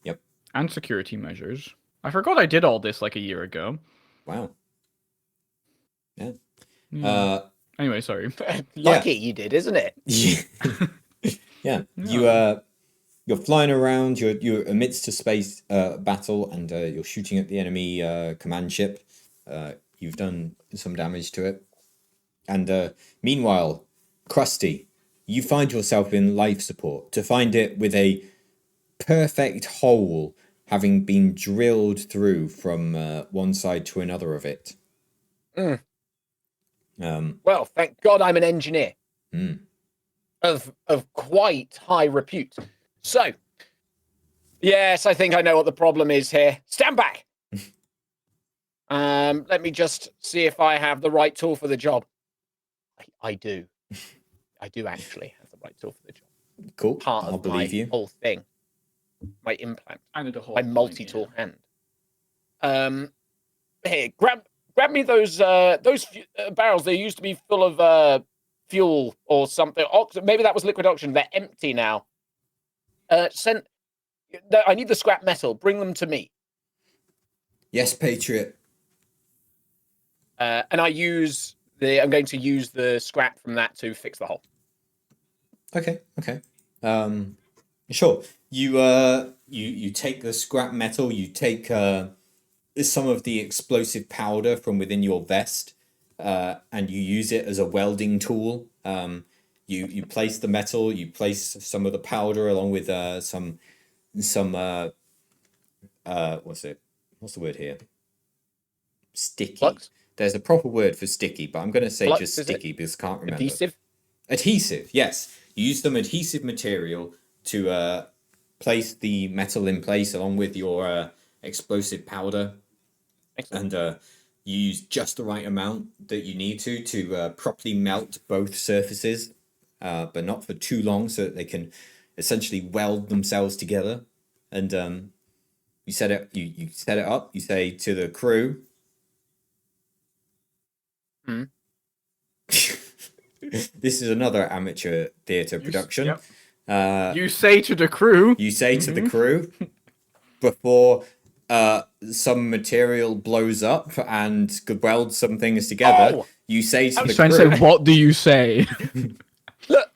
Yep. And security measures. I forgot I did all this like a year ago. Wow. Yeah. Yeah. Anyway, sorry. Lucky you did, isn't it? Yeah. You're flying around. You're amidst a space battle, and you're shooting at the enemy command ship. You've done some damage to it, and meanwhile, Krusty, you find yourself in life support. To find it with a perfect hole having been drilled through from one side to another of it. Well, thank God I'm an engineer of quite high repute. So, yes, I think I know what the problem is here. Stand back. Let me just see if I have the right tool for the job. I do. I do actually have the right tool for the job. Cool. Part I'll of believe my you. whole thing. My implant. My My multi-tool hand. Hey, grab me those barrels. They used to be full of fuel or something. Maybe that was liquid oxygen. They're empty now. I need the scrap metal. Bring them to me. Yes, Patriot. And I'm going to use the scrap from that to fix the hole. Okay. Sure. You take the scrap metal. You take some of the explosive powder from within your vest, and you use it as a welding tool. You place the metal. You place some of the powder along with some what's it? What's the word here? Sticky. Flux? There's a proper word for sticky, but I'm going to say Flux, just is it? sticky because I can't remember. Adhesive? Adhesive, yes. You use some adhesive material to place the metal in place along with your explosive powder, Excellent. and you use just the right amount that you need to properly melt both surfaces, but not for too long, so that they can essentially weld themselves together. And you set it up. You say to the crew. Hmm. This is another amateur theatre production. Yep. You say to the crew. You say to the crew before some material blows up and weld some things together. Oh! You say to I the was trying crew. to say, what do you say? Look,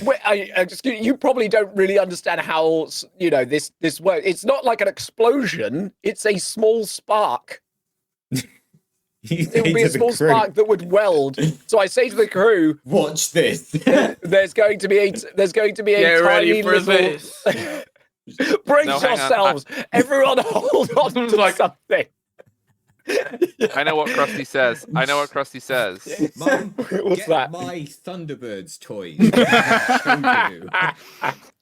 wait, you probably don't really understand how this works. It's not like an explosion. It's a small spark. It would be a small spark that would weld. So I say to the crew, "Watch this." There's going to be a Get tiny ready for little. this. Brace No, hang on. yourselves, everyone. Hold on to Like- something. I know what Krusty says. I know what Krusty says. Mum, What's get that? my Thunderbirds toys. Show you.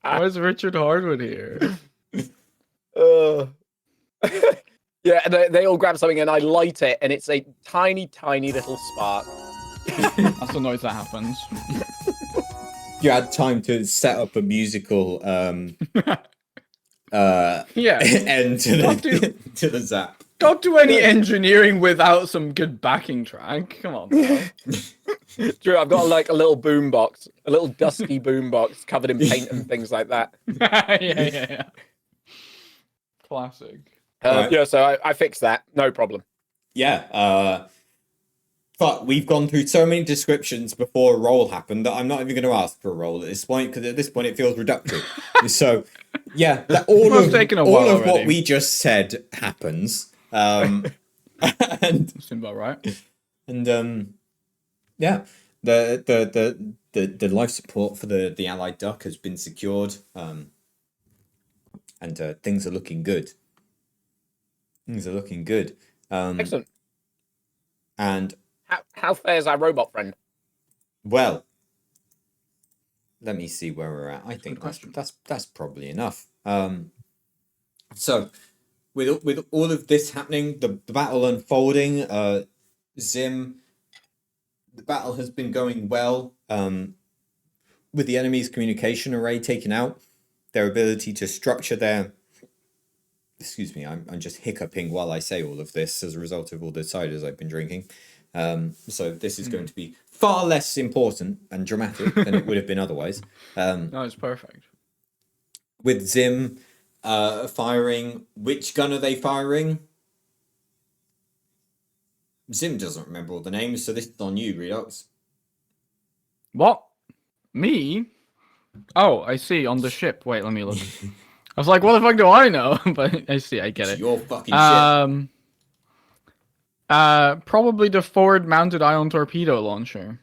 Why is Richard Hardwood here? Yeah, and they all grab something, and I light it, and it's a tiny, tiny little spark. That's the noise that happens. You had time to set up a musical Yeah. end to Don't do- to the zap. Don't do any engineering without some good backing track. Come on. Bro. Drew, I've got like a little boom box, a little dusty boom box covered in paint and things like that. yeah. Classic. Right. Yeah, so I fixed that. No problem. Yeah, but we've gone through so many descriptions before a roll happened that I'm not even going to ask for a roll at this point, because at this point it feels reductive. So, yeah, It's taken a while all of what already. we just said happens. And Seems about right. yeah, the life support for the allied duck has been secured, and things are looking good. Things are looking good. Excellent. And How fares our robot friend? well, let me see where we're at. I think question. that's probably enough. So with all of this happening, the battle unfolding, Zim, the battle has been going well. With the enemy's communication array taken out, their ability to structure their excuse me, I'm just hiccuping while I say all of this as a result of all the ciders I've been drinking. So this is going to be far less important and dramatic than it would have been otherwise. No, it's perfect. With Zim firing, which gun are they firing? Zim doesn't remember all the names, so this is on you, Redox. What? Me? Oh, I see. On the ship. Wait, let me look. I was like, what the fuck do I know? But I see, I get It's it. your fucking shit. Probably the forward-mounted ion torpedo launcher.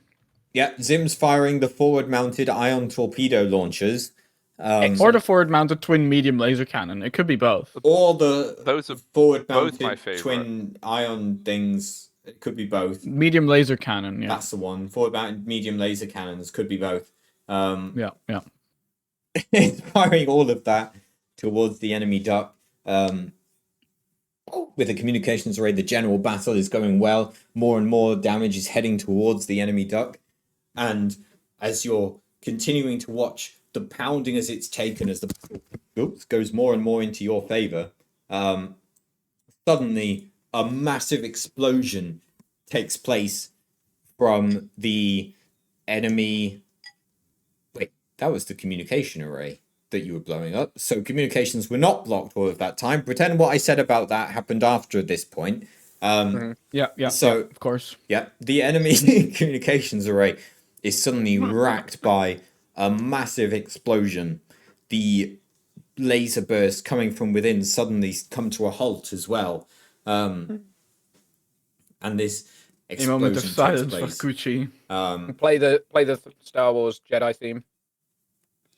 Yeah, Zim's firing the forward-mounted ion torpedo launchers. Or the forward-mounted twin medium laser cannon. It could be both. Or the Those are forward-mounted my favorite. twin ion things. It could be both. Medium laser cannon, yeah. That's the one. Forward-mounted medium laser cannons could be both. Yeah. It's firing all of that towards the enemy duck. With the communications array, the general battle is going well. More and more damage is heading towards the enemy duck. And as you're continuing to watch the pounding as it's taken, as the battle goes more and more into your favor, suddenly a massive explosion takes place from the enemy. Wait, that was the communication array that you were blowing up. So communications were not blocked all of that time. Pretend what I said about that happened after this point. Yeah. So- of course. Yeah, the enemy communications array is suddenly racked by a massive explosion. The laser bursts coming from within suddenly come to a halt as well. And this A moment of explosion takes silence for place. Gucci. Play the Star Wars Jedi theme.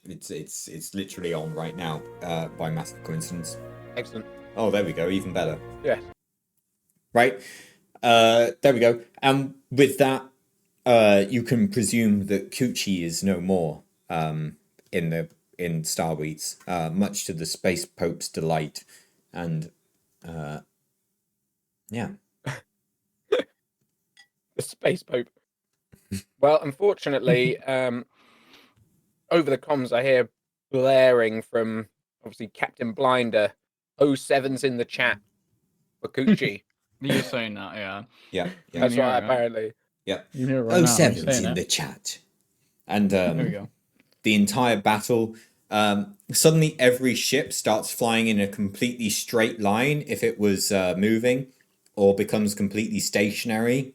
It's literally on right now, by massive coincidence. Excellent. Oh, there we go, even better. Yes. Right, there we go. And with that, you can presume that Coochie is no more in Starweeds, much to the Space Pope's delight, and yeah. The Space Pope. Well, unfortunately, over the comms, I hear blaring from obviously Captain Blinder. 07's in the chat for Coochie. You're saying that, yeah. Yeah. That's Yeah, right, yeah. apparently. Yeah. You hear it right now, I'm 07's saying in it. the chat. And There we go. the entire battle, suddenly every ship starts flying in a completely straight line if it was moving, or becomes completely stationary.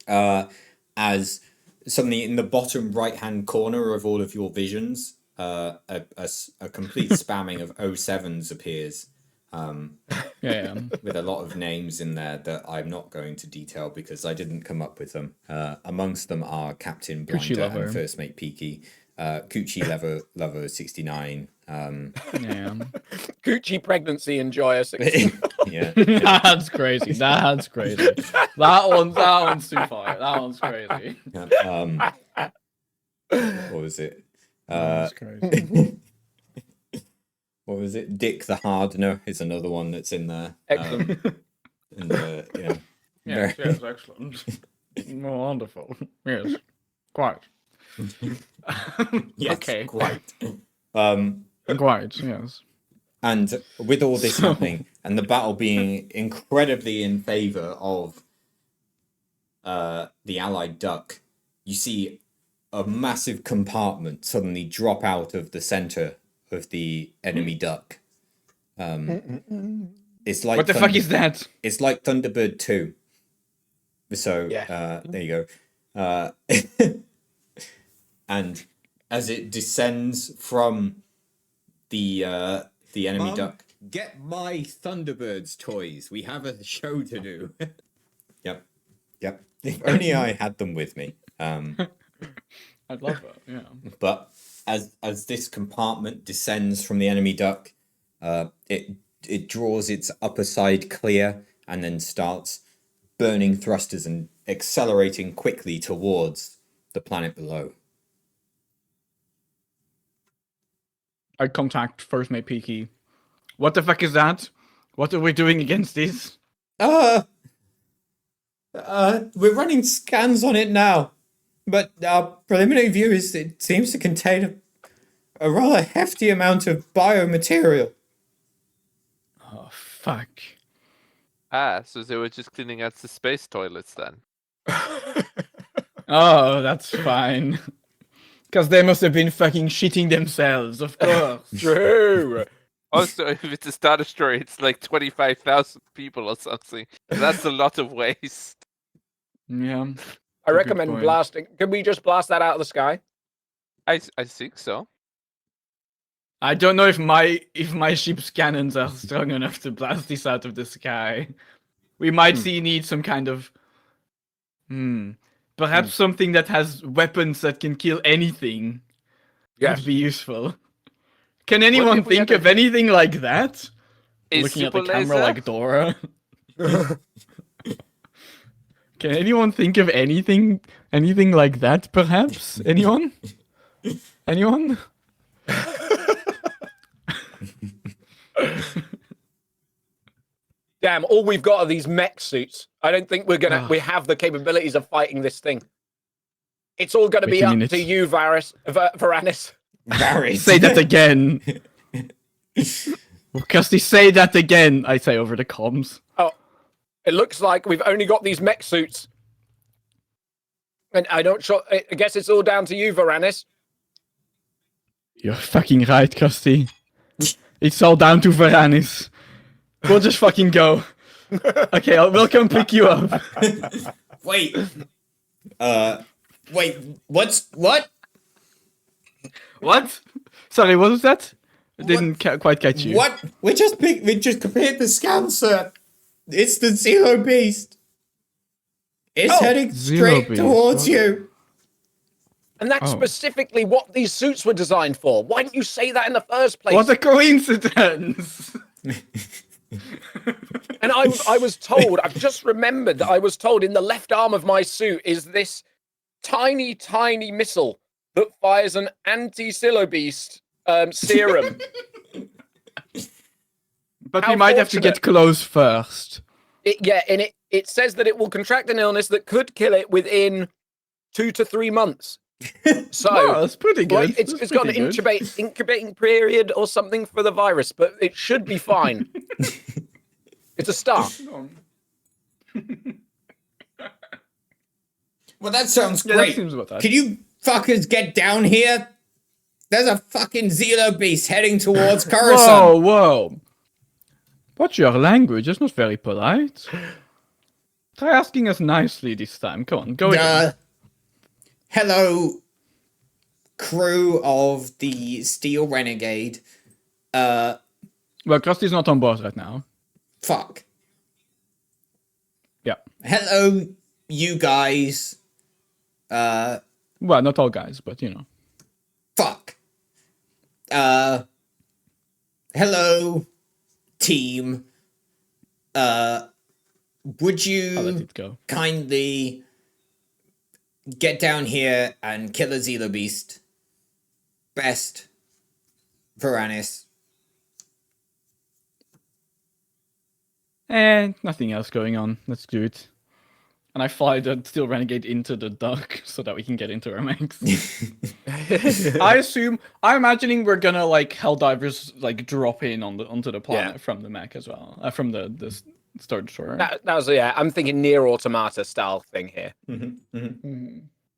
As suddenly in the bottom right-hand corner of all of your visions, a complete spamming of 07s appears. Yeah. With a lot of names in there that I'm not going to detail because I didn't come up with them. Amongst them are Captain Coochie Blinder Lover. and First Mate Peaky, Coochie Lover 69. Yeah. Coochie Pregnancy Enjoyer 16. Yeah. That's crazy. That's crazy. That one's too far. That one's crazy. What was it? That's crazy. What was it? Dick the Hardener is another one that's in there. Excellent. And yeah. Yes, excellent. Wonderful. Yes. Quite. Yes, Okay. quite. Quite, yes. And with all this happening, and the battle being incredibly in favor of the Allied duck, you see a massive compartment suddenly drop out of the center of the enemy duck. It's like What the fuck is that? It's like Thunderbird 2. So Yeah. there you go. And as it descends from the enemy duck, get my Thunderbirds toys. We have a show to do. Yep. If only I had them with me. I'd love that, yeah. But as this compartment descends from the enemy duck, it draws its upper side clear and then starts burning thrusters and accelerating quickly towards the planet below. I contact First Mate Peaky. What the fuck is that? What are we doing against this? We're running scans on it now, but our preliminary view is it seems to contain a rather hefty amount of biomaterial. Oh, fuck. So they were just cleaning out the space toilets then. Oh, that's fine. Because they must have been fucking shitting themselves, of course. True. Also, if it's a Star Destroyer, it's like 25,000 people or something. That's a lot of waste. Yeah. I Good recommend point. blasting. Can we just blast that out of the sky? I think so. I don't know if my ship's cannons are strong enough to blast this out of the sky. We might need some kind of perhaps something that has weapons that can kill anything. Yes. Would be useful. Can anyone if we think had of anything like that? A Looking at the super camera laser? like Dora. Can anyone think of anything like that, perhaps? Anyone? Anyone? Damn, all we've got are these mech suits. I don't think we have the capabilities of fighting this thing. It's all gonna be Wait a up minute. to you, Varanus. Varys. Say that again. Kirsty, say that again. I say over the comms. Oh, it looks like we've only got these mech suits. And I guess it's all down to you, Varanus. You're fucking right, Kirsty. It's all down to Varanus. We'll just fucking go. Okay, we'll come pick you up. Wait. Wait. What? What? Sorry, what was that? It didn't quite catch you. What? We just compared the scan, sir. It's the Zero Beast. It's heading Zero straight Beast, towards what? you. And that's Oh. specifically what these suits were designed for. Why didn't you say that in the first place? What a coincidence! And I was told, I've just remembered that I was told in the left arm of my suit is this tiny, tiny missile that fires an anti-Silo Beast serum. But How we might have to fortunate. get close first. And it says that it will contract an illness that could kill it within 2 to 3 months. So Oh, that's pretty good. like, it's got an pretty good. incubating period or something for the virus, but it should be fine. It's a start. Well, that sounds Yeah, that great. seems about that. Can you fuckers get down here? There's a fucking Zero Beast heading towards Coruscant. Whoa, whoa. What's your language? It's not very polite. Try asking us nicely this time. Come on, go in. Hello, crew of the Steel Renegade. Well, Krusty's not on board right now. Fuck. Yeah. Hello, you guys. Well, not all guys, but you know. Fuck. Hello, team. Would I'll let you it go. kindly get down here and kill a Zelo Beast? Best, Varanis. And nothing else going on. Let's do it. And I fly the Steel Renegade into the duck so that we can get into our mechs. I'm imagining we're gonna like Helldivers like drop in onto the planet from the mech as well, from the Star Destroyer. That was I'm thinking near automata style thing here.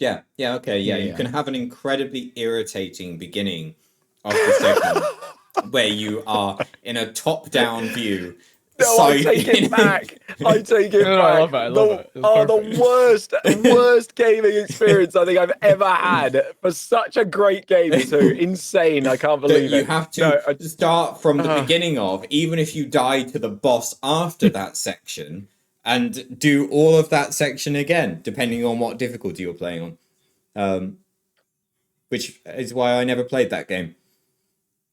Yeah, okay, yeah. You Yeah. can have an incredibly irritating beginning of the segment where you are in a top-down view. No, I take it back. I take it No, back. I love it, I love it. It's The worst gaming experience I think I've ever had for such a great game too. Insane. I can't That believe you it. have to No, I- start from the beginning of, even if you die to the boss after that section, and do all of that section again, depending on what difficulty you're playing on. Which is why I never played that game.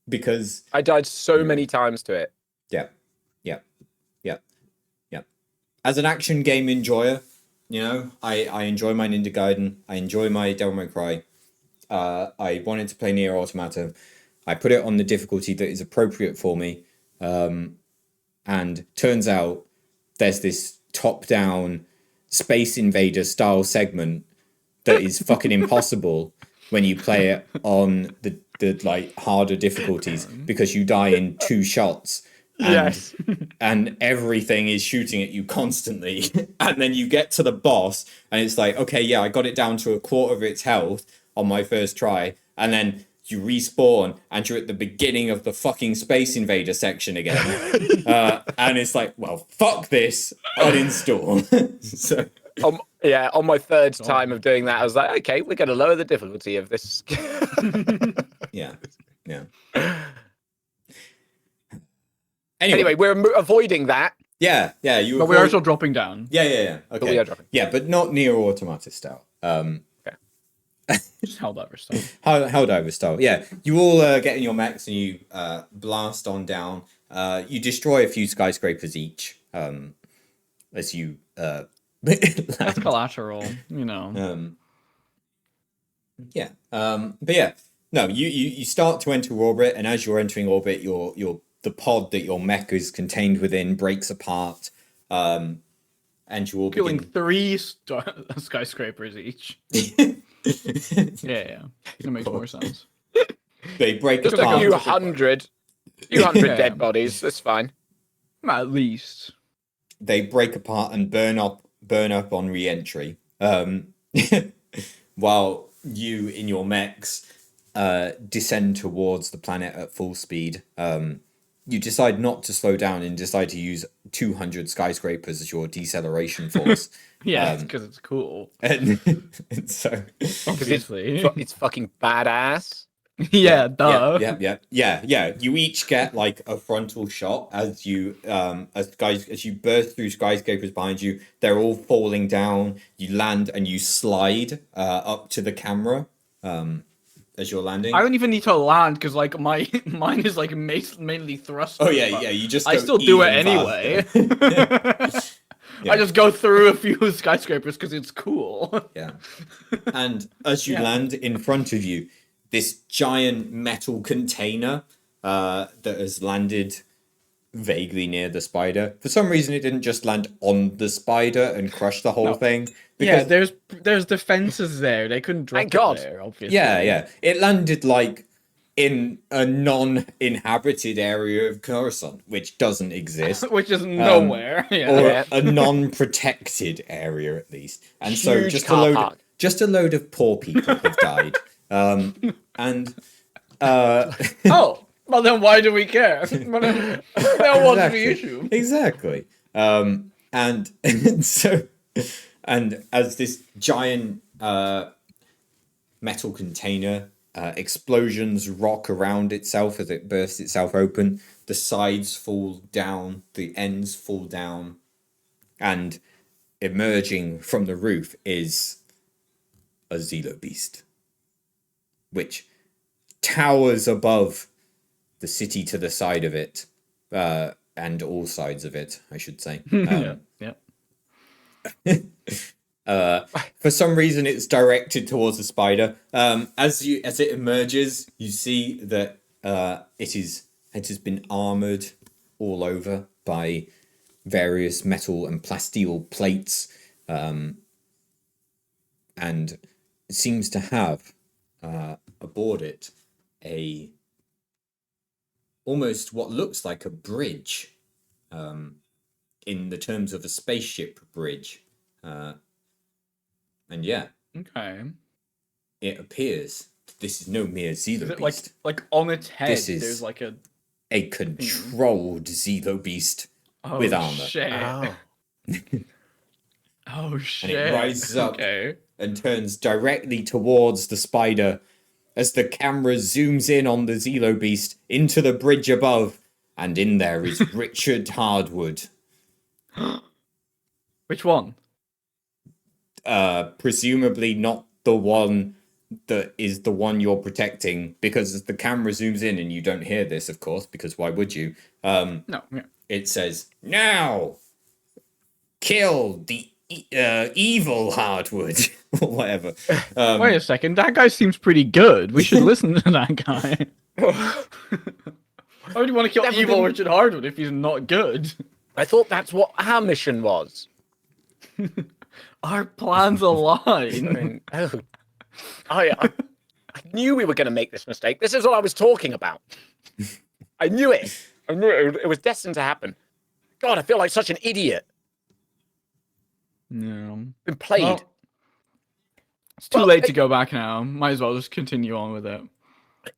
Because I died so many times to it. yeah. As an action game enjoyer, you know, I enjoy my Ninja Gaiden, I enjoy my Devil May Cry. I wanted to play Nier Automata. I put it on the difficulty that is appropriate for me. And turns out there's this top-down Space Invader style segment that is fucking impossible when you play it on the like harder difficulties because you die in 2 shots. And everything is shooting at you constantly. And then you get to the boss and it's like, okay, yeah, I got it down to a quarter of its health on my first try. And then you respawn and you're at the beginning of the fucking Space Invader section again. And it's like, well, fuck this, uninstall. So On my third time of doing that, I was like, okay, we're going to lower the difficulty of this. yeah. Anyway, we're avoiding that. Yeah. You. But we are still dropping down. Yeah. Okay. we are dropping. Yeah, but not Nier Automata style. Just Helldiver style. Helldiver style. Yeah, you all get in your mechs and you blast on down. You destroy a few skyscrapers each as you. That's collateral, you know. Yeah. But yeah, no. You start to enter orbit, and as you're entering orbit, the pod that your mech is contained within breaks apart, and you all Killing begin 3 skyscrapers each. Yeah. That makes more sense. They break Just apart. a few hundred dead bodies. That's fine. At least. They break apart and burn up on re-entry. While you in your mechs descend towards the planet at full speed. You decide not to slow down and decide to use 200 skyscrapers as your deceleration force. Yeah, because it's cool. And so Obviously. It's fucking badass. Yeah, duh. Yeah. You each get like a frontal shot as you as you burst through skyscrapers behind you. They're all falling down. You land and you slide up to the camera as you're landing. I don't even need to land because like mine is like mainly thrusters. Oh yeah, but you just I go still do it even anyway. faster. I just go through a few skyscrapers because it's cool. Yeah. And as you Yeah. land in front of you, this giant metal container that has landed vaguely near the spider. For some reason, it didn't just land on the spider and crush the whole No. thing. Yeah, Because, there's defenses there. They couldn't drop Thank it God. there, obviously. yeah. It landed like in a non-inhabited area of Coruscant, which doesn't exist. Which is nowhere. Or Yeah. a non-protected area at least. And so Huge just car park. a load of poor people have died. And Oh, well then why do we care? Well, then, that was the issue. Exactly. And so and as this giant metal container explosions rock around itself as it bursts itself open, the sides fall down, the ends fall down, and emerging from the roof is a Zelo beast, which towers above the city to the side of it, and all sides of it, I should say. Yeah. For some reason, it's directed towards the spider. As it emerges, you see that it has been armored all over by various metal and plasteel plates, and it seems to have aboard it a almost what looks like a bridge, in the terms of a spaceship bridge. And yeah, Okay. it appears this is no mere Zelo Is it beast. like on its head? This is- There's like A controlled Zelo beast oh, with armor. Shit. Oh. Oh shit. And it rises up Okay. and turns directly towards the spider as the camera zooms in on the Zelo beast into the bridge above, and in there is Richard Hardwood. Which one? Presumably not the one that is the one you're protecting, because as the camera zooms in, and you don't hear this, of course, because why would you? No. Yeah. It says, "Now, kill the evil Hardwood," or whatever. Wait a second. That guy seems pretty good. We should listen to that guy. Why would you want to kill Never evil been- Richard Hardwood if he's not good? I thought that's what our mission was. Our plans I align. mean, I knew we were going to make this mistake. This is what I was talking about. I knew it. I knew it. It was destined to happen. God, I feel like such an idiot. Yeah. Been played. Well, it's too Well, late to go back now. Might as well just continue on with it.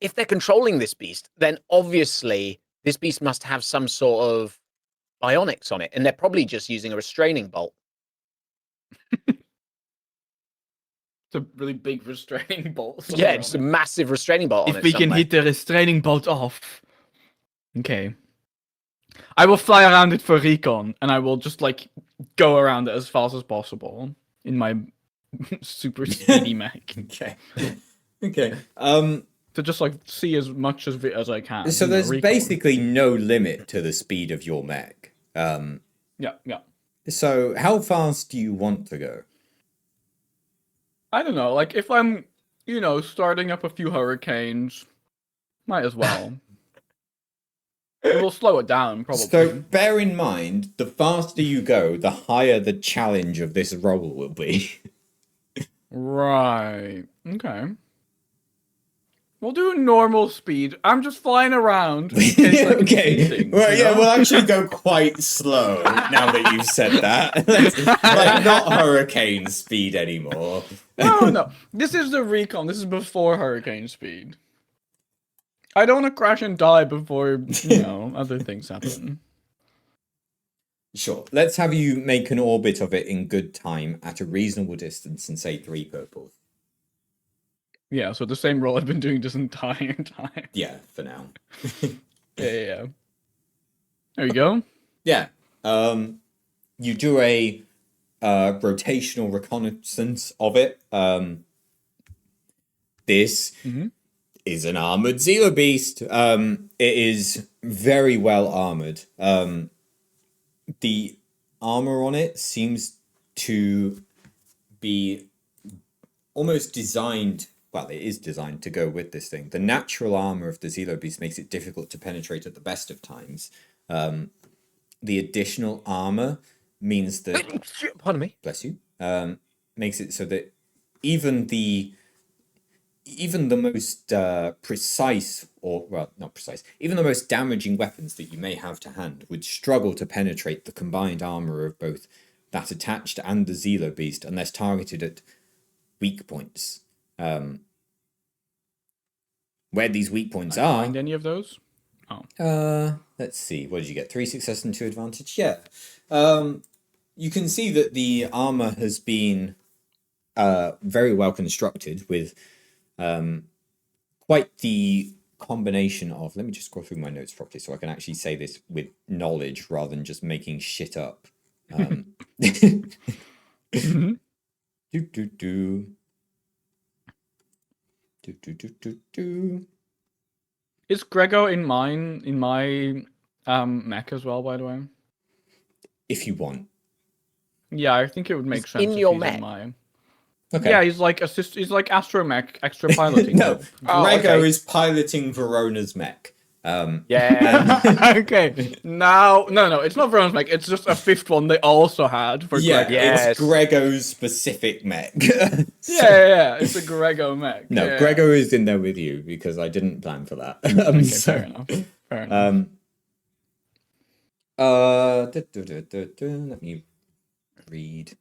If they're controlling this beast, then obviously this beast must have some sort of bionics on it, and they're probably just using a restraining bolt. It's a really big restraining bolt. Yeah, just a massive restraining bolt on If it we can somewhere. hit the restraining bolt off. Okay. I will fly around it for recon, and I will just like go around it as fast as possible in my super speedy mech Okay. to just like see as much of it as I can. So you know, there's recon. basically no limit to the speed of your mech. Yeah. So how fast do you want to go? I don't know. Like if I'm, starting up a few hurricanes, might as well. It will slow it down probably. So bear in mind, the faster you go, the higher the challenge of this roll will be. Right. Okay. We'll do normal speed. I'm just flying around. In case, like, Okay. see things, Well, you yeah, know? we'll actually go quite slow now that you've said that. Like, not hurricane speed anymore. No. This is the recon. This is before hurricane speed. I don't want to crash and die before, other things happen. Sure. Let's have you make an orbit of it in good time at a reasonable distance and say 3 purples. Yeah, so the same role I've been doing this entire time. Yeah, for now. Yeah. There you go. Yeah. You do a rotational reconnaissance of it. This Mhm. is an armored Zelo beast. It is very well armored. The armor on it seems to be almost designed. Well, it is designed to go with this thing. The natural armor of the Zelo beast makes it difficult to penetrate at the best of times. The additional armor means that Pardon me. bless you, makes it so that even the most precise, or well, not precise, even the most damaging weapons that you may have to hand would struggle to penetrate the combined armor of both that attached and the Zelo beast unless targeted at weak points. Where these weak points are. Find any of those? Let's see. What did you get? 3 success and 2 advantage. Yeah. You can see that the armor has been very well constructed with quite the combination of. Let me just scroll through my notes properly so I can actually say this with knowledge rather than just making shit up. Mhm. Do do do. Do do do do do. Is Grego in my mech as well, by the way? If you want. Yeah, I think it would make He's sense in if your he's mech? in my. Okay. Yeah, he's like he's like astromech, extra piloting. No, help. Oh, Grego okay. is piloting Verona's mech. Yeah. Okay. Now, no, it's not Veron's mech. It's just a fifth one they also had for Yeah, Grego. Yes. it's Grego's specific mech. Yeah. It's a Grego mech. No, yeah. Grego is in there with you because I didn't plan for that. Okay, so, fair enough. Fair enough. Let me read.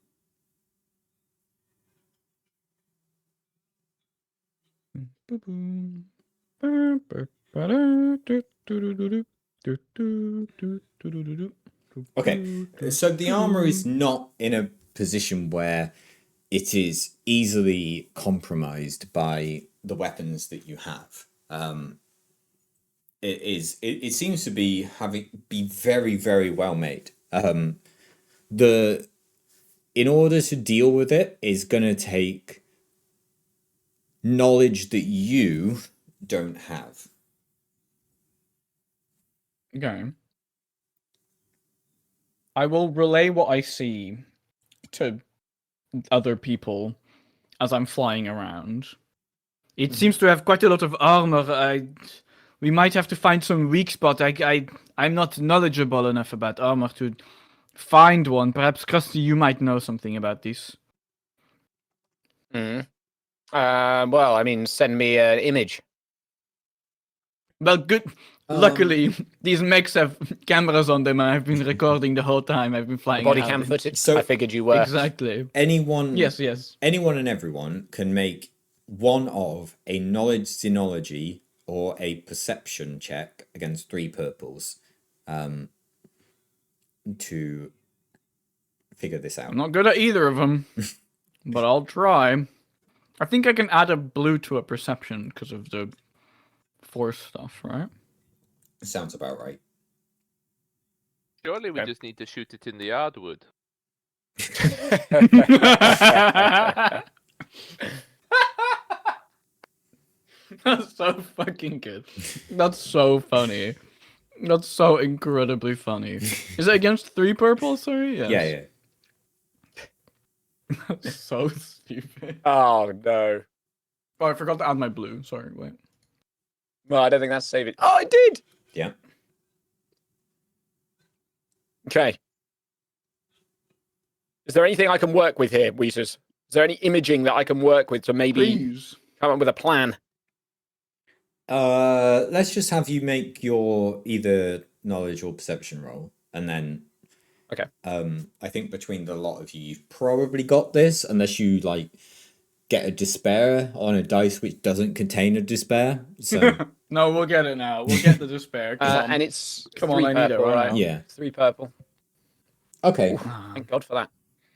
Okay, so the armor is not in a position where it is easily compromised by the weapons that you have. It seems to be very, very well made. In order to deal with it is gonna take knowledge that you don't have. Okay. I will relay what I see to other people as I'm flying around. It seems to have quite a lot of armor. We might have to find some weak spot. I'm not knowledgeable enough about armor to find one. Perhaps Krusty, you might know something about this. Well, I mean, send me an image. Well, good. Luckily, these mechs have cameras on them, and I've been recording the whole time I've been flying. Body out. cam footage. So- I figured you were. Exactly. Anyone Yes. anyone and everyone can make one of a knowledge xenology or a perception check against 3 purples to figure this out. I'm not good at either of them, but I'll try. I think I can add a blue to a perception because of the force stuff, right? Sounds about right. Surely we Okay. just need to shoot it in the hardwood. That's so fucking good. That's so funny. That's so incredibly funny. Is it against 3 purple? Sorry. Yes. Yeah. That's so stupid. Oh no. Oh, I forgot to add my blue. Sorry. Wait. Well, I don't think that's saving. Oh, I did. Yeah. Okay. Is there anything I can work with here, Weezus? Is there any imaging that I can work with to maybe Please. come up with a plan? Let's just have you make your either knowledge or perception roll, and then Okay. I think between the lot of you, you've probably got this, unless you like get a despair on a dice which doesn't contain a despair. So No, we'll get it now. We'll get the despair. Come on. And it's Come 3 on, I need it purple, right right? now. yeah, 3 purple. okay, Thank God for that.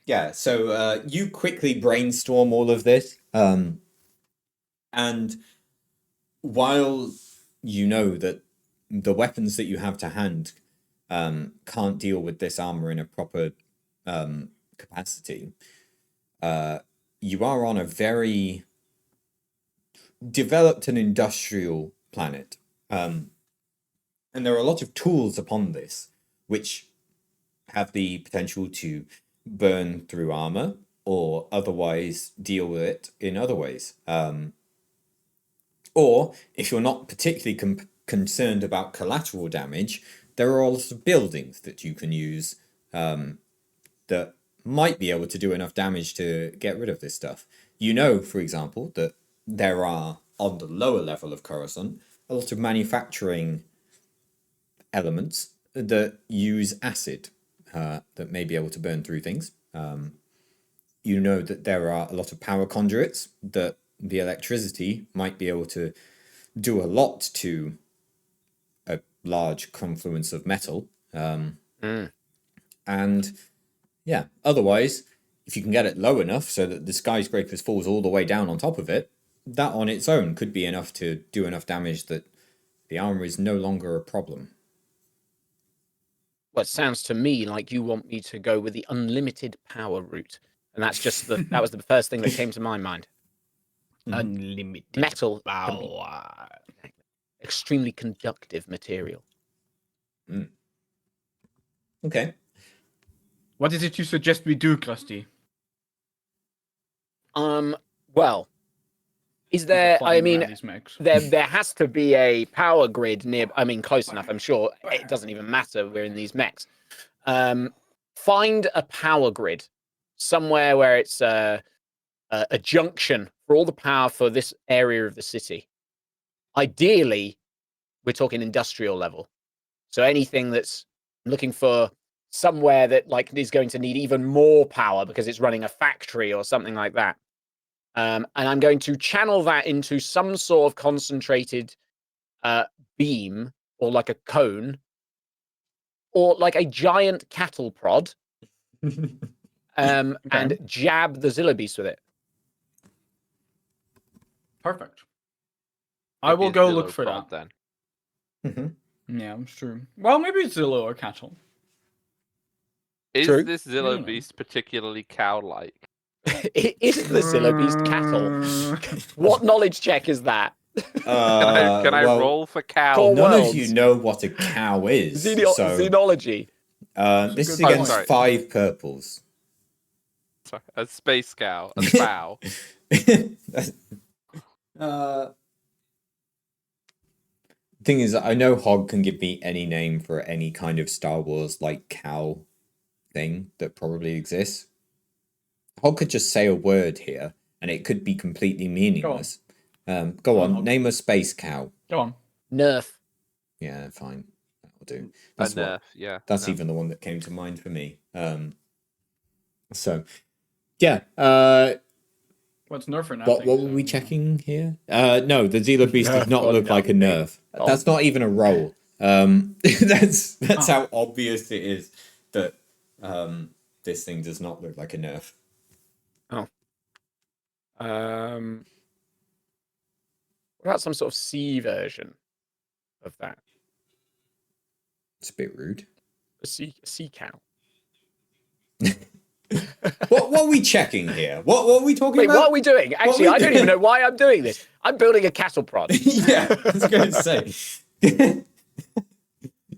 yeah. So you quickly brainstorm all of this. And while you know that the weapons that you have to hand can't deal with this armor in a proper capacity, you are on a very developed and industrial planet. And there are a lot of tools upon this which have the potential to burn through armor or otherwise deal with it in other ways. Or if you're not particularly concerned about collateral damage, there are lots of buildings that you can use that might be able to do enough damage to get rid of this stuff. You know, for example, that there are, on the lower level of Coruscant, a lot of manufacturing elements that use acid that may be able to burn through things. You know that there are a lot of power conduits that the electricity might be able to do a lot to a large confluence of metal. And yeah, otherwise, if you can get it low enough so that the skyscrapers falls all the way down on top of it, that on its own could be enough to do enough damage that the armor is no longer a problem. Well, it sounds to me like you want me to go with the unlimited power route, and that's just that was the first thing that came to my mind. Unlimited Metal can power. be extremely conductive material. Okay. What is it you suggest we do, Krusty? Well, is there? I Find mean, Randy's mechs. there has to be a power grid near. I mean, close enough. I'm sure it doesn't even matter. We're in these mechs. Find a power grid somewhere where it's a junction for all the power for this area of the city. Ideally, we're talking industrial level. So anything that's looking for somewhere that like is going to need even more power because it's running a factory or something like that. And I'm going to channel that into some sort of concentrated beam or like a cone or like a giant cattle prod and jab the Zilla Beast with it. Perfect. I will go look for that. Then. Yeah, I'm sure. Well, maybe it's Zillow or cattle. Is True. this Zilla Beast particularly cow-like? It is the Zilla Beast cattle. What knowledge check is that? Can I well, roll for cow? Core None Worlds. of you know what a cow is. so Xenology. this is good point. against 5 purples. Sorry, a space cow, a spow. Thing is, I know Hog can give me any name for any kind of Star Wars like cow thing that probably exists. Hog could just say a word here, and it could be completely meaningless. Go on, Hog. name a space cow. Go on. Nerf. Yeah, fine, that'll do. A That's nerf, yeah. That's no. even the one that came to mind for me. So, yeah. What's Nerf for What were we checking here? No, the Zilla Beast does not look like a nerf. That's not even a roll. That's how obvious it is that this thing does not look like a nerf. Oh. What about some sort of C version of that? It's a bit rude. A sea cow. What are we checking here? What are we talking Wait, about? what are we doing? Actually, I don't even know why I'm doing this. I'm building a cattle prod. Yeah, I was going to say.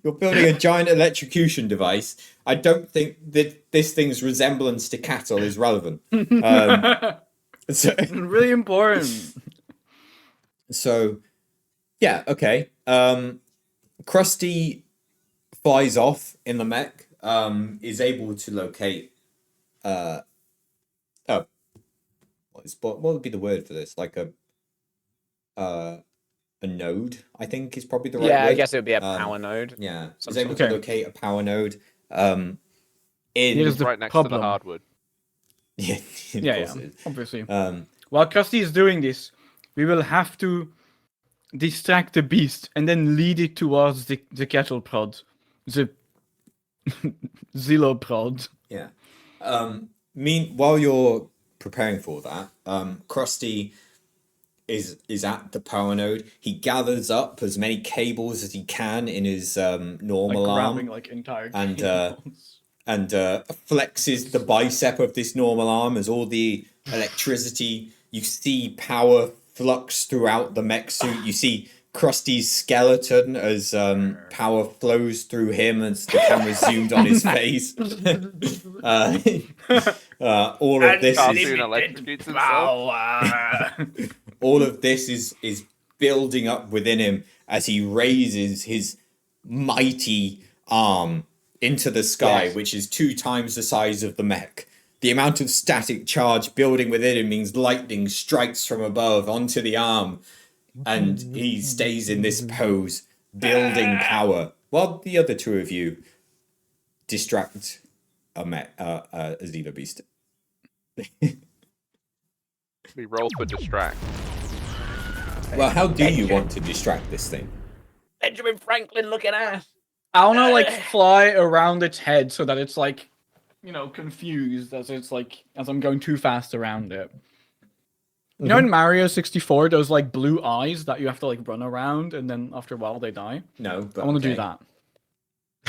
You're building a giant electrocution device. I don't think that this thing's resemblance to cattle is relevant. Really important. So, yeah, okay. Krusty flies off in the mech, is able to locate what would be the word for this? Like a node, I think is probably the right word. Yeah, I guess it would be a power node. Yeah, Some he's able sort to of- locate a power node. Here's the Right next to the problem. hardwood. Yeah, of Yeah, course it is. obviously. Um, While Krusty is doing this, we will have to distract the beast and then lead it towards the cattle prod. The Zillow prod. Yeah. While you're preparing for that, Krusty is at the power node. He gathers up as many cables as he can in his normal grabbing arm like entire and cables. and flexes the bicep of this normal arm as all the electricity. You see power flux throughout the mech suit. You see Krusty's skeleton as power flows through him as the camera zoomed on his face. All of this Cartoon is electrocutes himself. all of this is building up within him as he raises his mighty arm into the sky, Yes. which is 2 times the size of the mech. The amount of static charge building within him means lightning strikes from above onto the arm, and he stays in this pose, building power, while the other 2 of you distract a Zeta Beast. We roll for distract. Well, how do you want to distract this thing? Benjamin Franklin looking ass. I want to like fly around its head so that it's like, confused as as I'm going too fast around it. You know in Mario 64, those like blue eyes that you have to like run around and then after a while they die? No, but I want to okay. do that.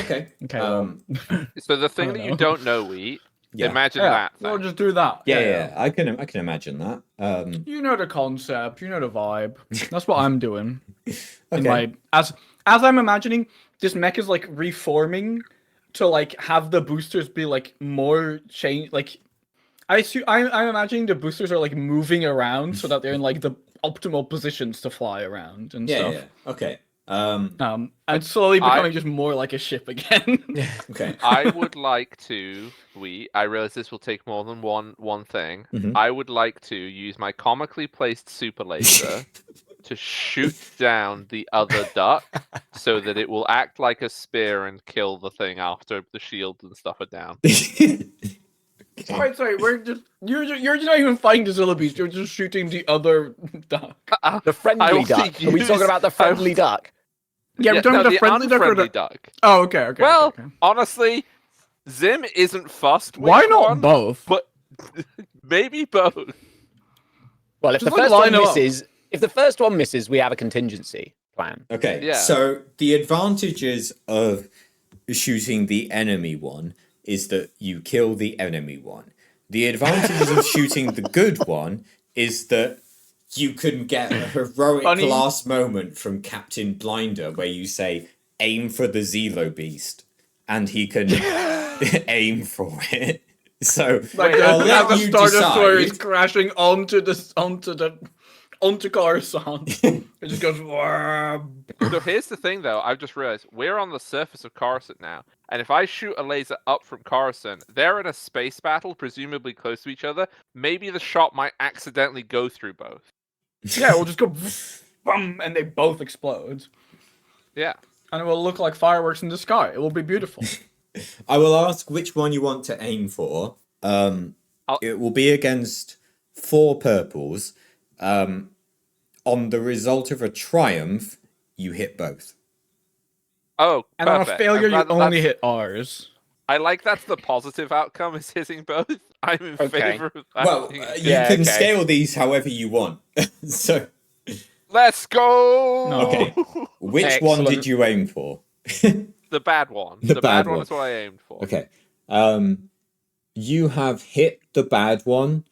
Okay. Okay, well, So the thing don't that know. you don't know, Wheat, Yeah. imagine yeah, that we'll thing. just do that. Yeah, I can imagine that. You know the concept, you know the vibe. That's what I'm doing. Okay. As I'm imagining, this mech is like reforming to like have the boosters be like more change. Like I'm imagining the boosters are like moving around so that they're in like the optimal positions to fly around and stuff. Yeah. Okay. And slowly becoming just more like a ship again. Okay. I would like to. I realize this will take more than one thing. Mhm. I would like to use my comically placed super laser to shoot down the other duck so that it will act like a spear and kill the thing after the shields and stuff are down. Sorry, you're not even fighting the Zillibees, you're just shooting the other duck. The friendly want to duck. Are we talking use- about the friendly duck? Yeah, we're talking no, about the friendly duck or unfriendly the... duck. Oh, okay. Well, okay. honestly, Zim isn't fussed. Why which not one, both? But maybe both. Well, if Just the like first line one 'em up. misses, if the first one misses, we have a contingency plan. Okay. Yeah. So the advantages of shooting the enemy one is that you kill the enemy one. The advantages of shooting the good one is that you can get a heroic Funny. last moment from Captain Blinder where you say, aim for the Zelo Beast, and he can aim for it. So Like I'll the let you Star Destroyer is decide. crashing onto Coruscant. It just goes. "Wham." So here's the thing, though. I've just realized we're on the surface of Coruscant now, and if I shoot a laser up from Coruscant, they're in a space battle, presumably close to each other. Maybe the shot might accidentally go through both. Yeah, it will just go, bum, and they both explode, Yeah. and it will look like fireworks in the sky. It will be beautiful. I will ask which one you want to aim for. It will be against 4 purples. On the result of a triumph, you hit both. Oh, And on a perfect. failure, I'm you glad only that's- hit ours. I like that's the positive outcome is hitting both. I'm in Okay. favor of that. Well, being- you Yeah, can okay. scale these however you want. So, Let's go. No. okay. Which one Excellent. did you aim for? The bad one. The The bad bad one one. is what I aimed for. Okay. You have hit the bad one.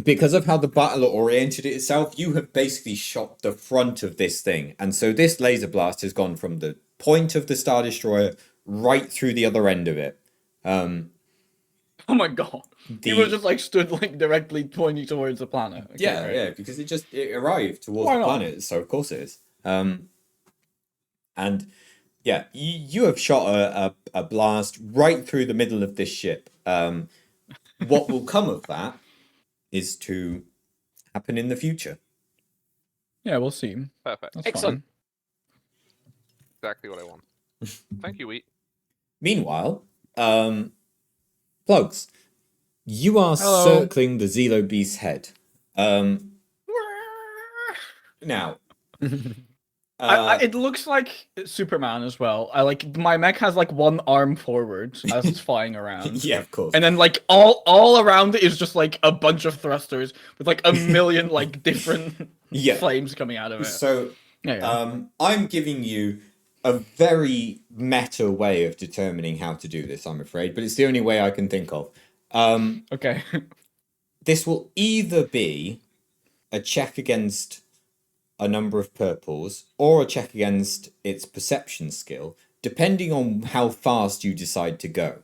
Because of how the battle oriented itself, you have basically shot the front of this thing. And so this laser blast has gone from the point of the Star Destroyer right through the other end of it. Oh my god. He was just like stood like directly pointing towards the planet. Okay, Yeah, right. yeah, because it arrived towards Why the not? planet, so of course it is. And yeah, you have shot a blast right through the middle of this ship. What will come of that is to happen in the future. Yeah, we'll see. Perfect. That's Excellent. Exactly what I want. Thank you, Wheat. Meanwhile, Plugs, you are Hello. circling the Zelo Beast's head. Now, It looks like Superman as well. I like my mech has like one arm forward as it's flying around. Yeah, of course. And then like all around it is just like a bunch of thrusters with like a million like different flames coming out of it. So Yeah. I'm giving you a very meta way of determining how to do this, I'm afraid, but it's the only way I can think of. Okay. This will either be a check against a number of purples or a check against its perception skill, depending on how fast you decide to go.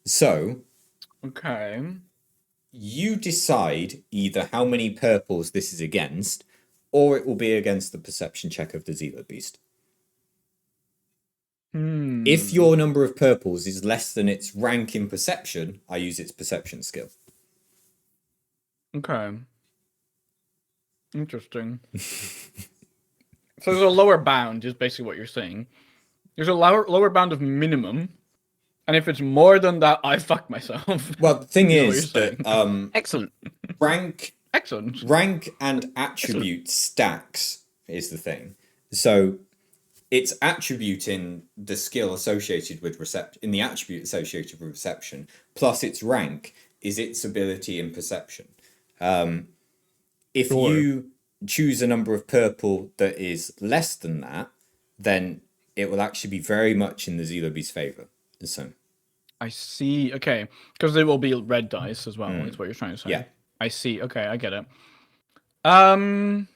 So, Okay. you decide either how many purples this is against, or it will be against the perception check of the Zelo Beast. If your number of purples is less than its rank in perception, I use its perception skill. Okay. Interesting. So there's a lower bound, is basically what you're saying. There's a lower bound of minimum, and if it's more than that, I fuck myself. Well, the thing Is is what that Excellent. Excellent. rank and attribute stacks is the thing. So it's attribute in the skill associated with in the attribute associated with reception, plus its rank is its ability in perception. If you choose a number of purple that is less than that, then it will actually be very much in the Zelo Beast's favor. So I see. Okay, because they will be red dice as well. Is what you're trying to say. Yeah. I see. Okay, I get it. Do we and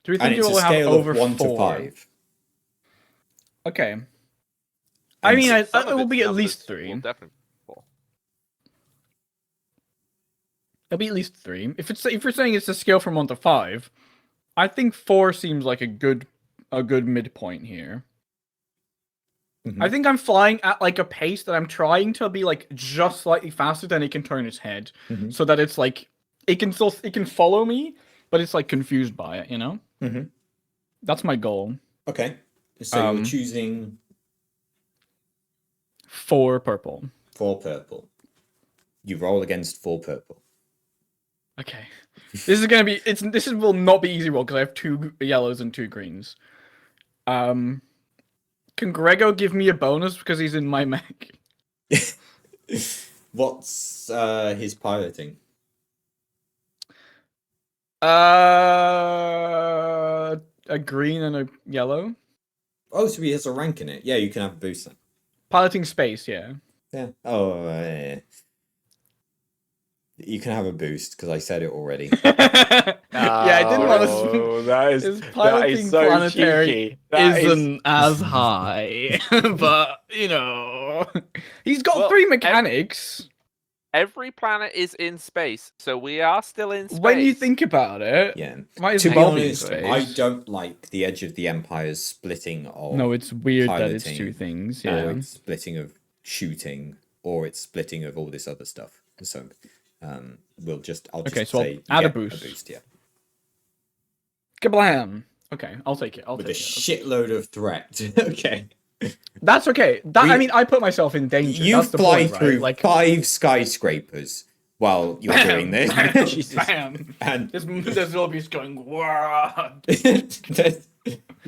think it it's a will have scale over of 1 to 4? 5. Okay. I And mean, it Some of will its be at numbers least will 3. definitely fall. It'll be at least 3. If you're saying it's a scale from 1 to 5, I think 4 seems like a good midpoint here. Mhm. I think I'm flying at like a pace that I'm trying to be like just slightly faster than it can turn its head, Mhm. so that it's like it can follow me, but it's like confused by it. You know, Mhm. that's my goal. Okay. So you're Um, choosing 4 purple. 4 purple. You roll against 4 purple. Okay, this is gonna be this will not be easy roll because I have 2 yellows and 2 greens. Can Grego give me a bonus because he's in my mech? What's his piloting? A green and a yellow. Oh, so he has a rank in it. Yeah, you can have a boost then. Piloting space, yeah. Yeah. Oh, you can have a boost because I said it already. Yeah, I didn't want to. Oh, that His is piloting so planetary cheeky. That is- isn't as high, but you know, he's got Well, 3 mechanics. Every planet is in space, so we are still in space. When you think about it, Yeah. might as To be well be in honest, space. I don't like the Edge of the Empire's splitting of No, it's weird that it's piloting, 2 things. or Yeah. its splitting of shooting, or its splitting of all this other stuff. So, I'll just Okay, so I'll say you add a get boost. yeah. Kablam! Okay, I'll take it. With a shitload of threat. Okay. That's okay. I mean, I put myself in danger. You That's the fly point, through right? Like 5 skyscrapers while you're doing this. Bam! And There's zombies going. Wah!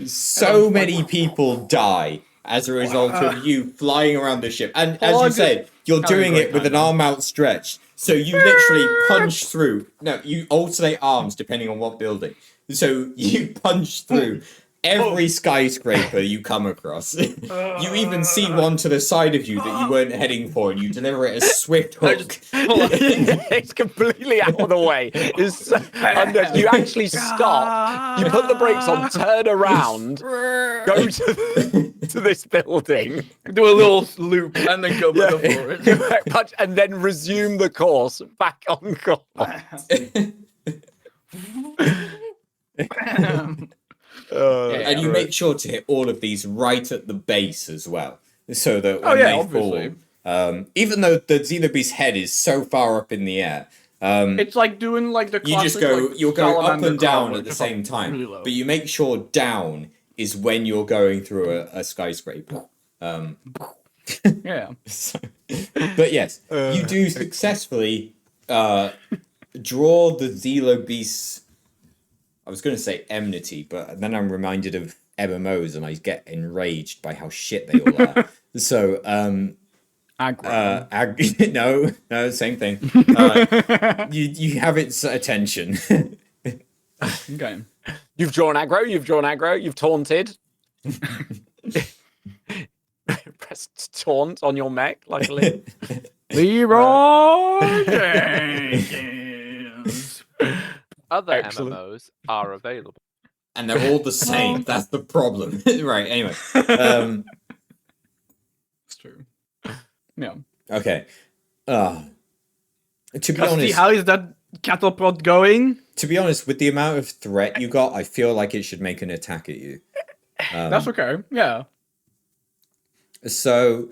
so many people die as a result of you flying around the ship. And as you said, you're doing it with an arm outstretched. So you literally punch through. No, you alternate arms depending on what building. So you punch through every skyscraper you come across. You even see one to the side of you that you weren't heading for, and you deliver it a swift hook. It's completely out of the way. You actually stop. You put the brakes on, turn around, go to this building, Do a little loop and then go back forward. punch, and then resume the course back on course. And you make sure to hit all of these right at the base as well, so that when obviously. fall, even though the Xenobeast's head is so far up in the air, It's like doing like the you just classic, go, like, you'll go up salamander and down crawl, at the just, same like, time, really low. but you make sure down is when you're going through a skyscraper. Yeah. But yes, you do successfully draw the Zelo Beast's, I was going to say enmity, but then I'm reminded of MMOs, and I get enraged by how shit they all are. So, Aggro. no, same thing. You have its attention. Okay. You've drawn aggro. You've taunted. Pressed taunt on your mech, luckily. Leroy Jenkins. Other Excellent. MMOs are available. And they're all the same. That's the problem. Right, anyway. It's true. Yeah. Okay. To be Rusty, honest, how is that cattle prod going? to be honest, with the amount of threat you got, I feel like it should make an attack at you. That's okay. Yeah. So,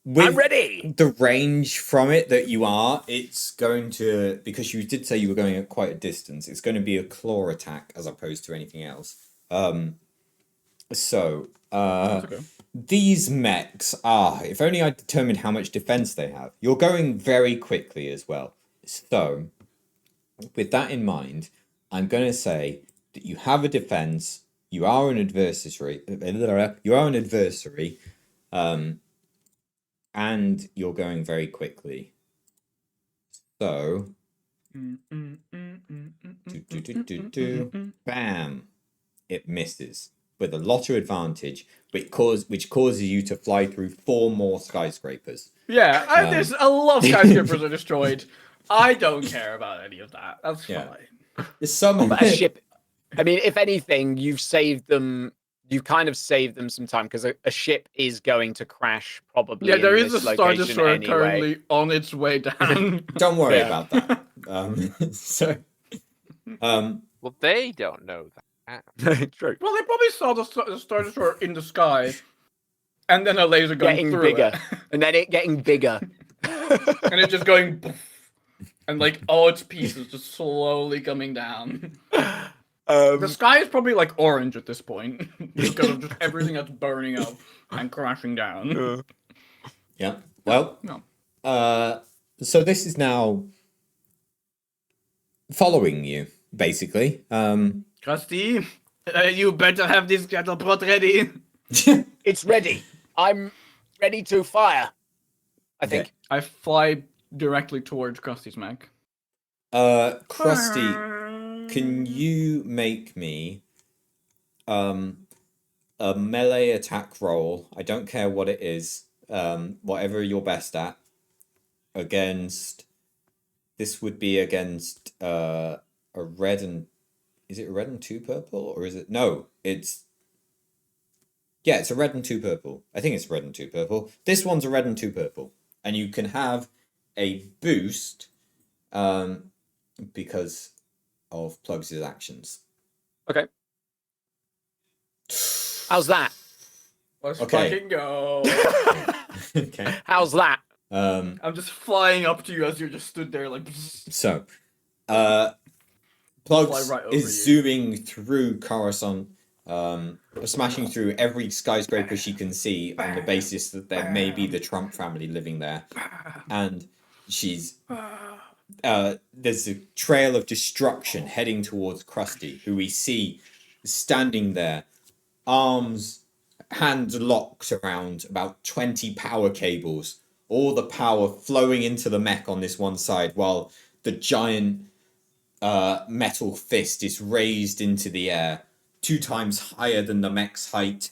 with I'm ready. the range from it that you are, it's going to, because you did say you were going at quite a distance, it's going to be a claw attack as opposed to anything else. Okay. These mechs are, if only I determined how much defense they have. You're going very quickly as well. So, with that in mind, I'm going to say that you have a defense, you are an adversary, and you're going very quickly. So, bam, it misses with a lot of advantage, which causes you to fly through 4 more skyscrapers. Yeah, there's a lot of skyscrapers are destroyed. I don't care about any of that. That's fine. But a ship. I mean, if anything, you've saved them. You kind of saved them some time because a ship is going to crash probably. Yeah, there in is a this Star location Destroyer anyway. currently on its way down. Don't worry Yeah. about that. Well, they don't know that. True. Well, they probably saw the Star Destroyer in the sky, and then a laser going Getting through bigger, it, and then it getting bigger. and it just going, poof, and like all its pieces just slowly coming down. The sky is probably like orange at this point because of just everything that's burning up and crashing down. Yeah. Well, No. so this is now following you, basically. Krusty, you better have this cattle prod ready. It's ready. I'm ready to fire. I think. I fly directly towards Krusty's mech. Krusty, can you make me a melee attack roll? I don't care what it is. Whatever you're best at. Against, this would be against a red and, is it a red and 2 purple, or is it, no, it's a red and 2 purple. I think it's red and 2 purple. This one's a red and 2 purple, and you can have a boost because of Plugs' actions. Okay. How's that? Let's Okay. fucking go. Okay. How's that? I'm just flying up to you as you just stood there like. So, Plugs Fly right over is you. zooming through Coruscant, smashing through every skyscraper she can see on the basis that there may be the Trump family living there. And she's... there's a trail of destruction heading towards Krusty, who we see standing there, hands locked around about 20 power cables, all the power flowing into the mech on this one side, while the giant metal fist is raised into the air, 2 times higher than the mech's height.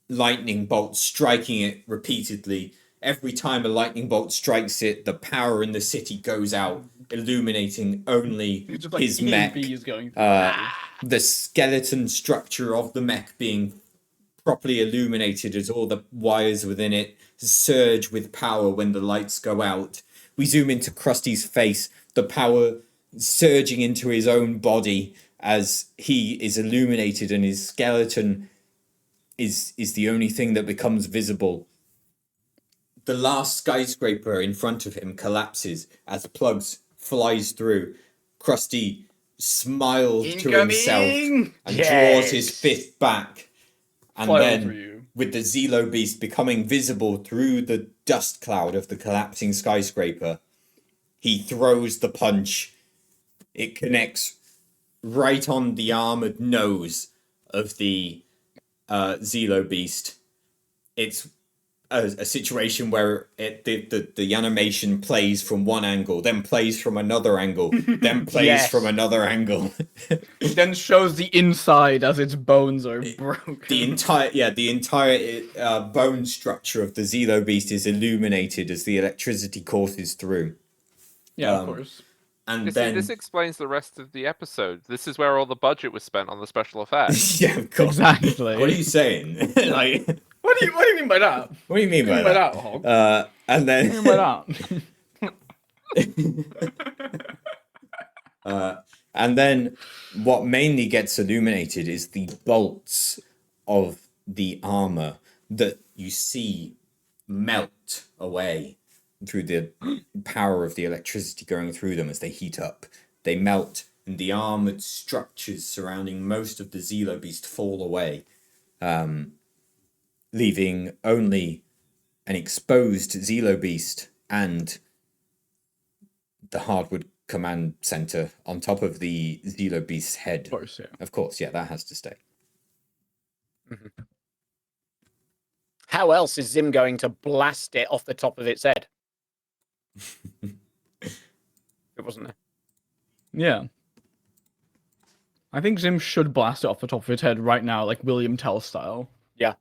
Lightning bolts striking it repeatedly. Every time a lightning bolt strikes it, the power in the city goes out, illuminating only Just like his mech. EMP is going through. The skeleton structure of the mech being properly illuminated as all the wires within it surge with power when the lights go out. We zoom into Krusty's face, the power surging into his own body as he is illuminated, and his skeleton is the only thing that becomes visible. The last skyscraper in front of him collapses as Plugs flies through. Krusty smiles to himself Incoming! and draws his fist back. And Fly over then, you. with the Zelo Beast becoming visible through the dust cloud of the collapsing skyscraper, he throws the punch. It connects right on the armored nose of the Zelo Beast, it's a situation where the animation plays from one angle, then plays from another angle, then plays Yes. from another angle. Then shows the inside as its bones are broken. The entire bone structure of the Zelo Beast is illuminated as the electricity courses through. Yeah, of course. And You then see, this explains the rest of the episode. This is where all the budget was spent on the special effects. yeah, of course. Exactly. What are you saying? Like, What do you mean by that? what do you mean by that? Hog? And What do you mean by then and then what mainly gets illuminated is the bolts of the armor that you see melt away through the power of the electricity going through them as they heat up. They melt, and the armored structures surrounding most of the Zelo Beast fall away, leaving only an exposed Zelo Beast and the hardwood command center on top of the Zelo Beast's head. Of course, yeah. Of course, yeah, that has to stay. How else is Zim going to blast it off the top of its head? It wasn't there. Yeah. I think Zim should blast it off the top of its head right now, like William Tell style. Yeah.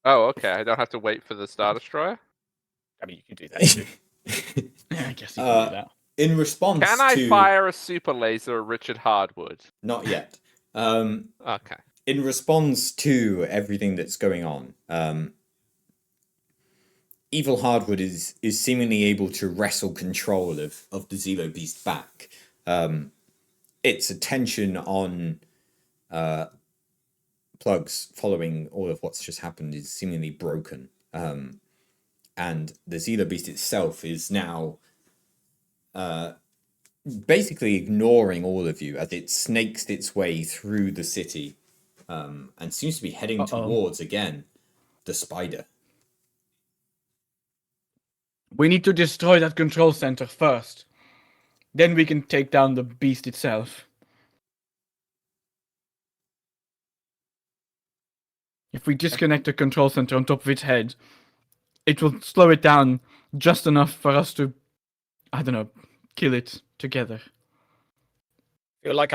Oh, okay. I don't have to wait for the Star Destroyer. I mean, you can do that too. Yeah, I guess you can do that. In response Can I to... fire a super laser at Richard Hardwood? Not yet. Okay. In response to everything that's going on, Evil Hardwood is seemingly able to wrestle control of the Zelo Beast back. Its attention on Plugs following all of what's just happened is seemingly broken. And the Zelo Beast itself is now basically ignoring all of you as it snakes its way through the city and seems to be heading towards, again, the spider. We need to destroy that control center first. Then we can take down the beast itself. If we disconnect the control center on top of its head, it will slow it down just enough for us to, I don't know, kill it together. I feel like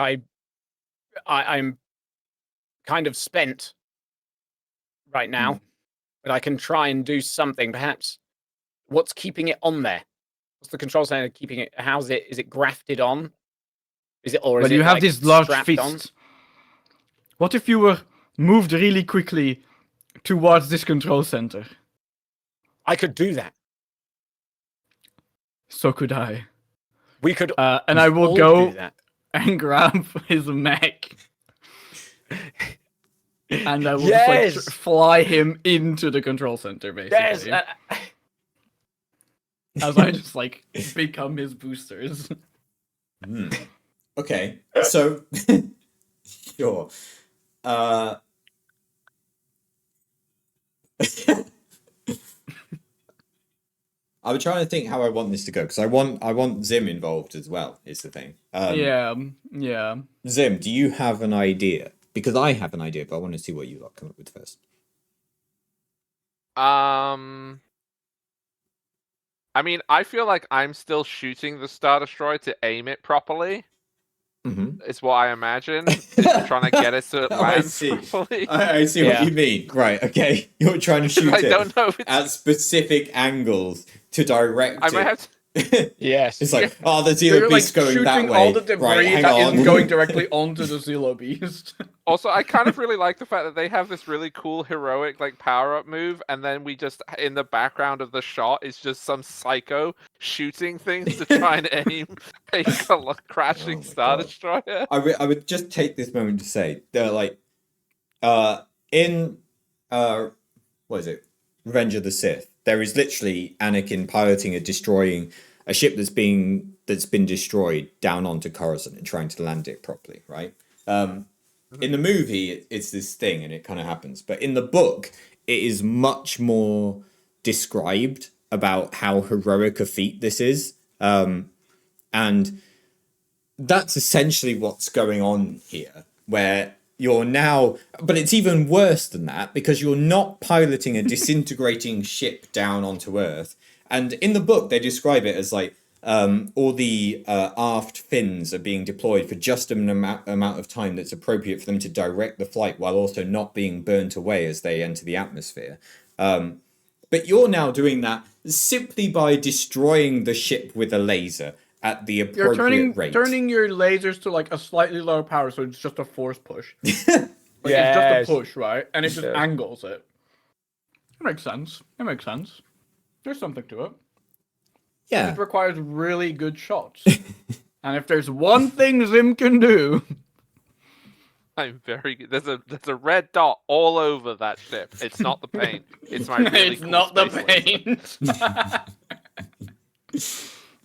I'm kind of spent right now, but I can try and do something. Perhaps what's keeping it on there? What's the control center keeping it? How's it? Is it grafted on? Is it or is Well, it you have like, this large strapped fist. on? What if you were moved really quickly towards this control center? I could do that. So could I. We could. And I will all go do that. and grab his mech. And I will Yes! just, like, fly him into the control center, basically. Yes. As I just, like, become his boosters. Okay, so... sure. I'm trying to think how I want this to go, because I want Zim involved as well, is the thing. Yeah. Zim, do you have an idea? Because I have an idea, but I want to see what you lot come up with first. I mean, I feel like I'm still shooting the Star Destroyer to aim it properly. Mm-hmm. Is what I imagine. Is trying to get it so it Oh, I lands see. properly. I see what Yeah. you mean. Right, okay. You're trying to shoot I it don't know if it's... at specific angles to direct I it. might have to... Yes. It's like, oh, the So Zelo you're, like, Beast's going shooting that way. all the debris right, hang that on. isn't going directly onto the Zelo Beast. Also, I kind of really like the fact that they have this really cool heroic like power-up move, and then we just in the background of the shot is just some psycho shooting things to try and aim a crashing Oh my Star God. Destroyer. I would just take this moment to say they're like in what is it? Revenge of the Sith. There is literally Anakin piloting a ship that's been destroyed down onto Coruscant and trying to land it properly, right? In the movie, it's this thing and it kind of happens, but in the book, it is much more described about how heroic a feat this is, and that's essentially what's going on here, where you're now, but it's even worse than that because you're not piloting a disintegrating ship down onto Earth. And in the book, they describe it as like all the aft fins are being deployed for just an amount of time that's appropriate for them to direct the flight while also not being burnt away as they enter the atmosphere. But you're now doing that simply by destroying the ship with a laser at the You're appropriate rate. turning your lasers to like a slightly lower power, so it's just a force push. Like, Yes. it's just a push, right? And it just Yeah. angles it. It makes sense. It makes sense. There's something to it. Yeah. It requires really good shots. And if there's one thing Zim can do, I'm very good. There's a red dot all over that ship. It's not the paint. It's my really it's cool not the space laser. paint.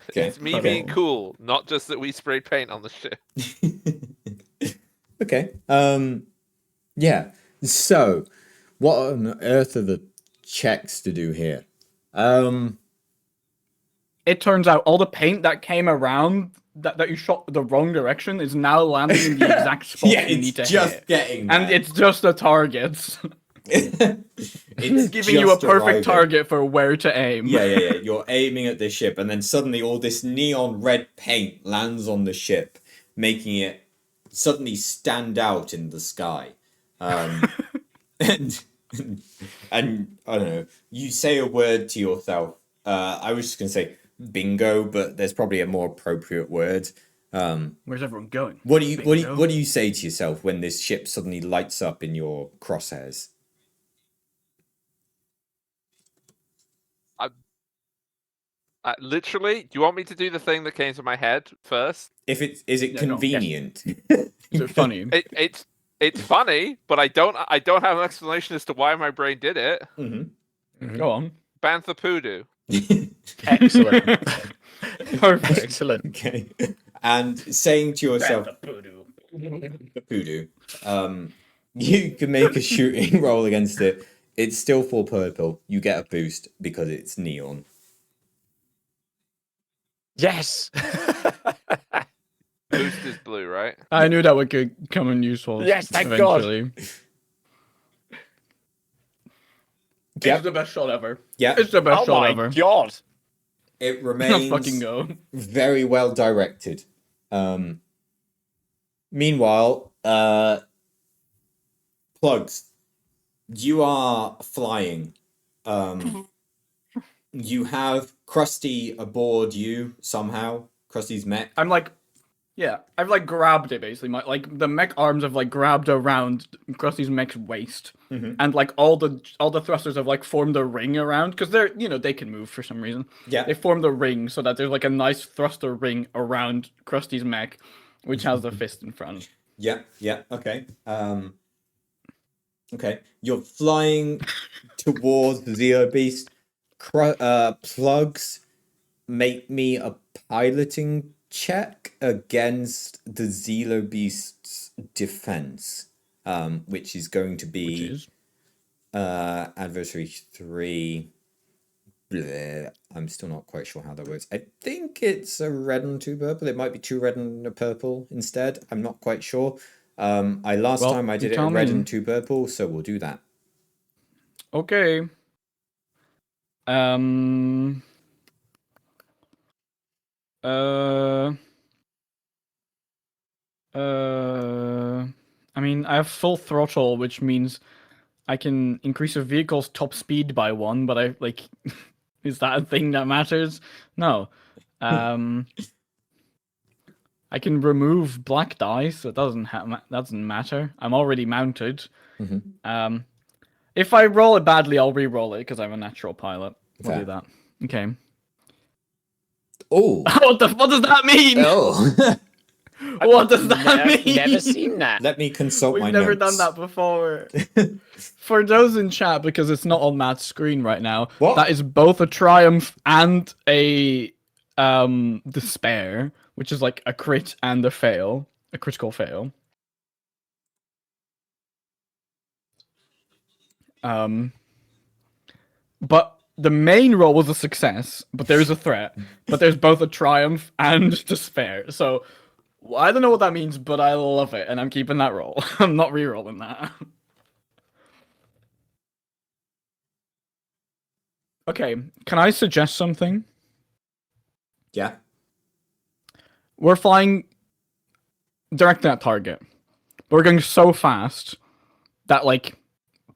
Okay. It's me being cool, not just that we sprayed paint on the ship. Okay. Yeah. So, what on earth are the checks to do here? It turns out all the paint that came around that you shot the wrong direction is now landing in the exact spot Yeah, you it's need to just hit. getting And there. it's just the targets. It's Giving you a just perfect arriving. target for where to aim. Yeah. You're aiming at the ship, and then suddenly all this neon red paint lands on the ship, making it suddenly stand out in the sky. And I don't know. You say a word to yourself. I was just gonna say bingo, but there's probably a more appropriate word. Where's everyone going? What do Bingo. you say to yourself when this ship suddenly lights up in your crosshairs? Literally, do you want me to do the thing that came to my head first? Is it Yeah, go on. convenient? Is it funny? It's funny, but I don't have an explanation as to why my brain did it. Mm-hmm. Go on. Bantha Poodoo. Excellent. Perfect. Excellent. Okay. And saying to yourself, Voodoo. voodoo, you can make a shooting roll against it. It's still full purple. You get a boost because it's neon. Yes. Boost is blue, right? I knew that would come in useful. Yes, thank God. eventually. Yep. It's the best shot ever. Yeah, It's the best Oh shot my ever. God. it Let's remains fucking go. very well directed. Meanwhile, Plugs, you are flying. You have Krusty aboard you somehow. Krusty's mech. I'm like, yeah, I've like grabbed it basically. The mech arms have like grabbed around Krusty's mech's waist, and like all the thrusters have like formed a ring around because they're they can move for some reason. Yeah. They formed a ring so that there's like a nice thruster ring around Krusty's mech, which has the fist in front. Yeah. Okay. Okay. You're flying towards the Zero Beast. Plugs, make me a piloting check against the Zero Beast's defense, which is going to be adversary 3. Bleh. I'm still not quite sure how that works. I think it's a red and 2 purple. It might be 2 red and a purple instead. I'm not quite sure. Last time I did it a red and 2 purple, so we'll do that. Okay. I mean, I have full throttle, which means I can increase a vehicle's top speed by 1, but I like is that a thing that matters? No. I can remove black dice, so it doesn't matter. I'm already mounted. If I roll it badly, I'll re-roll it because I'm a natural pilot. We'll do that. Okay. Oh. What does that mean? Oh. What does that mean? Never seen that. Let me consult my We've never notes. done that before. For those in chat, because it's not on Matt's screen right now, What? that is both a triumph and a despair, which is like a crit and a critical fail. But the main roll was a success, but there is a threat. But there's both a triumph and despair. So Well, I don't know what that means, but I love it, and I'm keeping that roll. I'm not re-rolling that. Okay, can I suggest something? Yeah. We're flying directly at target, but we're going so fast that like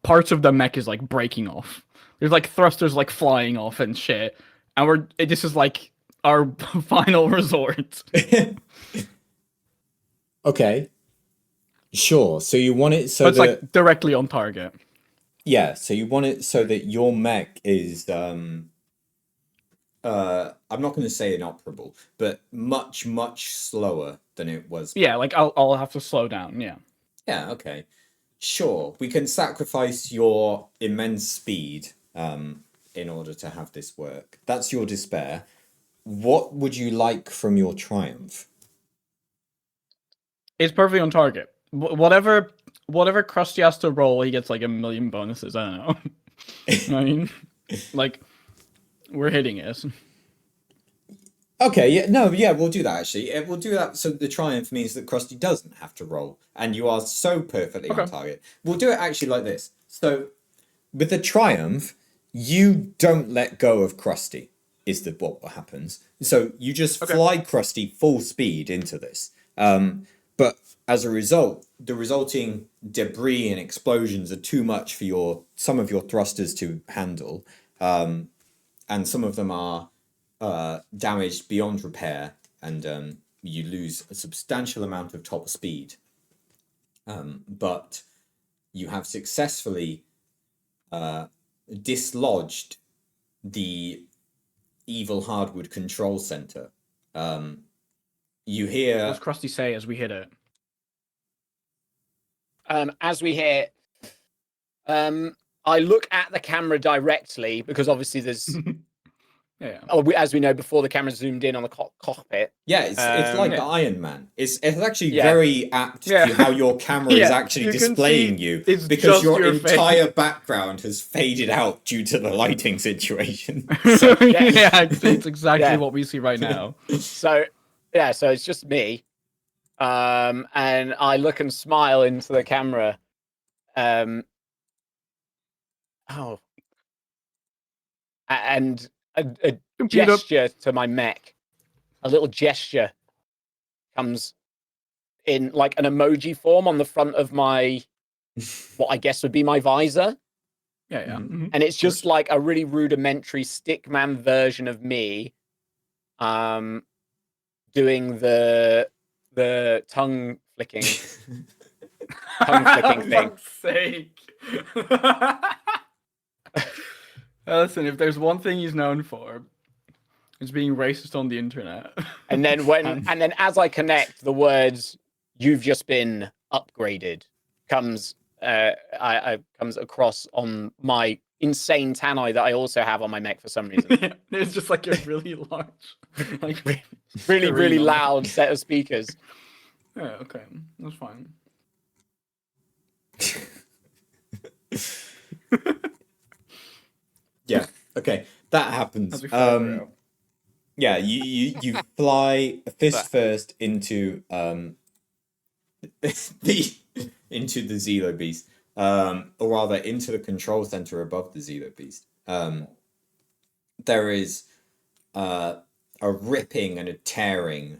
parts of the mech is like breaking off. There's like thrusters like flying off and shit, and this is like our final resort. Okay. Sure. So you want it so But it's that like directly on target. yeah, so you want it so that your mech is I'm not going to say inoperable, but much slower than it was. Yeah, like I'll have to slow down. Yeah. Yeah, okay. Sure. We can sacrifice your immense speed in order to have this work. That's your despair. What would you like from your triumph? It's perfectly on target. Whatever Krusty has to roll, he gets like 1,000,000 bonuses. I don't know. I mean, like we're hitting it. Okay, yeah, no, yeah, we'll do that actually. We'll do that so the triumph means that Krusty doesn't have to roll, and you are so perfectly on Okay. target. We'll do it actually like this. So, with the triumph, you don't let go of Krusty, is what happens. So you just fly Krusty full speed into this. But as a result, the resulting debris and explosions are too much for some of your thrusters to handle, and some of them are damaged beyond repair, and you lose a substantial amount of top speed. But you have successfully dislodged the evil hardwood control center. You What hear does Krusty say as we hit it? As we hit, I look at the camera directly because obviously there's, Yeah. as we know, before the camera zoomed in on the cockpit. yeah, it's like yeah. Iron Man. It's actually Yeah. very apt Yeah. to how your camera is Yeah, actually you can displaying see you it's because just your your face. entire background has faded out due to the lighting situation. Yeah, it's exactly Yeah. what we see right now. So it's just me, and I look and smile into the camera. And a Computer. gesture to my mech, a little gesture comes in like an emoji form on the front of my, what I guess would be my visor. Yeah, yeah. Mhm. And it's just like a really rudimentary stickman version of me doing the tongue flicking thing. For fuck's sake. Listen, if there's one thing he's known for, it's being racist on the internet. And then and then as I connect, the words "you've just been upgraded" comes comes across on my insane tannoy that I also have on my mech for some reason. Yeah, it's just like a really large, like Really, really screen on loud set of speakers. it. Yeah, okay, that's fine. Yeah. Okay. That happens. As we fly through. Yeah. You fly fist first into the into the Zelo Beast, or rather into the control center above the Zelo Beast. There is a ripping and a tearing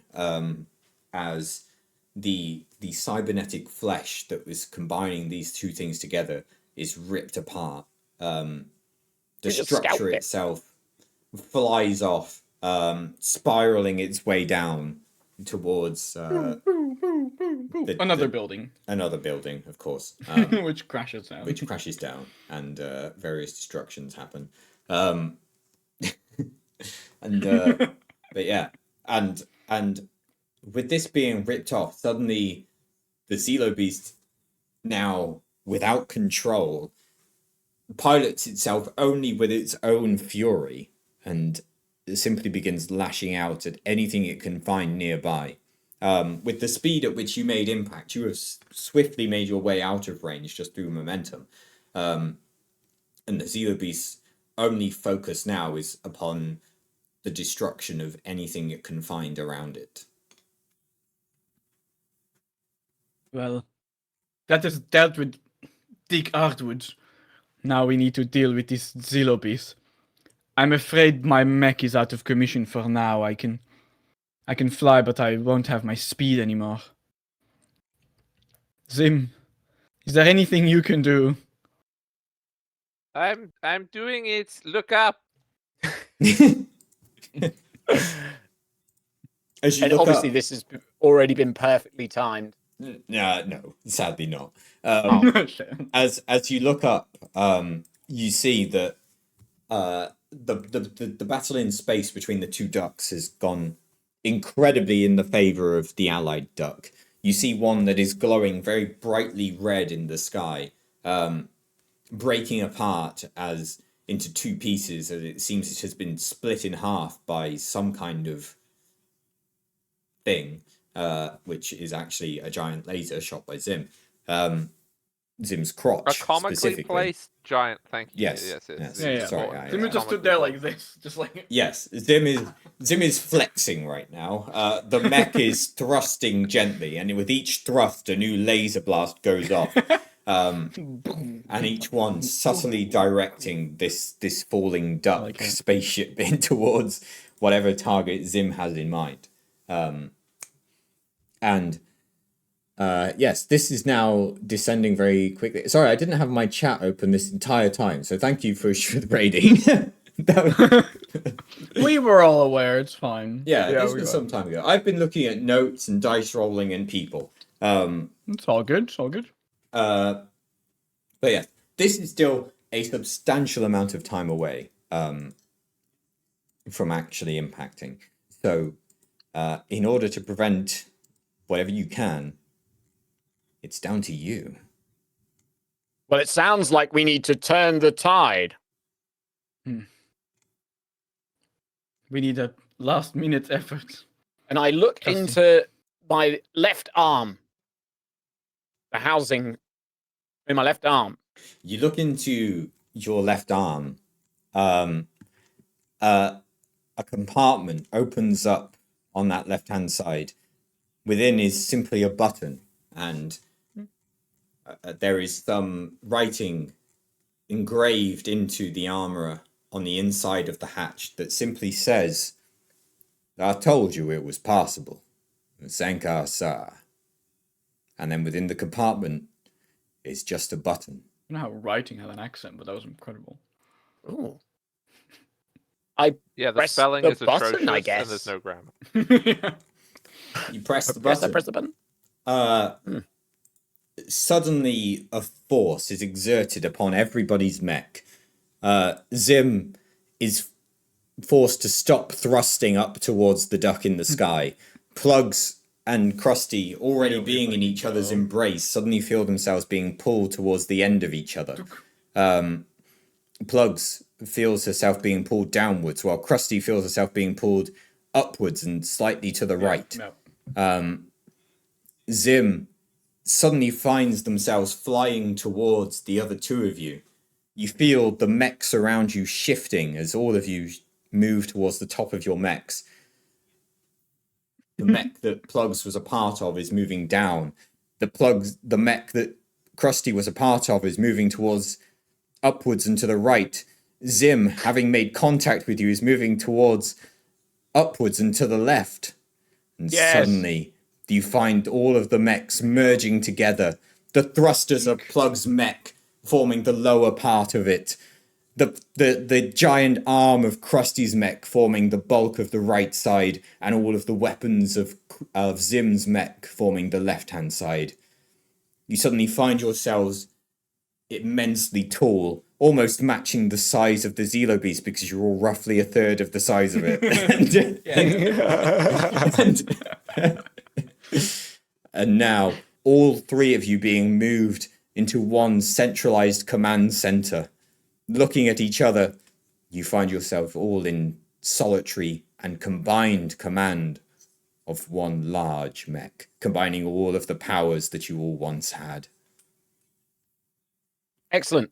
as the cybernetic flesh that was combining these two things together is ripped apart. The You just structure scalped it. itself flies off, spiraling its way down towards Another building, another building, of course, which crashes down. which crashes down, and various destructions happen. And but yeah, and with this being ripped off, suddenly the Zelo Beast, now without control, pilots itself only with its own fury, and it simply begins lashing out at anything it can find nearby. With the speed at which you made impact, you have swiftly made your way out of range just through momentum. And the Zelo Beast's only focus now is upon the destruction of anything it can find around it. Well, that is dealt with Dick Artwood. Now we need to deal with this Zilobis. I'm afraid my mech is out of commission for now. I can fly, but I won't have my speed anymore. Zim, is there anything you can do? I'm doing it. Look up. As you And look obviously, up, this has already been perfectly timed. no, sadly not. Shit. As you look up, you see that the battle in space between the two ducks has gone incredibly in the favor of the allied duck. You see one that is glowing very brightly red in the sky, breaking apart as into two pieces, as it seems it has been split in half by some kind of thing, which is actually a giant laser shot by Zim. Zim's A crotch, comically specifically. placed giant. Thank you. Yes, Yes. yes. Yeah. Sorry, important. Zim yeah. just stood Comically there placed. like this, just like. Yes, Zim is flexing right now. The mech is thrusting gently, and with each thrust, a new laser blast goes off, and each one subtly directing this falling duck like it. spaceship in towards whatever target Zim has in mind. And yes, this is now descending very quickly. Sorry, I didn't have my chat open this entire time, so thank you for the rating. We were all aware. It's fine. Yeah, this we was got some time ago. I've been looking at notes and dice rolling and people. It's all good. It's all good. But yeah, this is still a substantial amount of time away from actually impacting. So, in order to prevent whatever you can, it's down to you. Well, it sounds like we need to turn the tide. We need a last-minute effort. And I look Justin. into my left arm, the housing in my left arm. You look into your left arm. A compartment opens up on that left-hand side. Within is simply a button, and there is some writing engraved into the armor on the inside of the hatch that simply says, "I told you it was possible. Sankar Sa." And then within the compartment is just a button. I don't know how writing had an accent, but that was incredible. Ooh. Yeah, the Press spelling the is button, atrocious, I and guess. there's no grammar. You press the Yes, I button. press the button. Suddenly a force is exerted upon everybody's mech. Zim is forced to stop thrusting up towards the duck in the sky. Plugs and Krusty, already being in each other's embrace, suddenly feel themselves being pulled towards the end of each other. Plugs feels herself being pulled downwards, while Krusty feels herself being pulled upwards and slightly to the right. Zim suddenly finds themselves flying towards the other two of you. You feel the mechs around you shifting as all of you move towards the top of your mechs. The mech that Plugs was a part of is moving down. The mech that Krusty was a part of is moving towards upwards and to the right. Zim, having made contact with you, is moving towards upwards and to the left. And Yes. suddenly, you find all of the mechs merging together. The thrusters of Plug's mech forming the lower part of it. The giant arm of Krusty's mech forming the bulk of the right side, and all of the weapons of Zim's mech forming the left-hand side. You suddenly find yourselves immensely tall, almost matching the size of the Zelo Beast, because you're all roughly a third of the size of it. And now, all three of you being moved into one centralized command center. Looking at each other, you find yourself all in solitary and combined command of one large mech, combining all of the powers that you all once had. Excellent.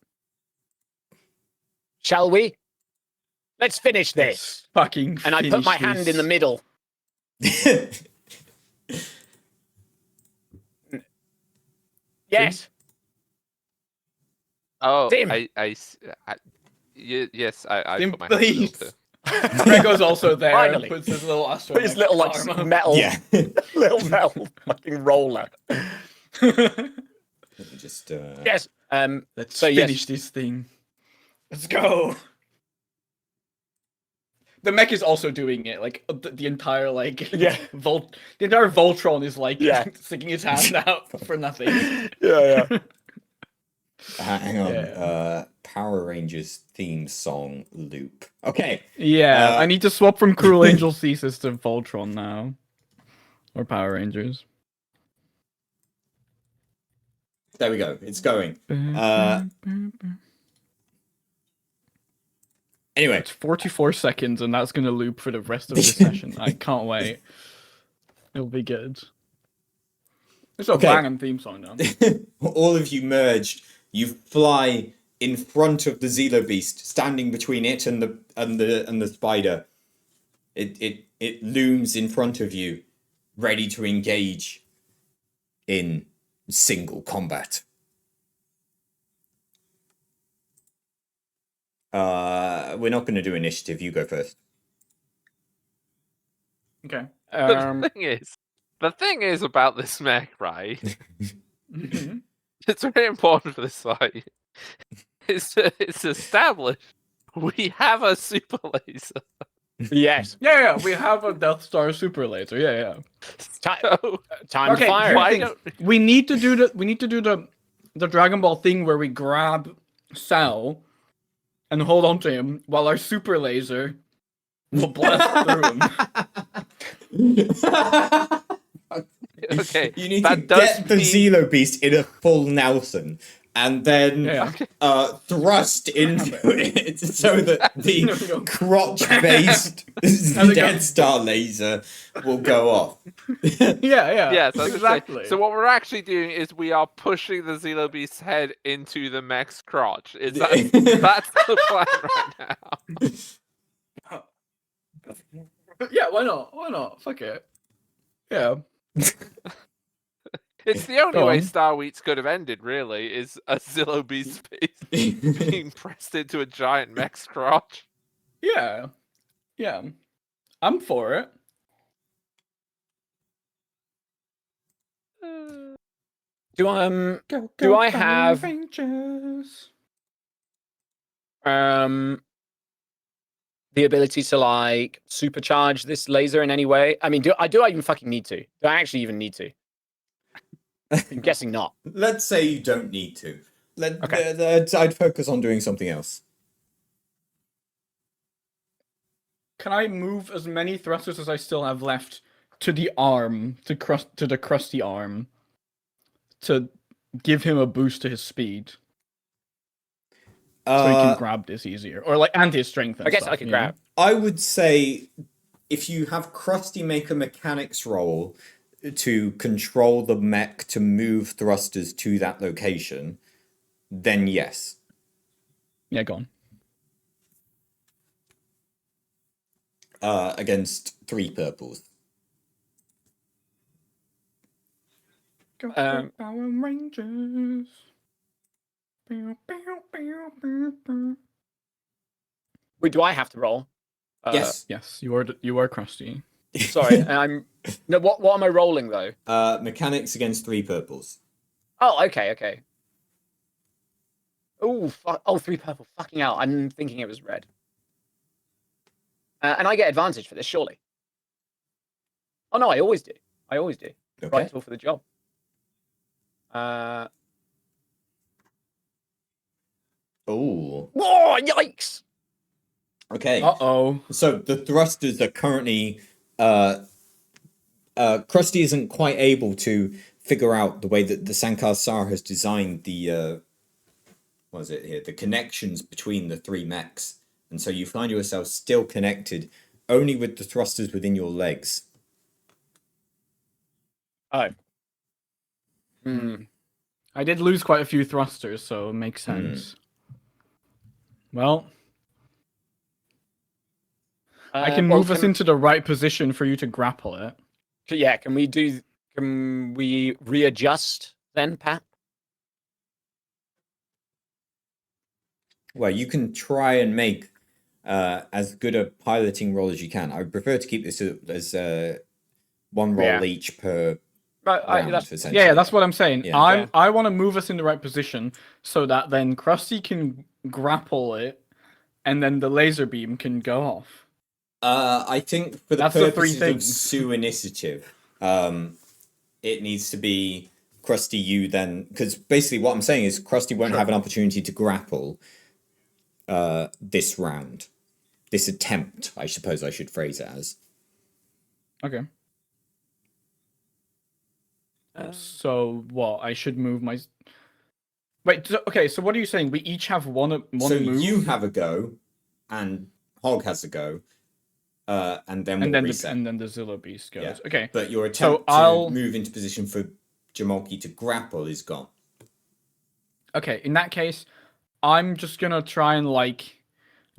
Shall we? Let's finish this. Fucking. And I put my hand in the middle. Yes. Oh, Dim. Yes, I Dim, put my hand still please. too. Grego's also there. Finally. Puts his little Put his astromech little like arm up. metal, Yeah. little metal fucking roller. Let me just. Yes. Let's So, yes. finish this thing. Let's go. The mech is also doing it. Like the entire like Yeah. the entire Voltron is like Yeah. sticking his hand out for nothing. Yeah. Hang on. Yeah. Power Rangers theme song loop. Okay. Yeah, Uh, I need to swap from Cruel Angel Thesis to Voltron now. Or Power Rangers. There we go. It's going. Anyway, It's 44 seconds, and that's gonna loop for the rest of the session. I can't wait. It'll be good. It's a Okay. banging theme song now. all of you merged. You fly in front of the Zelo Beast, standing between it and the spider. It looms in front of you, ready to engage in single combat. We're not going to do initiative. You go first. Okay. The thing is about this mech, right? Mhm. It's very important for this fight. It's established we have a super laser. Yes. Yeah, we have a Death Star super laser. Yeah. So, Time to Okay, fire. here's why the don't we need to do the Dragon Ball thing where we grab Cell and hold on to him while our super laser will blast through him. Okay, You need to that does get the mean- Zelo Beast in a full Nelson and then Yeah. thrust into it so that the No. crotch-based How's it Death go? Star laser will go off. Yeah. Yes, I was gonna say, exactly. so what we're actually doing is we are pushing the Zelo Beast's head into the mech's crotch. Is that that's the plan right now? Yeah, why not? Why not? Fuck it. Yeah. It's the only Go way on. Star Wheats could have ended, really, is a Zelo Beast face being pressed into a giant mech's crotch. Yeah. I'm for it. Do I have Rangers. the ability to like supercharge this laser in any way? I mean, do I even fucking need to? Do I actually even need to? I'm guessing not. Let's say you don't need to. Okay. I'd focus on doing something else. Can I move as many thrusters as I still have left to the arm, to the crusty arm, to give him a boost to his speed, so he can grab this easier, or like and his strength? And I guess stuff, I could you know? grab. I would say if you have Krusty make a mechanics roll to control the mech to move thrusters to that location, then yes. Yeah, go on. Against 3 purples. Go Power Rangers. Wait, do I have to roll? Yes. Yes, you are crusty. Sorry, no. What am I rolling though? Mechanics against 3 purples. Oh, okay. Oh, 3 purple. Fucking hell! I'm thinking it was red. And I get advantage for this, surely. Oh no, I always do. Okay. Right tool for the job. Oh. Whoa! Yikes! Okay. Uh-oh. So the thrusters are currently Krusty isn't quite able to figure out the way that the Sankar Sar has designed the what is it here? The connections between the 3 mechs. And so you find yourself still connected only with the thrusters within your legs. Oh. I did lose quite a few thrusters, so it makes sense. Well, I can move us into the right position for you to grapple it. Yeah, can we readjust then, Pat? Well, you can try and make as good a piloting roll as you can. I would prefer to keep this as one roll Yeah. each per But round, that's essentially. Yeah, that's what I'm saying. Yeah. I want to move us in the right position so that then Krusty can grapple it, and then the laser beam can go off. I think for the That's the three purposes of things. Sue initiative, it needs to be Krusty, you then, because basically what I'm saying is Krusty won't have an opportunity to grapple this round. This attempt, I suppose I should phrase it as. Okay. So what? I should move my. Wait. Okay. So what are you saying? We each have one So move. you have a go, and Hog has a go, and then we'll reset. And then the Zilla Beast goes. Yeah. Okay. But your attempt to move into position for Jamolki to grapple is gone. Okay. In that case, I'm just gonna try and like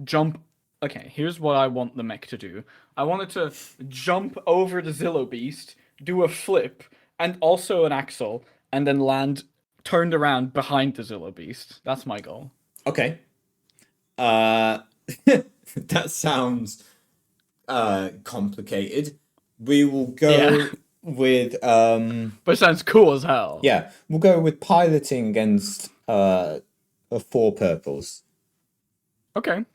jump. Okay. Here's what I want the mech to do. I want it to jump over the Zillow Beast, do a flip, and also an axle, and then land turned around behind the Zillow Beast. That's my goal. Okay. That sounds complicated. We will go with But it sounds cool as hell. yeah, we'll go with piloting against 4 purples. Okay.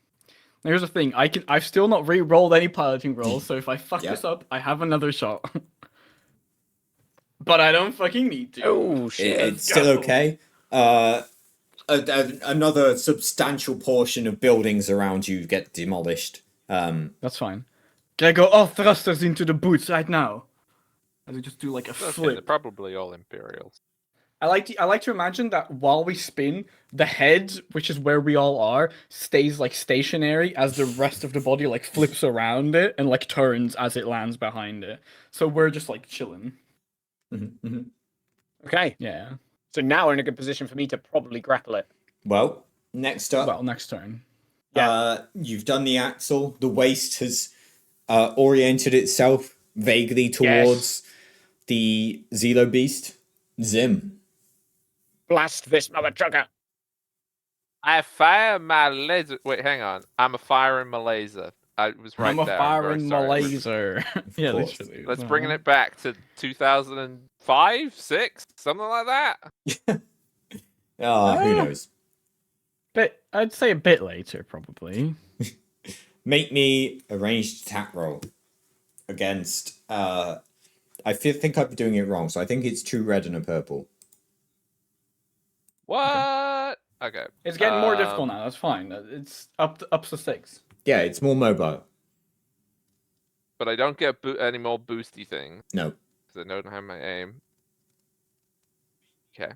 Now here's the thing. I've still not re-rolled any piloting rolls, so if I fuck Yeah. this up, I have another shot. But I don't fucking need to. Oh shit! It's still okay. Another substantial portion of buildings around you get demolished. That's fine. Can I go all thrusters into the boots right now? As I just do like a Okay, they're flip. probably all Imperials. I like to imagine that while we spin, the head, which is where we all are, stays like stationary as the rest of the body like flips around it and like turns as it lands behind it. So we're just like chilling. Okay, Yeah. so now we're in a good position for me to probably grapple it. Well, next up, Well, next turn. you've done the axle. The waist has oriented itself vaguely towards the Zelo Beast. Zim. Blast this mother trucker! I fire my laser. Wait, hang on. I'm a firing my laser. I was right I'm a there. firing my sorry. laser. Yeah, course. literally. Let's bring it back to 2005, 6, something like that. Who knows? But I'd say a bit later, probably. Make me a ranged attack roll against. Think I'm doing it wrong, so I think it's 2 red and a purple. What? Okay. It's getting more difficult now. That's fine. It's up to 6. Yeah, it's more mobile. But I don't get any more boosty things No. because I don't have my aim. Okay.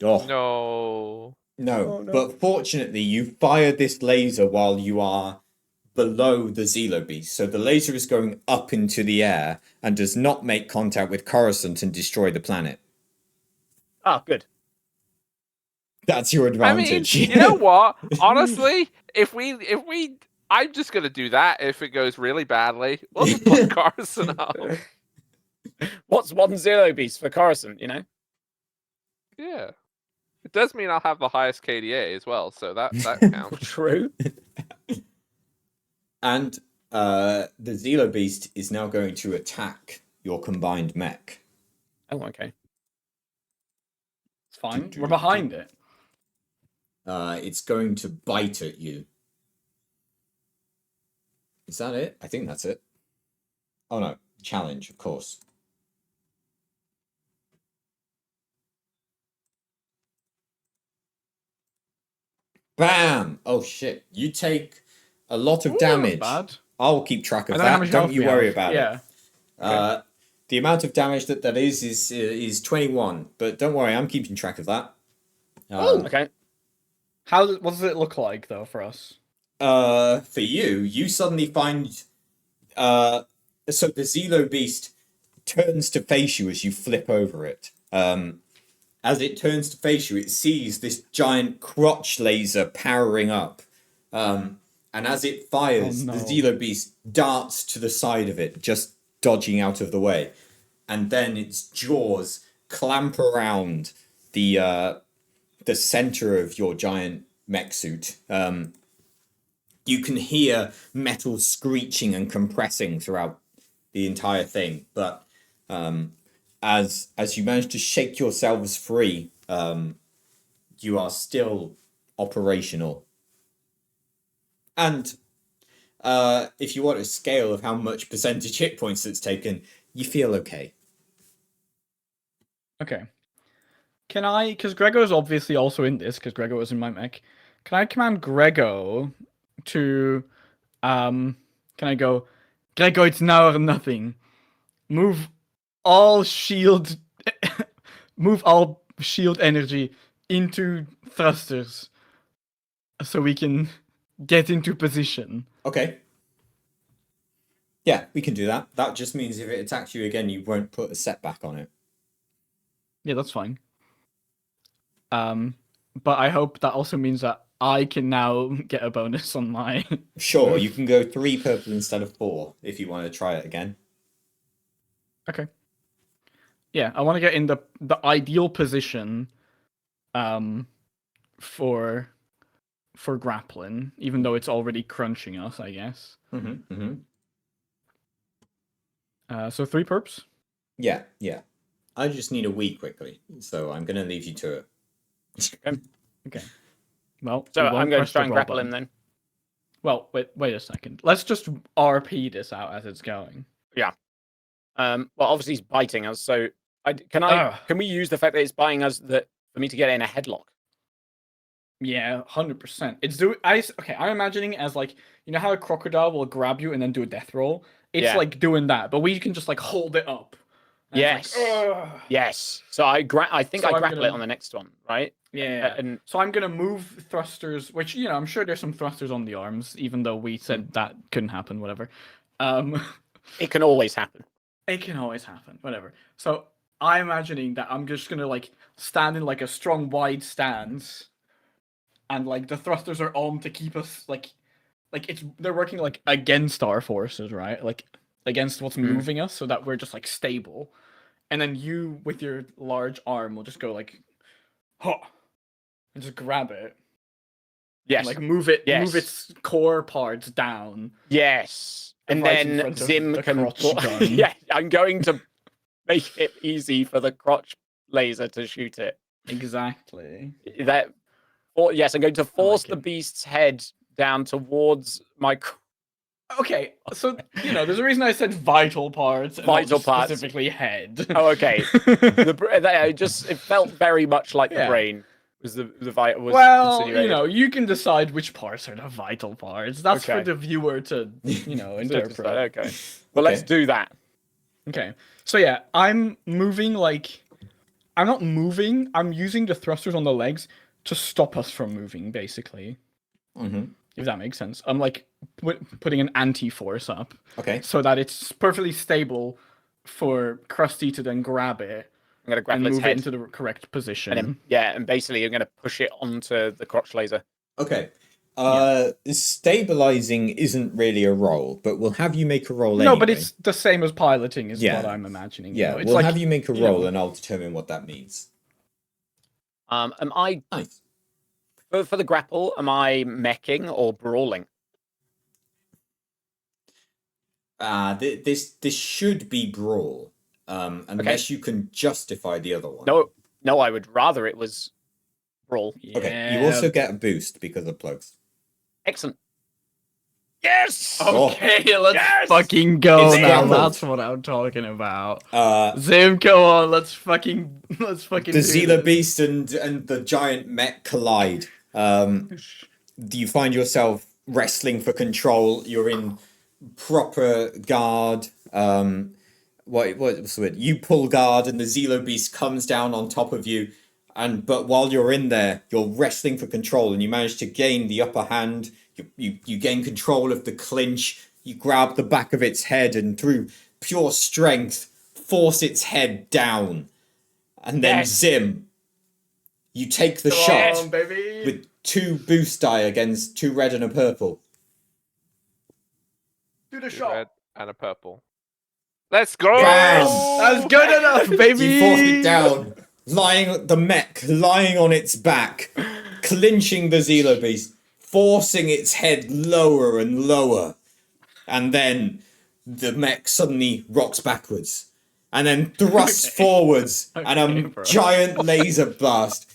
Oh. No. No. Oh, no. But fortunately, you fired this laser while you are below the Zelo Beast. So the laser is going up into the air and does not make contact with Coruscant and destroy the planet. Oh, good. That's your I mean, advantage. you know what? Honestly, if we, I'm just gonna do that. If it goes really badly, we'll just put Carson up. What's 1-0 beast for Coruscant, you know? Yeah, it does mean I'll have the highest KDA as well, so that counts. True. And the Zelo Beast is now going to attack your combined mech. Oh, okay. It's fine. We're behind it. It's going to bite at you. Is that it? I think that's it. Oh no, challenge, of course. Bam! Oh shit, you take a lot of damage. Bad. I'll keep track of I don't know how that. much Don't health you we worry have. about Yeah. it. The amount of damage that is 21, but don't worry, I'm keeping track of that. Okay. What does it look like though for us? For you suddenly find so the Zelo Beast turns to face you as you flip over it. As it turns to face you, it sees this giant crotch laser powering up. And as it fires, Oh, no. the Zelo Beast darts to the side of it, just dodging out of the way. And then its jaws clamp around the center of your giant mech suit. You can hear metal screeching and compressing throughout the entire thing, but as you manage to shake yourselves free, you are still operational. And if you want a scale of how much percentage hit points it's taken, you feel okay. Okay. Can I, because Gregor's obviously also in this, because Gregor was in my mech. Can I command Gregor to, can I go, Gregor, it's now or nothing. Move all shield, move all shield energy into thrusters, so we can get into position. Okay. Yeah, we can do that. That just means if it attacks you again, you won't put a setback on it. Yeah, that's fine. But I hope that also means that I can now get a bonus on my. Sure, you can go 3 purple instead of 4 if you want to try it again. Okay. Yeah, I want to get in the ideal position, for grappling, even though it's already crunching us, I guess. So 3 perps. Yeah. I just need a wee quickly, so I'm going to leave you to it. Okay. Well, So we won't I'm going press to try the and brawl grapple him button. then. Well, wait a second. Let's just RP this out as it's going. Well, obviously he's biting us, so can we use the fact that it's biting us for me to get in a headlock? Yeah, 100%. Okay, I'm imagining it as like, you know how a crocodile will grab you and then do a death roll? It's Yeah. like doing that, but we can just like hold it up. And Yes. it's like, ugh. Yes. So I think So I I'm grapple gonna- it on the next one, right? Yeah. And So I'm gonna move thrusters, which, you know, I'm sure there's some thrusters on the arms, even though we said that couldn't happen, whatever. it can always happen. It can always happen, whatever. So I'm imagining that I'm just gonna like stand in like a strong wide stance, and like the thrusters are on to keep us like they're working like against our forces, right? Like against what's moving us, so that we're just like stable. And then you with your large arm will just go like, huh, and just grab it. Yes. And, like move its core parts down. Yes. And right in then front of Zim the can. crotch gun. Yeah, I'm going to make it easy for the crotch laser to shoot it. Exactly. Yes, I'm going to force like the it. beast's head down towards my. Okay, so you know, there's a reason I said vital parts, and Vital not just parts. specifically head. Oh, okay. It felt very much like the Yeah. brain was the vital. Was Well, you insinuated. know, you can decide which parts are the vital parts. That's for Okay. the viewer to, you know, So interpret. okay. Well, let's do that. Okay. So yeah, I'm moving like I'm not moving. I'm using the thrusters on the legs to stop us from moving, basically. If that makes sense. I'm like putting an anti-force up. Okay. So that it's perfectly stable for Krusty to then grab it I'm going to grab and its move head. it into the correct position. And then, and basically I'm going to push it onto the crotch laser. Okay. Stabilizing isn't really a roll, but we'll have you make a roll anyway. No, but it's the same as piloting, is Yeah. what I'm imagining. Yeah, you know? It's we'll like, have you make a you roll know, and I'll determine what that means. Am I Nice. for the grapple? Am I meching or brawling? This should be brawl, unless you can justify the other one. No, I would rather it was brawl. Okay, you also get a boost because of plugs. Excellent. Yes. Okay, let's Yes! fucking go It's now. grappled. That's what I'm talking about. The Zim, go on. Let's fucking do Zila this. Beast and the giant mech collide. You find yourself wrestling for control. You're in proper guard. What's the word? You pull guard, and the Zelo Beast comes down on top of you. But while you're in there, you're wrestling for control, and you manage to gain the upper hand. You gain control of the clinch. You grab the back of its head, and through pure strength, force its head down. And then Yes. Zim, you take the Come shot on, baby. with 2 boost die against 2 red and a purple. Do the 2 shot. red and a purple. Let's go! Bam! That's good enough, baby. You force it down, the mech lying on its back, clinching the Zelo beast, forcing its head lower and lower. And then the mech suddenly rocks backwards and then thrusts forwards, and Okay, a bro. giant laser blast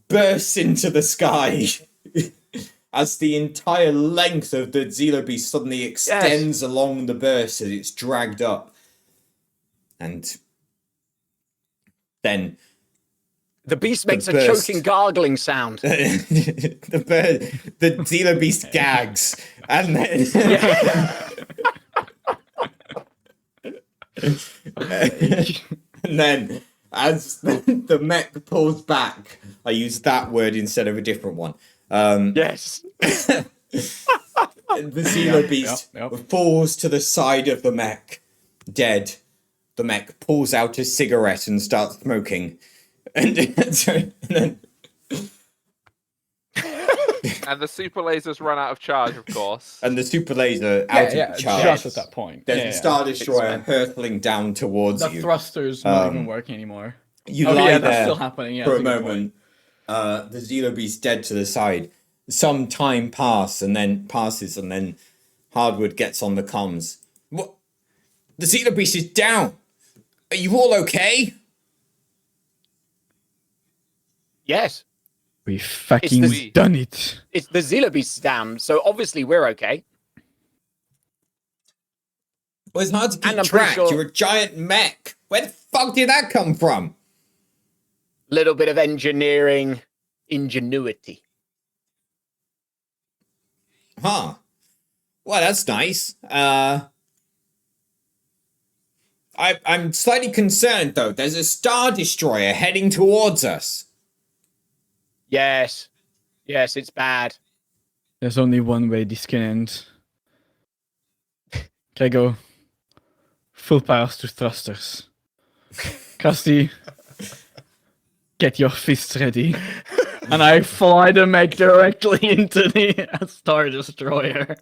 bursts into the sky as the entire length of the Zelo beast suddenly extends along the burst as it's dragged up. And then The beast makes a burst. choking, gargling sound. the Zelo beast gags, and then and then as the mech pulls back, I use that word instead of a different one. Yes. The Zelo beast falls to the side of the mech, dead. The mech pulls out a cigarette and starts smoking. And then And the super lasers run out of charge, of course. and the super laser out of charge. Just at that point. There's the Star Destroyer hurtling down towards The you. thruster's not even working anymore. You Oh lie yeah, there that's still happening. Yeah, for a that's good point. moment. The Zelo beast dead to the side. Some time passes, and then Hardwood gets on the comms. What? The Zelo beast is down. Are you all okay? Yes. We fucking the- done it. It's the Zelo beast's down, so obviously we're okay. Well, it's hard to keep And I'm pretty track. sure- You're a giant mech. Where the fuck did that come from? Little bit of engineering ingenuity. Huh. Well, that's nice. I'm slightly concerned, though. There's a Star Destroyer heading towards us. Yes. Yes, it's bad. There's only one way this can end. Okay, go. Full powers to thrusters. Casty, get your fists ready. And I fly the mech directly into the Star Destroyer.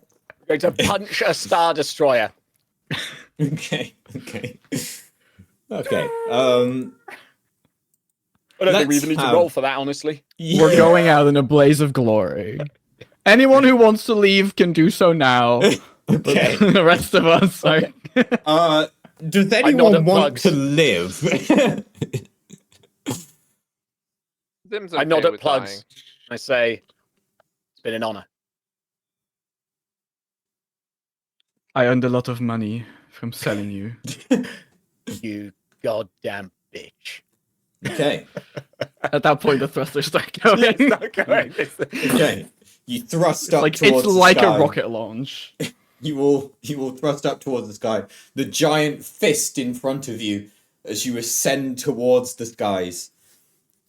We're going to punch a Star Destroyer. Okay. Okay. I don't think we Let's even need to have- roll for that, honestly. We're going out in a blaze of glory. Anyone who wants to leave can do so now. Okay. But the rest of us are... Does nod anyone at want Plugs. to live? Zim's I nod okay at with Plugs. dying. I say, it's been an honor. I earned a lot of money from selling you. You goddamn bitch. Okay. At that point, the thrusters start going. Okay. You thrust up Like towards it's the like sky. a rocket launch. You will thrust up towards the sky. The giant fist in front of you as you ascend towards the skies.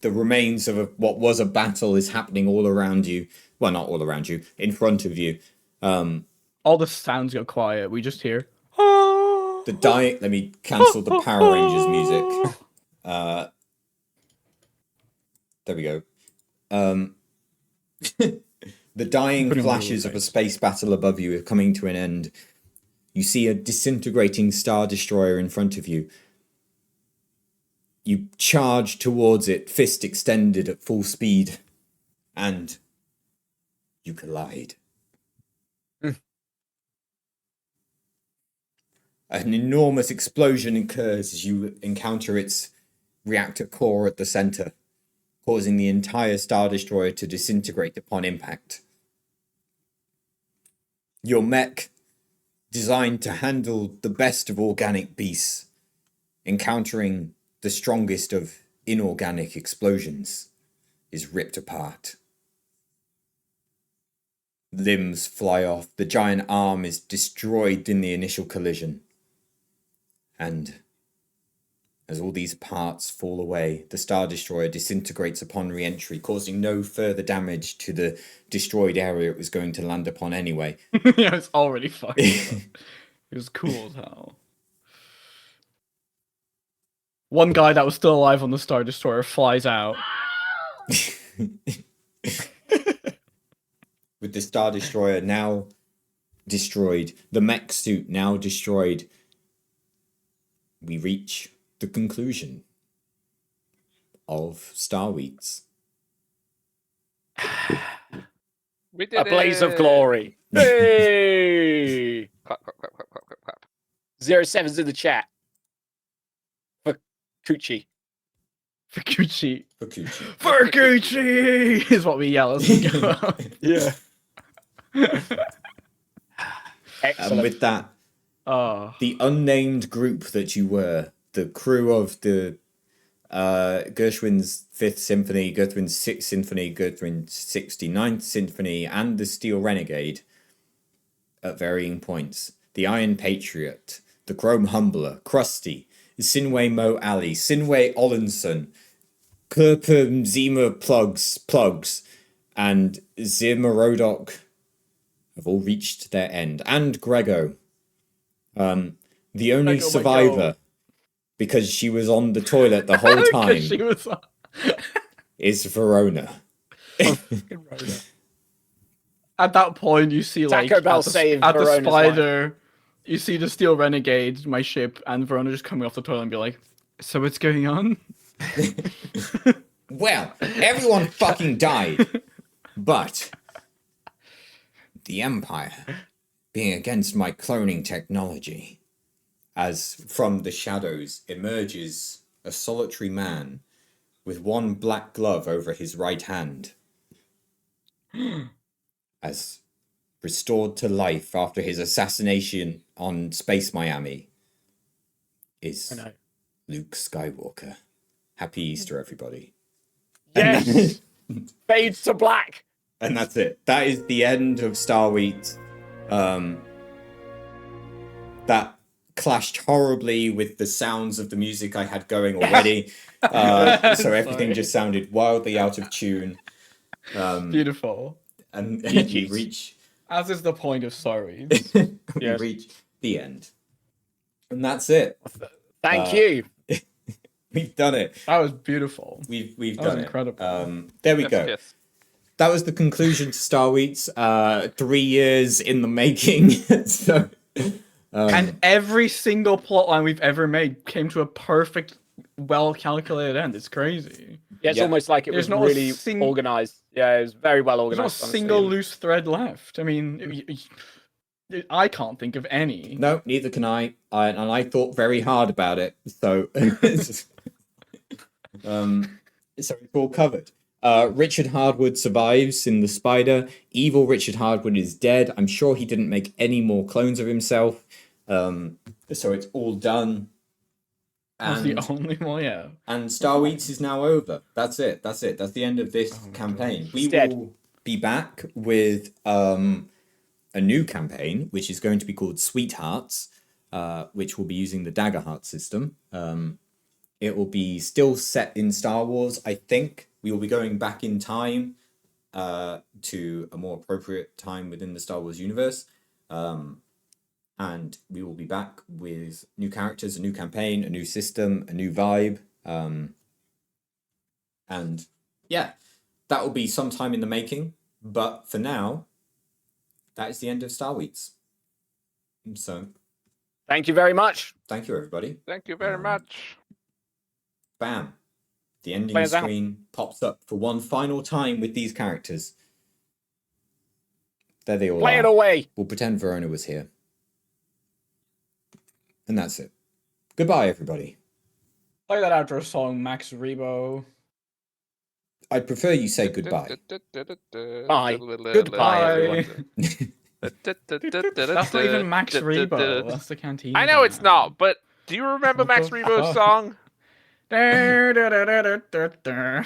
The remains of what was a battle is happening all around you. Well, not all around you, in front of you. All the sounds go quiet. We just hear. The dying. Let me cancel the Power Rangers music. There we go. The dying Putting on the flashes of a effects. space battle above you are coming to an end. You see a disintegrating Star Destroyer in front of you. You charge towards it, fist extended at full speed, and you collide. An enormous explosion occurs as you encounter its reactor core at the center, causing the entire Star Destroyer to disintegrate upon impact. Your mech, designed to handle the best of organic beasts, encountering the strongest of inorganic explosions, is ripped apart. Limbs fly off, the giant arm is destroyed in the initial collision. And as all these parts fall away, the Star Destroyer disintegrates upon re-entry, causing no further damage to the destroyed area it was going to land upon anyway. Yeah, it's already fucked. It was cool as hell. One guy that was still alive on the Star Destroyer flies out. With the Star Destroyer now destroyed, the mech suit now destroyed, we reach the conclusion of Star Weeks. We did A blaze of it! glory. Hey! Clap, clap, clap, clap, clap, clap, clap. 07's in the chat. For Coochie. Fukuchi. Fukuchi. Fukuchi is what we yell as we go up. Yeah. And Excellent. with that, Oh. the unnamed group that you were, the crew of the Gershwin's 5th Symphony, Gershwin's 6th Symphony, Gershwin's 69th Symphony, and the Steel Renegade, at varying points. The Iron Patriot, the Chrome Humbler, Krusty, Sinway Mo Ali, Sinway Ollinson, Kerpum Zima Plugs, and Zimarodok have all reached their end. And Grego, the only Grego, my survivor, girl. because she was on the toilet the whole time, She was is Verona. at that point, you see like Taco Bell at the, saved at the Verona's spider, you see the Steel Renegade, my ship, and Verona just coming off the toilet and be like, "So what's going on?" Well, everyone fucking died. But the Empire being against my cloning technology, as from the shadows emerges a solitary man with one black glove over his right hand, as restored to life after his assassination on Space Miami, is Luke Skywalker. Happy Easter, everybody. Yes! Fades to black. And that's it. That is the end of Star Wheat. That clashed horribly with the sounds of the music I had going already. So everything just sounded wildly out of tune. Beautiful. And we reach As is the point of sorry. we reach the end. And that's it. Thank you. We've done it. That was beautiful. We've That done was it. incredible. There we Yes, go. yes. That was the conclusion to Star Wheats. 3 years in the making. So And every single plotline we've ever made came to a perfect, well-calculated end. It's crazy. Yeah, it's Yeah. almost like it There's was not a really organized. Yeah, it was very well There's not a organized. single honestly. loose thread left. I mean, I can't think of any. no, neither can I. And I thought very hard about it. So so it's all covered. Richard Hardwood survives in The Spider. Evil Richard Hardwood is dead. I'm sure he didn't make any more clones of himself. So it's all done. That's And, the only one, yeah. and Star Wheats is now over. That's it. That's it. That's the end of this campaign. We will be back with a new campaign, which is going to be called Sweethearts, which will be using the Dagger Heart system. It will be still set in Star Wars, I think. We will be going back in time to a more appropriate time within the Star Wars universe. And we will be back with new characters, a new campaign, a new system, a new vibe. And yeah, that will be sometime in the making. But for now, that is the end of Star Wheats. So Thank you very much. thank you, everybody. Thank you very much. Bam. The ending Play us out. screen pops up for one final time with these characters. There they all Play are. it away. We'll pretend Verona was here. And that's it. Goodbye, everybody. Play that outro song, Max Rebo. I'd prefer you say goodbye. Bye. Goodbye. That's That's not even Max Rebo. That's the canteen. I know it's band. not, but do you remember What Max the Rebo's fuck? song? Da, da, da, da, da, da, da.